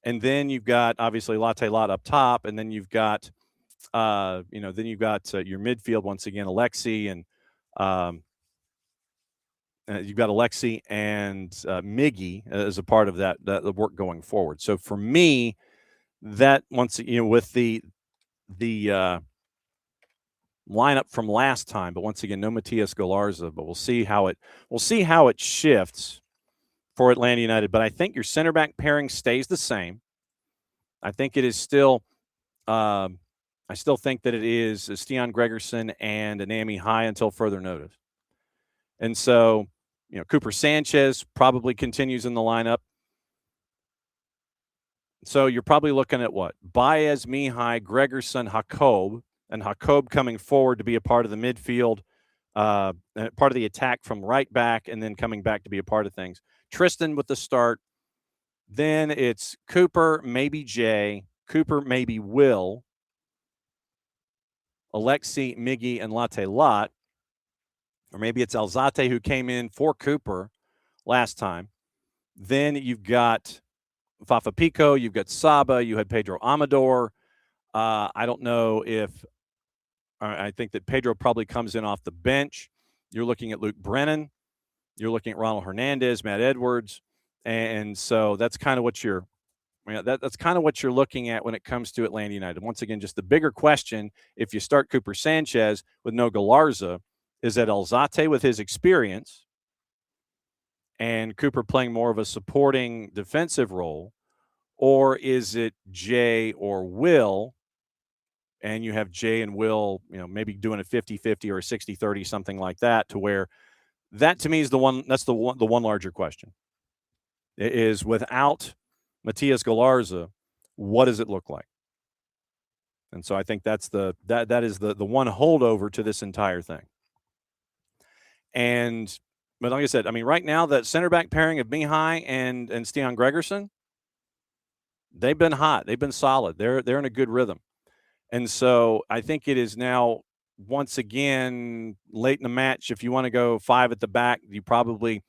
And then you've got, obviously, Latte Lot up top, and then you've got your midfield once again, Alexi, and you've got Alexi and Miggy as a part of that work going forward. So for me, that once with the lineup from last time, but once again, no Matias Galarza. But we'll see how it shifts for Atlanta United. But I think your center back pairing stays the same. I think it is still. I still think that it is Stian Gregerson and Anami High until further notice. And so, Cooper Sanchez probably continues in the lineup. So you're probably looking at what? Baez, Mihai, Gregerson, Jacob, and Jacob coming forward to be a part of the midfield, part of the attack from right back, and then coming back to be a part of things. Tristan with the start. Then it's Cooper, maybe Jay. Cooper, maybe Will. Alexi, Miggy, and Latte Lot. Or maybe it's Alzate who came in for Cooper last time. Then you've got Fafa Pico. You've got Saba. You had Pedro Amador. I don't know if I think that Pedro probably comes in off the bench. You're looking at Luke Brennan. You're looking at Ronald Hernandez, Matt Edwards. And so that's kind of what you're that's kind of what you're looking at when it comes to Atlanta United. Once again, just the bigger question, if you start Cooper Sanchez with no Galarza, is that Alzate with his experience and Cooper playing more of a supporting defensive role, or is it Jay or Will, and you have Jay and Will, maybe doing a 50-50 or a 60-30, something like that, to where that to me is the one larger question. It is without Matias Galarza, what does it look like? And so I think that is the one holdover to this entire thing. But like I said, I mean, right now that center back pairing of Mihai and Stian Gregerson, they've been hot. They've been solid. They're in a good rhythm. And so I think it is now, once again, late in the match, if you want to go 5 at the back, you probably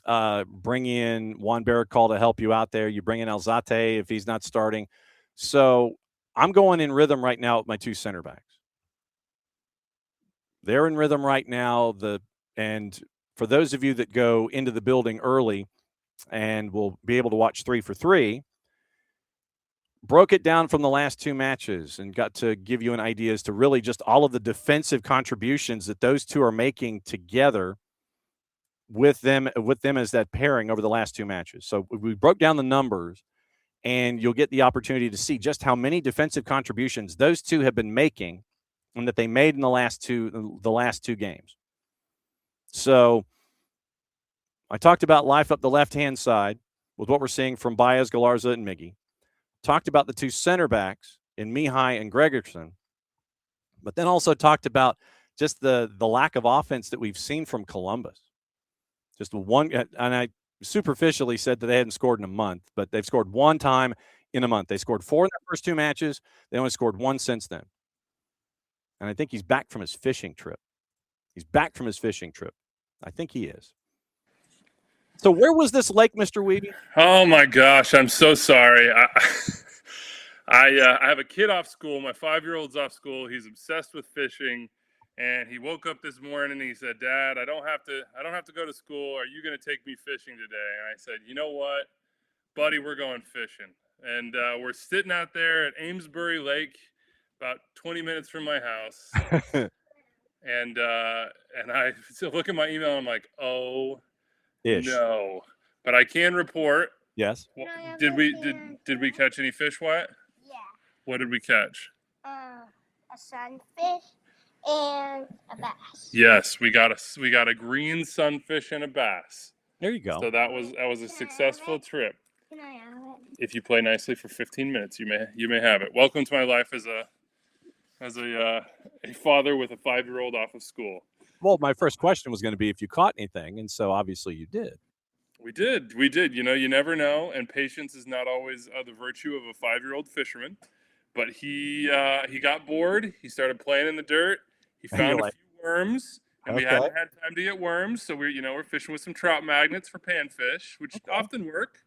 bring in Juan Barracall to help you out there. You bring in Alzate if he's not starting. So I'm going in rhythm right now with my two center backs. They're in rhythm right now. And for those of you that go into the building early and will be able to watch 3 for 3, broke it down from the last two matches and got to give you an idea as to really just all of the defensive contributions that those two are making together with them as that pairing over the last two matches. So we broke down the numbers, and you'll get the opportunity to see just how many defensive contributions those two have been making and that they made in the last two games. So I talked about life up the left-hand side with what we're seeing from Baez, Galarza, and Miggy. Talked about the two center backs in Mihai and Gregerson, but then also talked about just the lack of offense that we've seen from Columbus. Just one, and I superficially said that they hadn't scored in a month, but they've scored one time in a month. They scored 4 in their first 2 matches. They only scored 1 since then. And I think he's back from his fishing trip. I think he is. So where was this lake, Mr. Wiebe? Oh my gosh, I'm so sorry. I have a kid off school. My 5-year-old's off school. He's obsessed with fishing, and he woke up this morning and he said, "Dad, I don't have to go to school. Are you going to take me fishing today?" And I said, "You know what, buddy, we're going fishing." And we're sitting out there at Amesbury Lake, about 20 minutes from my house. and I look at my email and I'm like, "Oh, no." But I can report. Yes. Did we catch any fish, Wyatt? Yeah. What did we catch? A sunfish and a bass. Yes, we got a green sunfish and a bass. There you go. So that was a successful trip. Can I have it? If you play nicely for 15 minutes, you may have it. Welcome to my life as a father with a 5-year-old off of school. Well, my first question was going to be if you caught anything, and so obviously you did. We did. You know, you never know, and patience is not always the virtue of a 5-year-old fisherman. But he got bored. He started playing in the dirt. He found a few worms, and we hadn't had time to get worms, so we're fishing with some trout magnets for panfish, which often work.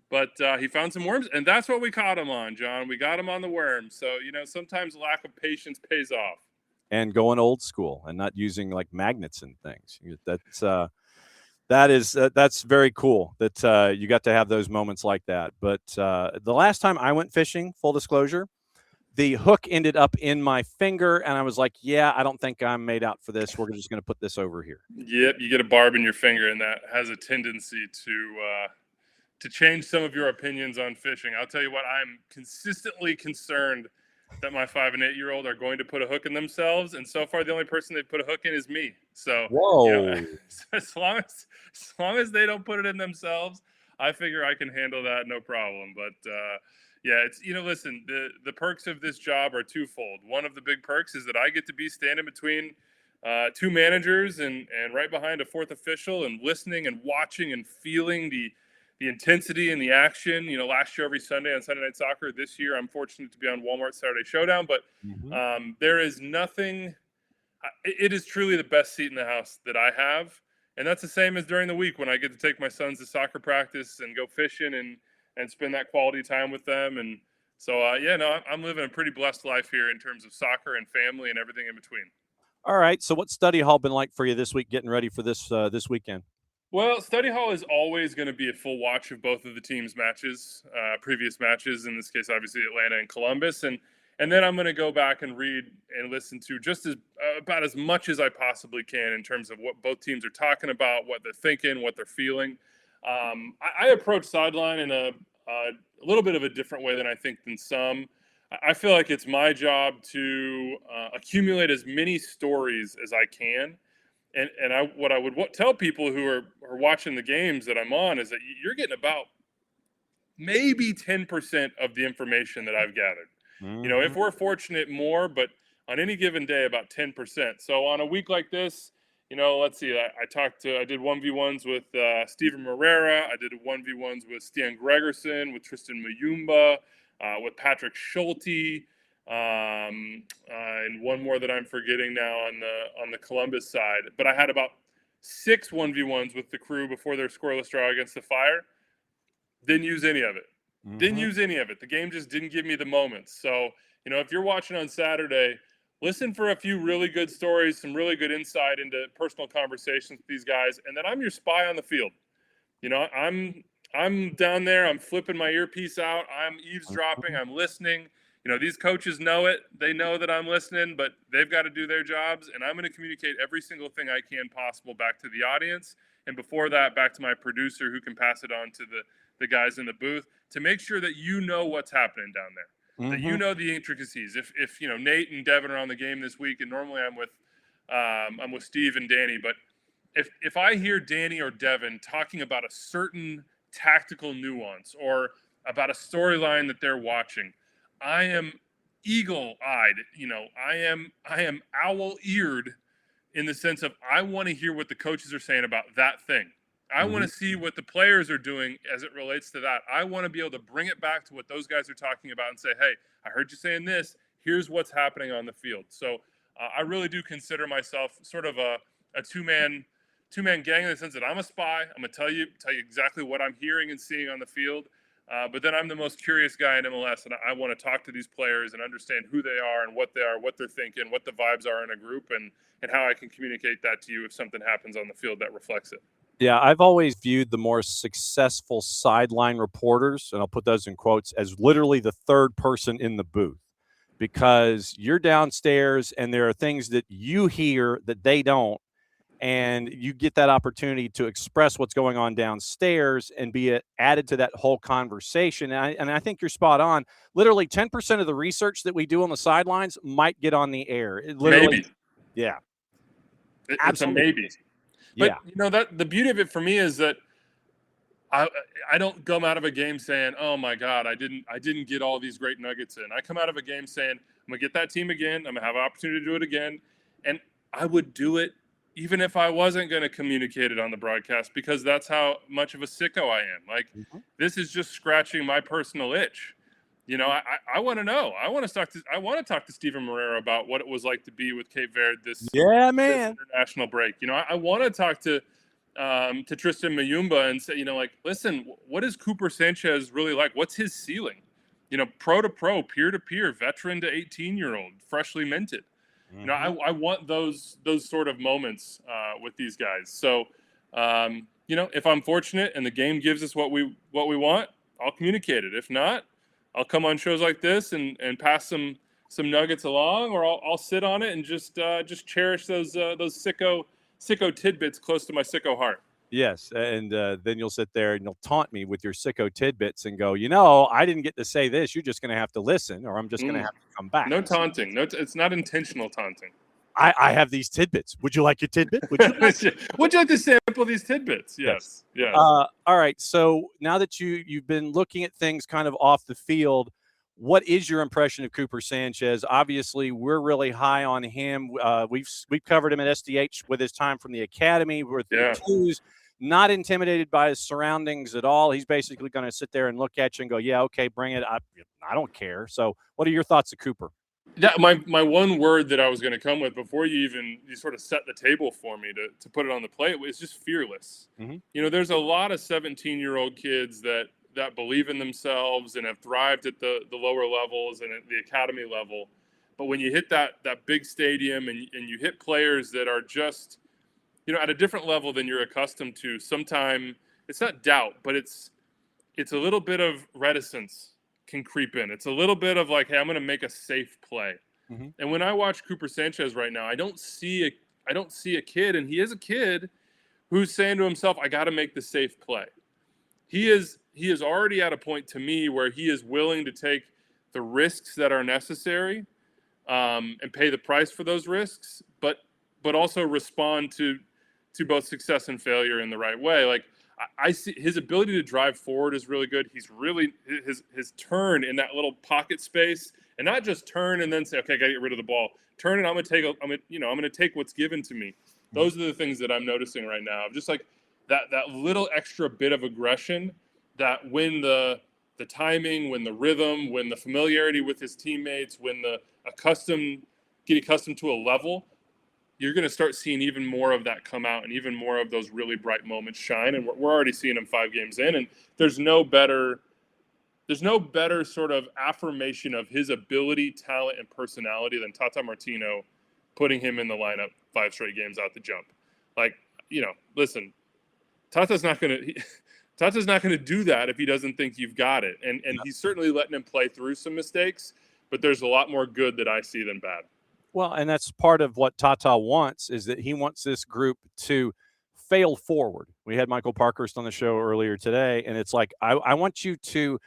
But he found some worms, and that's what we caught him on, John. We got him on the worms. So sometimes lack of patience pays off. And going old school and not using like magnets and things. That's very cool that you got to have those moments like that. But the last time I went fishing, full disclosure, the hook ended up in my finger, and I was like, "Yeah, I don't think I'm made out for this. We're just going to put this over here." Yep, you get a barb in your finger, and that has a tendency to change some of your opinions on fishing. I'll tell you what, I'm consistently concerned that my 5 and 8-year-old are going to put a hook in themselves, and so far the only person they've put a hook in is me. So, as long as they don't put it in themselves, I figure I can handle that no problem. But it's listen, the perks of this job are twofold. One of the big perks is that I get to be standing between 2 managers and right behind a 4th official and listening and watching and feeling the intensity and the action. Last year every Sunday on Sunday Night Soccer. This year I'm fortunate to be on Walmart Saturday Showdown. But there is nothing. It is truly the best seat in the house that I have, and that's the same as during the week when I get to take my sons to soccer practice and go fishing and spend that quality time with them. And so I'm living a pretty blessed life here in terms of soccer and family and everything in between. All right. So what's study hall been like for you this week, getting ready for this weekend? Well, study hall is always going to be a full watch of both of the teams' matches, previous matches, in this case, obviously Atlanta and Columbus. And then I'm going to go back and read and listen to just about as much as I possibly can in terms of what both teams are talking about, what they're thinking, what they're feeling. I approach sideline in a little bit of a different way than I think than some. I feel like it's my job to accumulate as many stories as I can. And what I would tell people who are watching the games that I'm on is that you're getting about maybe 10% of the information that I've gathered. Mm-hmm. If we're fortunate, more, but on any given day, about 10%. So on a week like this, let's see, I did 1v1s with Steven Moreira. I did 1v1s with Stian Gregerson, with Tristan Mayumba, with Patrick Schulte. And one more that I'm forgetting now on the Columbus side. But I had about 6 1v1s with the crew before their scoreless draw against the Fire. Didn't use any of it. Didn't use any of it. The game just didn't give me the moments. So, if you're watching on Saturday, listen for a few really good stories, some really good insight into personal conversations with these guys, and then I'm your spy on the field. I'm down there. I'm flipping my earpiece out. I'm eavesdropping. I'm listening. These coaches know it. They know that I'm listening, but they've got to do their jobs, and I'm going to communicate every single thing I can possible back to the audience, and before that, back to my producer who can pass it on to the guys in the booth to make sure that you know what's happening down there, that you know the intricacies. If Nate and Devin are on the game this week, and normally I'm with Steve and Danny, but if I hear Danny or Devin talking about a certain tactical nuance or about a storyline that they're watching, I am eagle-eyed. I am owl-eared in the sense of I want to hear what the coaches are saying about that thing. I want to see what the players are doing as it relates to that. I want to be able to bring it back to what those guys are talking about and say, hey, I heard you saying this. Here's what's happening on the field. So I really do consider myself sort of a two-man gang in the sense that I'm a spy. I'm going to tell you exactly what I'm hearing and seeing on the field. But then I'm the most curious guy in MLS, and I want to talk to these players and understand who they are and what they are, what they're thinking, what the vibes are in a group, and how I can communicate that to you if something happens on the field that reflects it. Yeah, I've always viewed the more successful sideline reporters, and I'll put those in quotes, as literally the third person in the booth, because you're downstairs and there are things that you hear that they don't, and you get that opportunity to express what's going on downstairs and be added to that whole conversation. And I think you're spot on. Literally 10% of the research that we do on the sidelines might get on the air. Maybe. Yeah. It's a maybe. But, that the beauty of it for me is that I don't come out of a game saying, oh, my God, I didn't get all these great nuggets in. I come out of a game saying, I'm going to get that team again. I'm going to have an opportunity to do it again. And I would do it even if I wasn't going to communicate it on the broadcast, because that's how much of a sicko I am. Like, this is just scratching my personal itch. I want to know. I want to talk to Steven Moreira about what it was like to be with Cape Verde this international break. I want to talk to Tristan Mayumba and say, listen, what is Cooper Sanchez really like? What's his ceiling? Pro to pro, peer to peer, veteran to 18-year-old, freshly minted. I want those sort of moments with these guys. So, if I'm fortunate and the game gives us what we want, I'll communicate it. If not, I'll come on shows like this and pass some nuggets along, or I'll sit on it and just cherish those sicko tidbits close to my sicko heart. Yes, and then you'll sit there and you'll taunt me with your sicko tidbits and go, I didn't get to say this. You're just going to have to listen, or I'm just going to have to come back. No taunting. No, it's not intentional taunting. I have these tidbits. Would you like your tidbit? Would you like to sample these tidbits? Yes. All right. So now that you've been looking at things kind of off the field, what is your impression of Cooper Sanchez? Obviously, we're really high on him. We've covered him at SDH with his time from the academy with the twos. Not intimidated by his surroundings at all. He's basically going to sit there and look at you and go, yeah, okay, bring it. I don't care. So what are your thoughts of Cooper? Yeah, my one word that I was going to come with before you sort of set the table for me to put it on the plate is just fearless. There's a lot of 17-year-old kids that believe in themselves and have thrived at the lower levels and at the academy level. But when you hit that big stadium and you hit players that are just, at a different level than you're accustomed to, sometimes it's not doubt, but it's a little bit of reticence can creep in. It's a little bit of like, hey, I'm going to make a safe play. And when I watch Cooper Sanchez right now, I don't see a kid, and he is a kid who's saying to himself, I got to make the safe play. He is already at a point to me where he is willing to take the risks that are necessary and pay the price for those risks, but also respond to both success and failure in the right way. Like, I see his ability to drive forward is really good. He's really his turn in that little pocket space, and not just turn and then say, okay, I got to get rid of the ball. Turn and I'm going to take what's given to me. Those are the things that I'm noticing right now. Just like that little extra bit of aggression, that when the timing, when the rhythm, when the familiarity with his teammates, when get accustomed to a level, you're going to start seeing even more of that come out and even more of those really bright moments shine. And we're already seeing them 5 games in. And there's no better there's no better sort of affirmation of his ability, talent, and personality than Tata Martino putting him in the lineup 5 straight games out the jump. Like, listen, Tata's not going to do that if he doesn't think you've got it. And he's certainly letting him play through some mistakes, but there's a lot more good that I see than bad. Well, and that's part of what Tata wants, is that he wants this group to fail forward. We had Michael Parkhurst on the show earlier today, and it's like, I want you to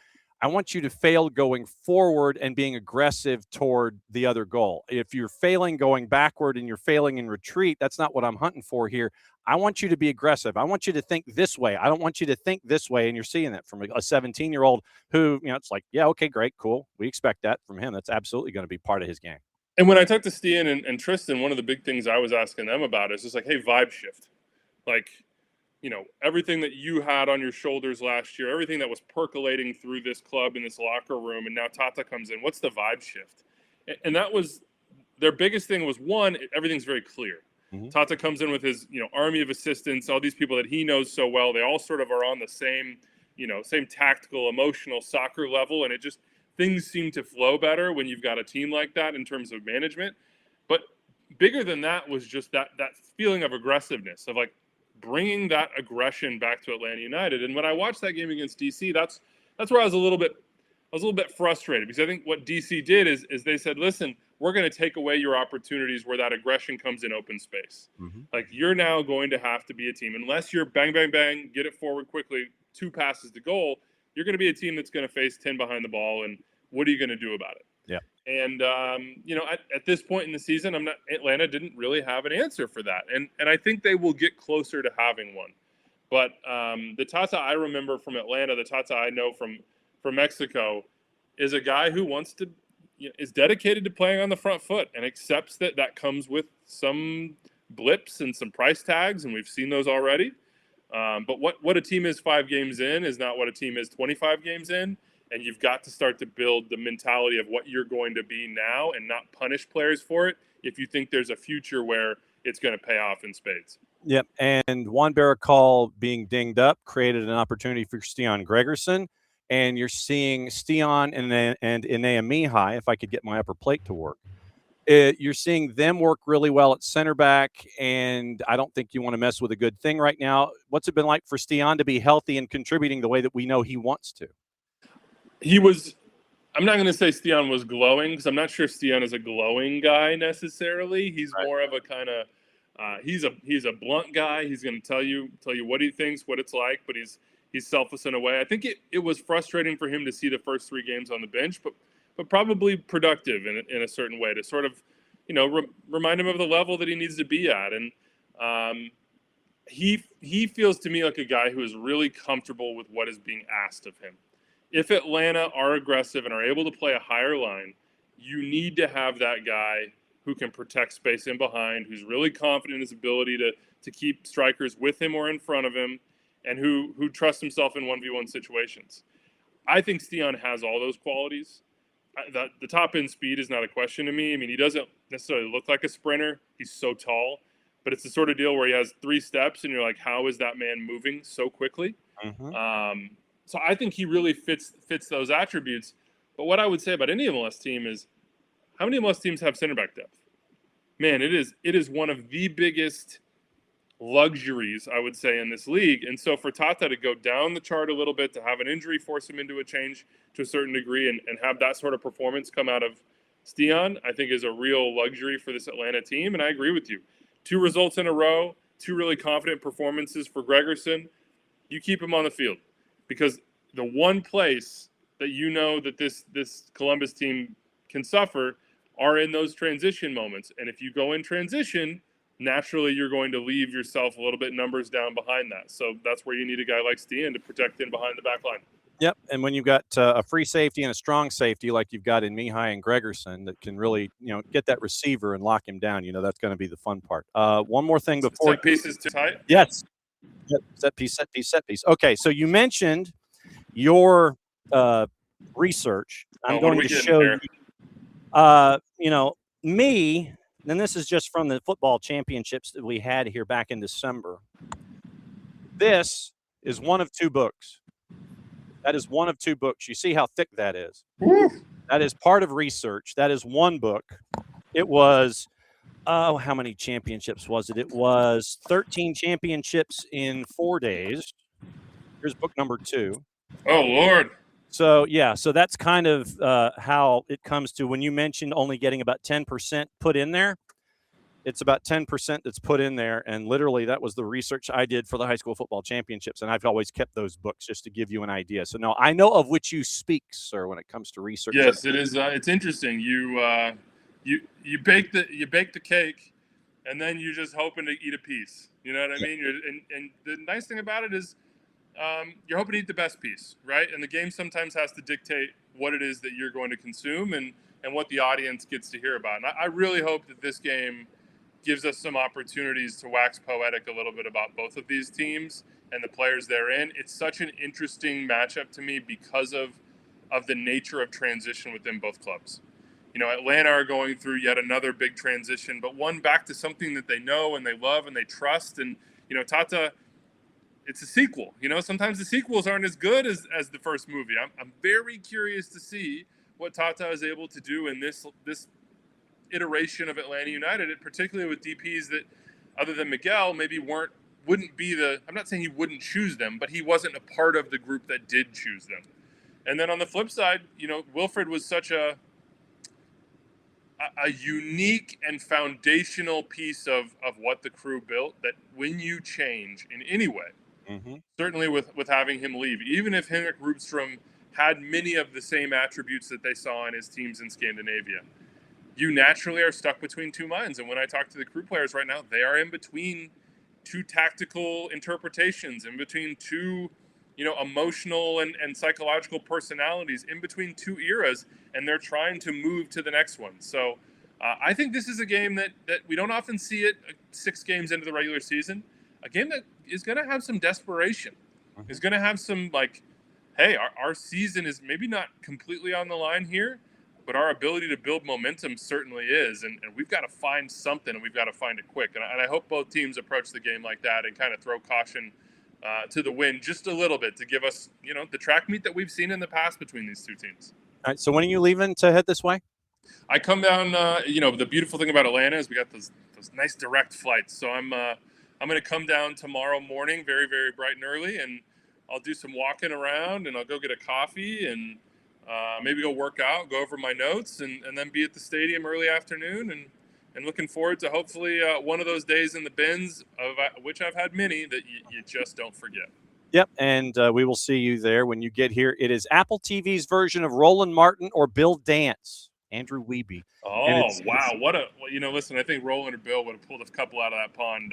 fail going forward and being aggressive toward the other goal. If you're failing going backward and you're failing in retreat, that's not what I'm hunting for here. I want you to be aggressive. I want you to think this way. I don't want you to think this way. And you're seeing that from a 17-year-old who, it's like, yeah, okay, great, cool. We expect that from him. That's absolutely going to be part of his game. And when I talked to Stian and Tristan, one of the big things I was asking them about is just like, hey, vibe shift. Like, everything that you had on your shoulders last year, everything that was percolating through this club in this locker room, and now Tata comes in. What's the vibe shift? And that was their biggest thing. Was one, everything's very clear. Mm-hmm. Tata comes in with his army of assistants, all these people that he knows so well. They all sort of are on the same same tactical, emotional soccer level, and things seem to flow better when you've got a team like that in terms of management. But bigger than that was just that feeling of aggressiveness, of like bringing that aggression back to Atlanta United. And when I watched that game against DC, that's where I was a little bit frustrated, because I think what DC did is they said, listen, we're going to take away your opportunities where that aggression comes in open space. Mm-hmm. Like, you're now going to have to be a team, unless you're bang, bang, bang, get it forward quickly, 2 passes to goal, you're going to be a team that's going to face 10 behind the ball. And what are you going to do about it? Yeah. And, at this point in the season, Atlanta didn't really have an answer for that. And I think they will get closer to having one. But the Tata I remember from Atlanta, the Tata I know from Mexico, is a guy who wants to, is dedicated to playing on the front foot and accepts that comes with some blips and some price tags. And we've seen those already. But what a team is 5 games in is not what a team is 25 games in. And you've got to start to build the mentality of what you're going to be now and not punish players for it if you think there's a future where it's going to pay off in spades. Yep. And Juan Barracol being dinged up created an opportunity for Stian Gregerson. And you're seeing Stian and Inea Mihai, if I could get my upper plate to work. You're seeing them work really well at center back, and I don't think you want to mess with a good thing right now. What's it been like for Stian to be healthy and contributing the way that we know he wants to? I'm not going to say Stian was glowing, because I'm not sure Stian is a glowing guy necessarily. He's right. More of a kind of he's a blunt guy. He's going to tell you what he thinks, what it's like, but he's selfless in a way. I think it was frustrating for him to see the first 3 games on the bench, but probably productive in a certain way to sort of remind him of the level that he needs to be at. And he feels to me like a guy who is really comfortable with what is being asked of him. If Atlanta are aggressive and are able to play a higher line, you need to have that guy who can protect space in behind, who's really confident in his ability to keep strikers with him or in front of him, and who trusts himself in 1v1 situations. I think Stian has all those qualities. The top-end speed is not a question to me. I mean, he doesn't necessarily look like a sprinter. He's so tall. But it's the sort of deal where he has 3 steps, and you're like, how is that man moving so quickly? Mm-hmm. So I think he really fits those attributes. But what I would say about any MLS team is, how many MLS teams have center back depth? Man, it is one of the biggest luxuries, I would say, in this league. And so for Tata to go down the chart a little bit, to have an injury force him into a change to a certain degree, and have that sort of performance come out of Stian, I think is a real luxury for this Atlanta team. And I agree with you. 2 results in a row, 2 really confident performances for Gregerson. You keep him on the field, because the one place that that this Columbus team can suffer are in those transition moments. And if you go in transition, naturally you're going to leave yourself a little bit numbers down behind that. So that's where you need a guy like Stian to protect in behind the back line. Yep. And when you've got a free safety and a strong safety like you've got in Mihai and Gregerson that can really, get that receiver and lock him down, that's going to be the fun part. One more thing before. Set pieces too tight? Yes. Yep. Set piece. Okay. So you mentioned your research. I'm going to show you, me, and this is just from the football championships that we had here back in December. This is one of 2 books. That is one of 2 books. You see how thick that is. Woo. That is part of research. That is one book. It was, how many championships was it? It was 13 championships in 4 days. Here's book number 2. Oh, Lord. So, yeah, so that's kind of how it comes to when you mentioned only getting about 10% put in there. It's about 10% that's put in there. And literally, that was the research I did for the high school football championships. And I've always kept those books just to give you an idea. So, no, I know of which you speak, sir, when it comes to research. Yes, it is. It's interesting. You bake the cake, and then you're just hoping to eat a piece. You know what I mean? And the nice thing about it is you're hoping to eat the best piece, right? And the game sometimes has to dictate what it is that you're going to consume and what the audience gets to hear about. And I really hope that this game gives us some opportunities to wax poetic a little bit about both of these teams and the players they're in. It's such an interesting matchup to me because of the nature of transition within both clubs. You know, Atlanta are going through yet another big transition, but one back to something that they know and they love and they trust. And, you know, Tata, it's a sequel. You know, sometimes the sequels aren't as good as the first movie. I'm very curious to see what Tata is able to do in this iteration of Atlanta United, particularly with DPs that, other than Miguel, maybe wouldn't be I'm not saying he wouldn't choose them, but he wasn't a part of the group that did choose them. And then on the flip side, you know, Wilfred was such a unique and foundational piece of what the crew built that when you change in any way, certainly with having him leave, even if Henrik Rubstrom had many of the same attributes that they saw in his teams in Scandinavia, you naturally are stuck between 2 minds. And when I talk to the crew players right now, they are in between 2 tactical interpretations, in between 2, you know, emotional and psychological personalities, in between 2 eras, and they're trying to move to the next one. So I think this is a game that we don't often see it 6 games into the regular season, a game that is going to have some desperation, is going to have some like, hey, our season is maybe not completely on the line here, but our ability to build momentum certainly is, and we've got to find something, and we've got to find it quick. And I hope both teams approach the game like that and kind of throw caution to the wind just a little bit to give us, you know, the track meet that we've seen in the past between these 2 teams. All right, so when are you leaving to head this way? I come down, you know, the beautiful thing about Atlanta is we got those nice direct flights. So I'm going to come down tomorrow morning, very, very bright and early, and I'll do some walking around, and I'll go get a coffee and maybe go work out, go over my notes, and then be at the stadium early afternoon, and looking forward to hopefully one of those days in the bins, of which I've had many, that you just don't forget. Yep, and we will see you there when you get here. It is AppleTV's version of Roland Martin or Bill Dance, Andrew Wiebe. Oh, wow. Listen, I think Roland or Bill would have pulled a couple out of that pond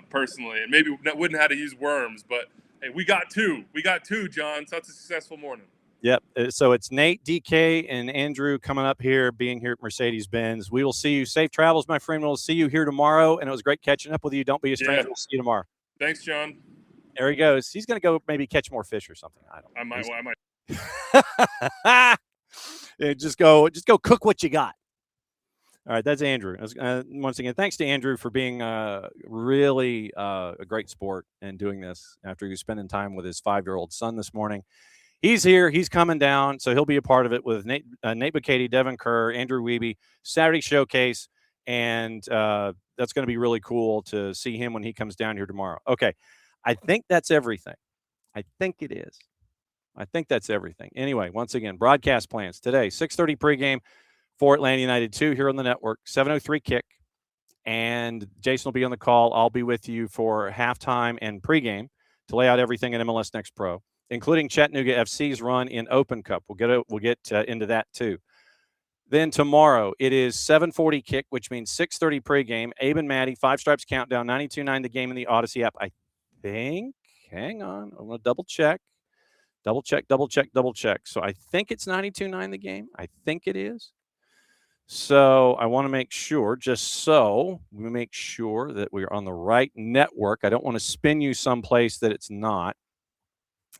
personally, and maybe wouldn't have had to use worms, but hey, we got 2. We got 2, John, so that's a successful morning. Yep. So it's Nate, DK, and Andrew coming up here, being here at Mercedes-Benz. We will see you. Safe travels, my friend. We'll see you here tomorrow, and it was great catching up with you. Don't be a stranger. Yeah. We'll see you tomorrow. Thanks, John. There he goes. He's going to go maybe catch more fish or something. I might. Yeah, just go cook what you got. All right, that's Andrew. Once again, thanks to Andrew for being really a great sport and doing this after he was spending time with his 5-year-old son this morning. He's here. He's coming down, so he'll be a part of it with Nate Bucati, Devin Kerr, Andrew Wiebe, Saturday showcase, and that's going to be really cool to see him when he comes down here tomorrow. Okay, I think that's everything. I think it is. I think that's everything. Anyway, once again, broadcast plans today, 6:30 pregame for Atlanta United 2 here on the network, 7:03 kick, and Jason will be on the call. I'll be with you for halftime and pregame to lay out everything in MLS Next Pro, including Chattanooga FC's run in Open Cup. We'll get into that too. Then tomorrow it is 7:40 kick, which means 6:30 pregame. Abe and Maddie, Five Stripes Countdown, 92.9 the game in the Odyssey app. I think. Hang on, I'm gonna double check. So I think it's 92.9 the game. I think it is. So I want to make sure, just so we make sure that we're on the right network. I don't want to spin you someplace that it's not.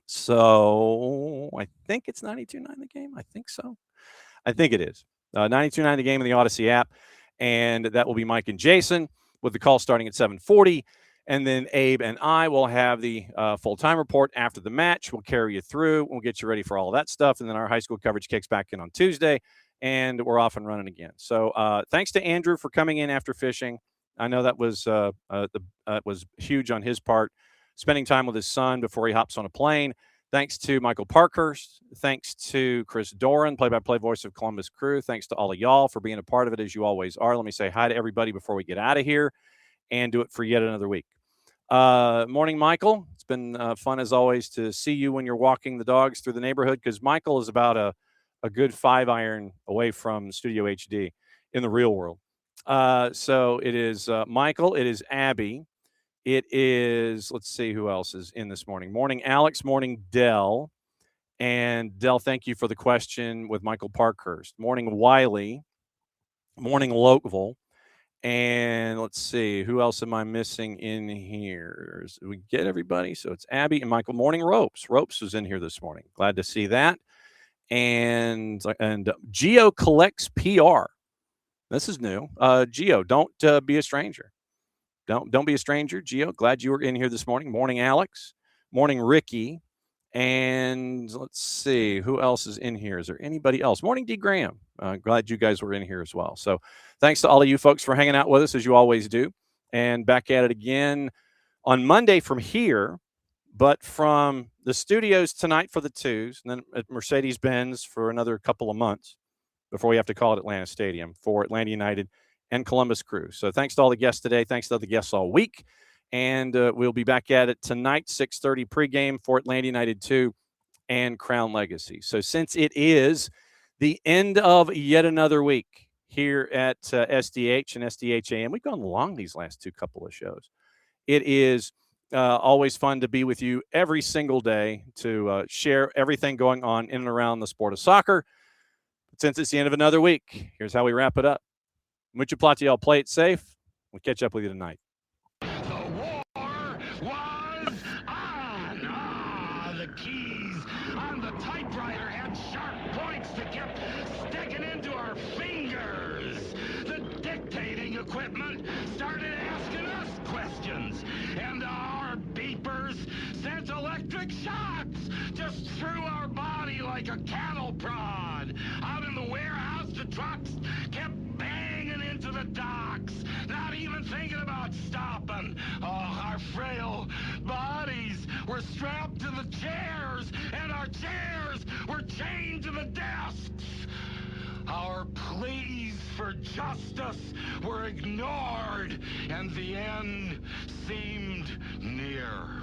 So I think it's 92.9 the game. I think so. I think it is. 92.9 the game in the Odyssey app. And that will be Mike and Jason with the call starting at 7:40. And then Abe and I will have the full-time report after the match. We'll carry you through. We'll get you ready for all that stuff. And then our high school coverage kicks back in on Tuesday, and we're off and running again. So thanks to Andrew for coming in after fishing. I know that was was huge on his part, spending time with his son before he hops on a plane. Thanks to Michael Parkhurst. Thanks to Chris Doran, play-by-play voice of Columbus Crew. Thanks to all of y'all for being a part of it, as you always are. Let me say hi to everybody before we get out of here and do it for yet another week. Morning, Michael. It's been fun, as always, to see you when you're walking the dogs through the neighborhood, because Michael is about a good 5-iron away from Studio HD in the real world. So it is Michael. It is Abby. It is, let's see who else is in this morning. Morning, Alex. Morning, Dell. And Dell, thank you for the question with Michael Parkhurst. Morning, Wiley. Morning, Lokeville. And let's see, who else am I missing in here? Did we get everybody? So it's Abby and Michael. Morning, Ropes. Ropes was in here this morning. Glad to see that. And Geo collects PR. This is new. Geo, don't be a stranger. Don't be a stranger, Geo. Glad you were in here this morning. Morning, Alex. Morning, Ricky. And let's see, who else is in here? Is there anybody else? Morning, D. Graham. Glad you guys were in here as well. So thanks to all of you folks for hanging out with us, as you always do. And back at it again on Monday from here, but from the studios tonight for the twos, and then at Mercedes-Benz for another couple of months before we have to call it Atlanta Stadium for Atlanta United and Columbus Crew. So thanks to all the guests today. Thanks to all the guests all week. And we'll be back at it tonight, 6:30 pregame for Atlanta United 2 and Crown Legacy. So since it is the end of yet another week here at SDH and SDH AM, we've gone long these last two couple of shows. It is always fun to be with you every single day to share everything going on in and around the sport of soccer. But since it's the end of another week, here's how we wrap it up. Mucho platiel, play it safe. We'll catch up with you tonight. The war was on. The keys on the typewriter had sharp points that kept sticking into our fingers. The dictating equipment started asking us questions, and our beepers sent electric shocks just through our body like a cattle prod. Out in the warehouse, the trucks kept banging into the docks, not even thinking about stopping. Oh, our frail bodies were strapped to the chairs, and our chairs were chained to the desks. Our pleas for justice were ignored, and the end seemed near.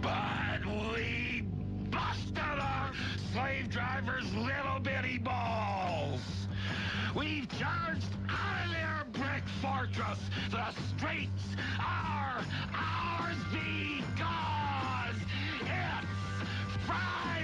But we busted our slave drivers' little bitty balls. We've charged out of their brick fortress. The streets are ours because it's Friday.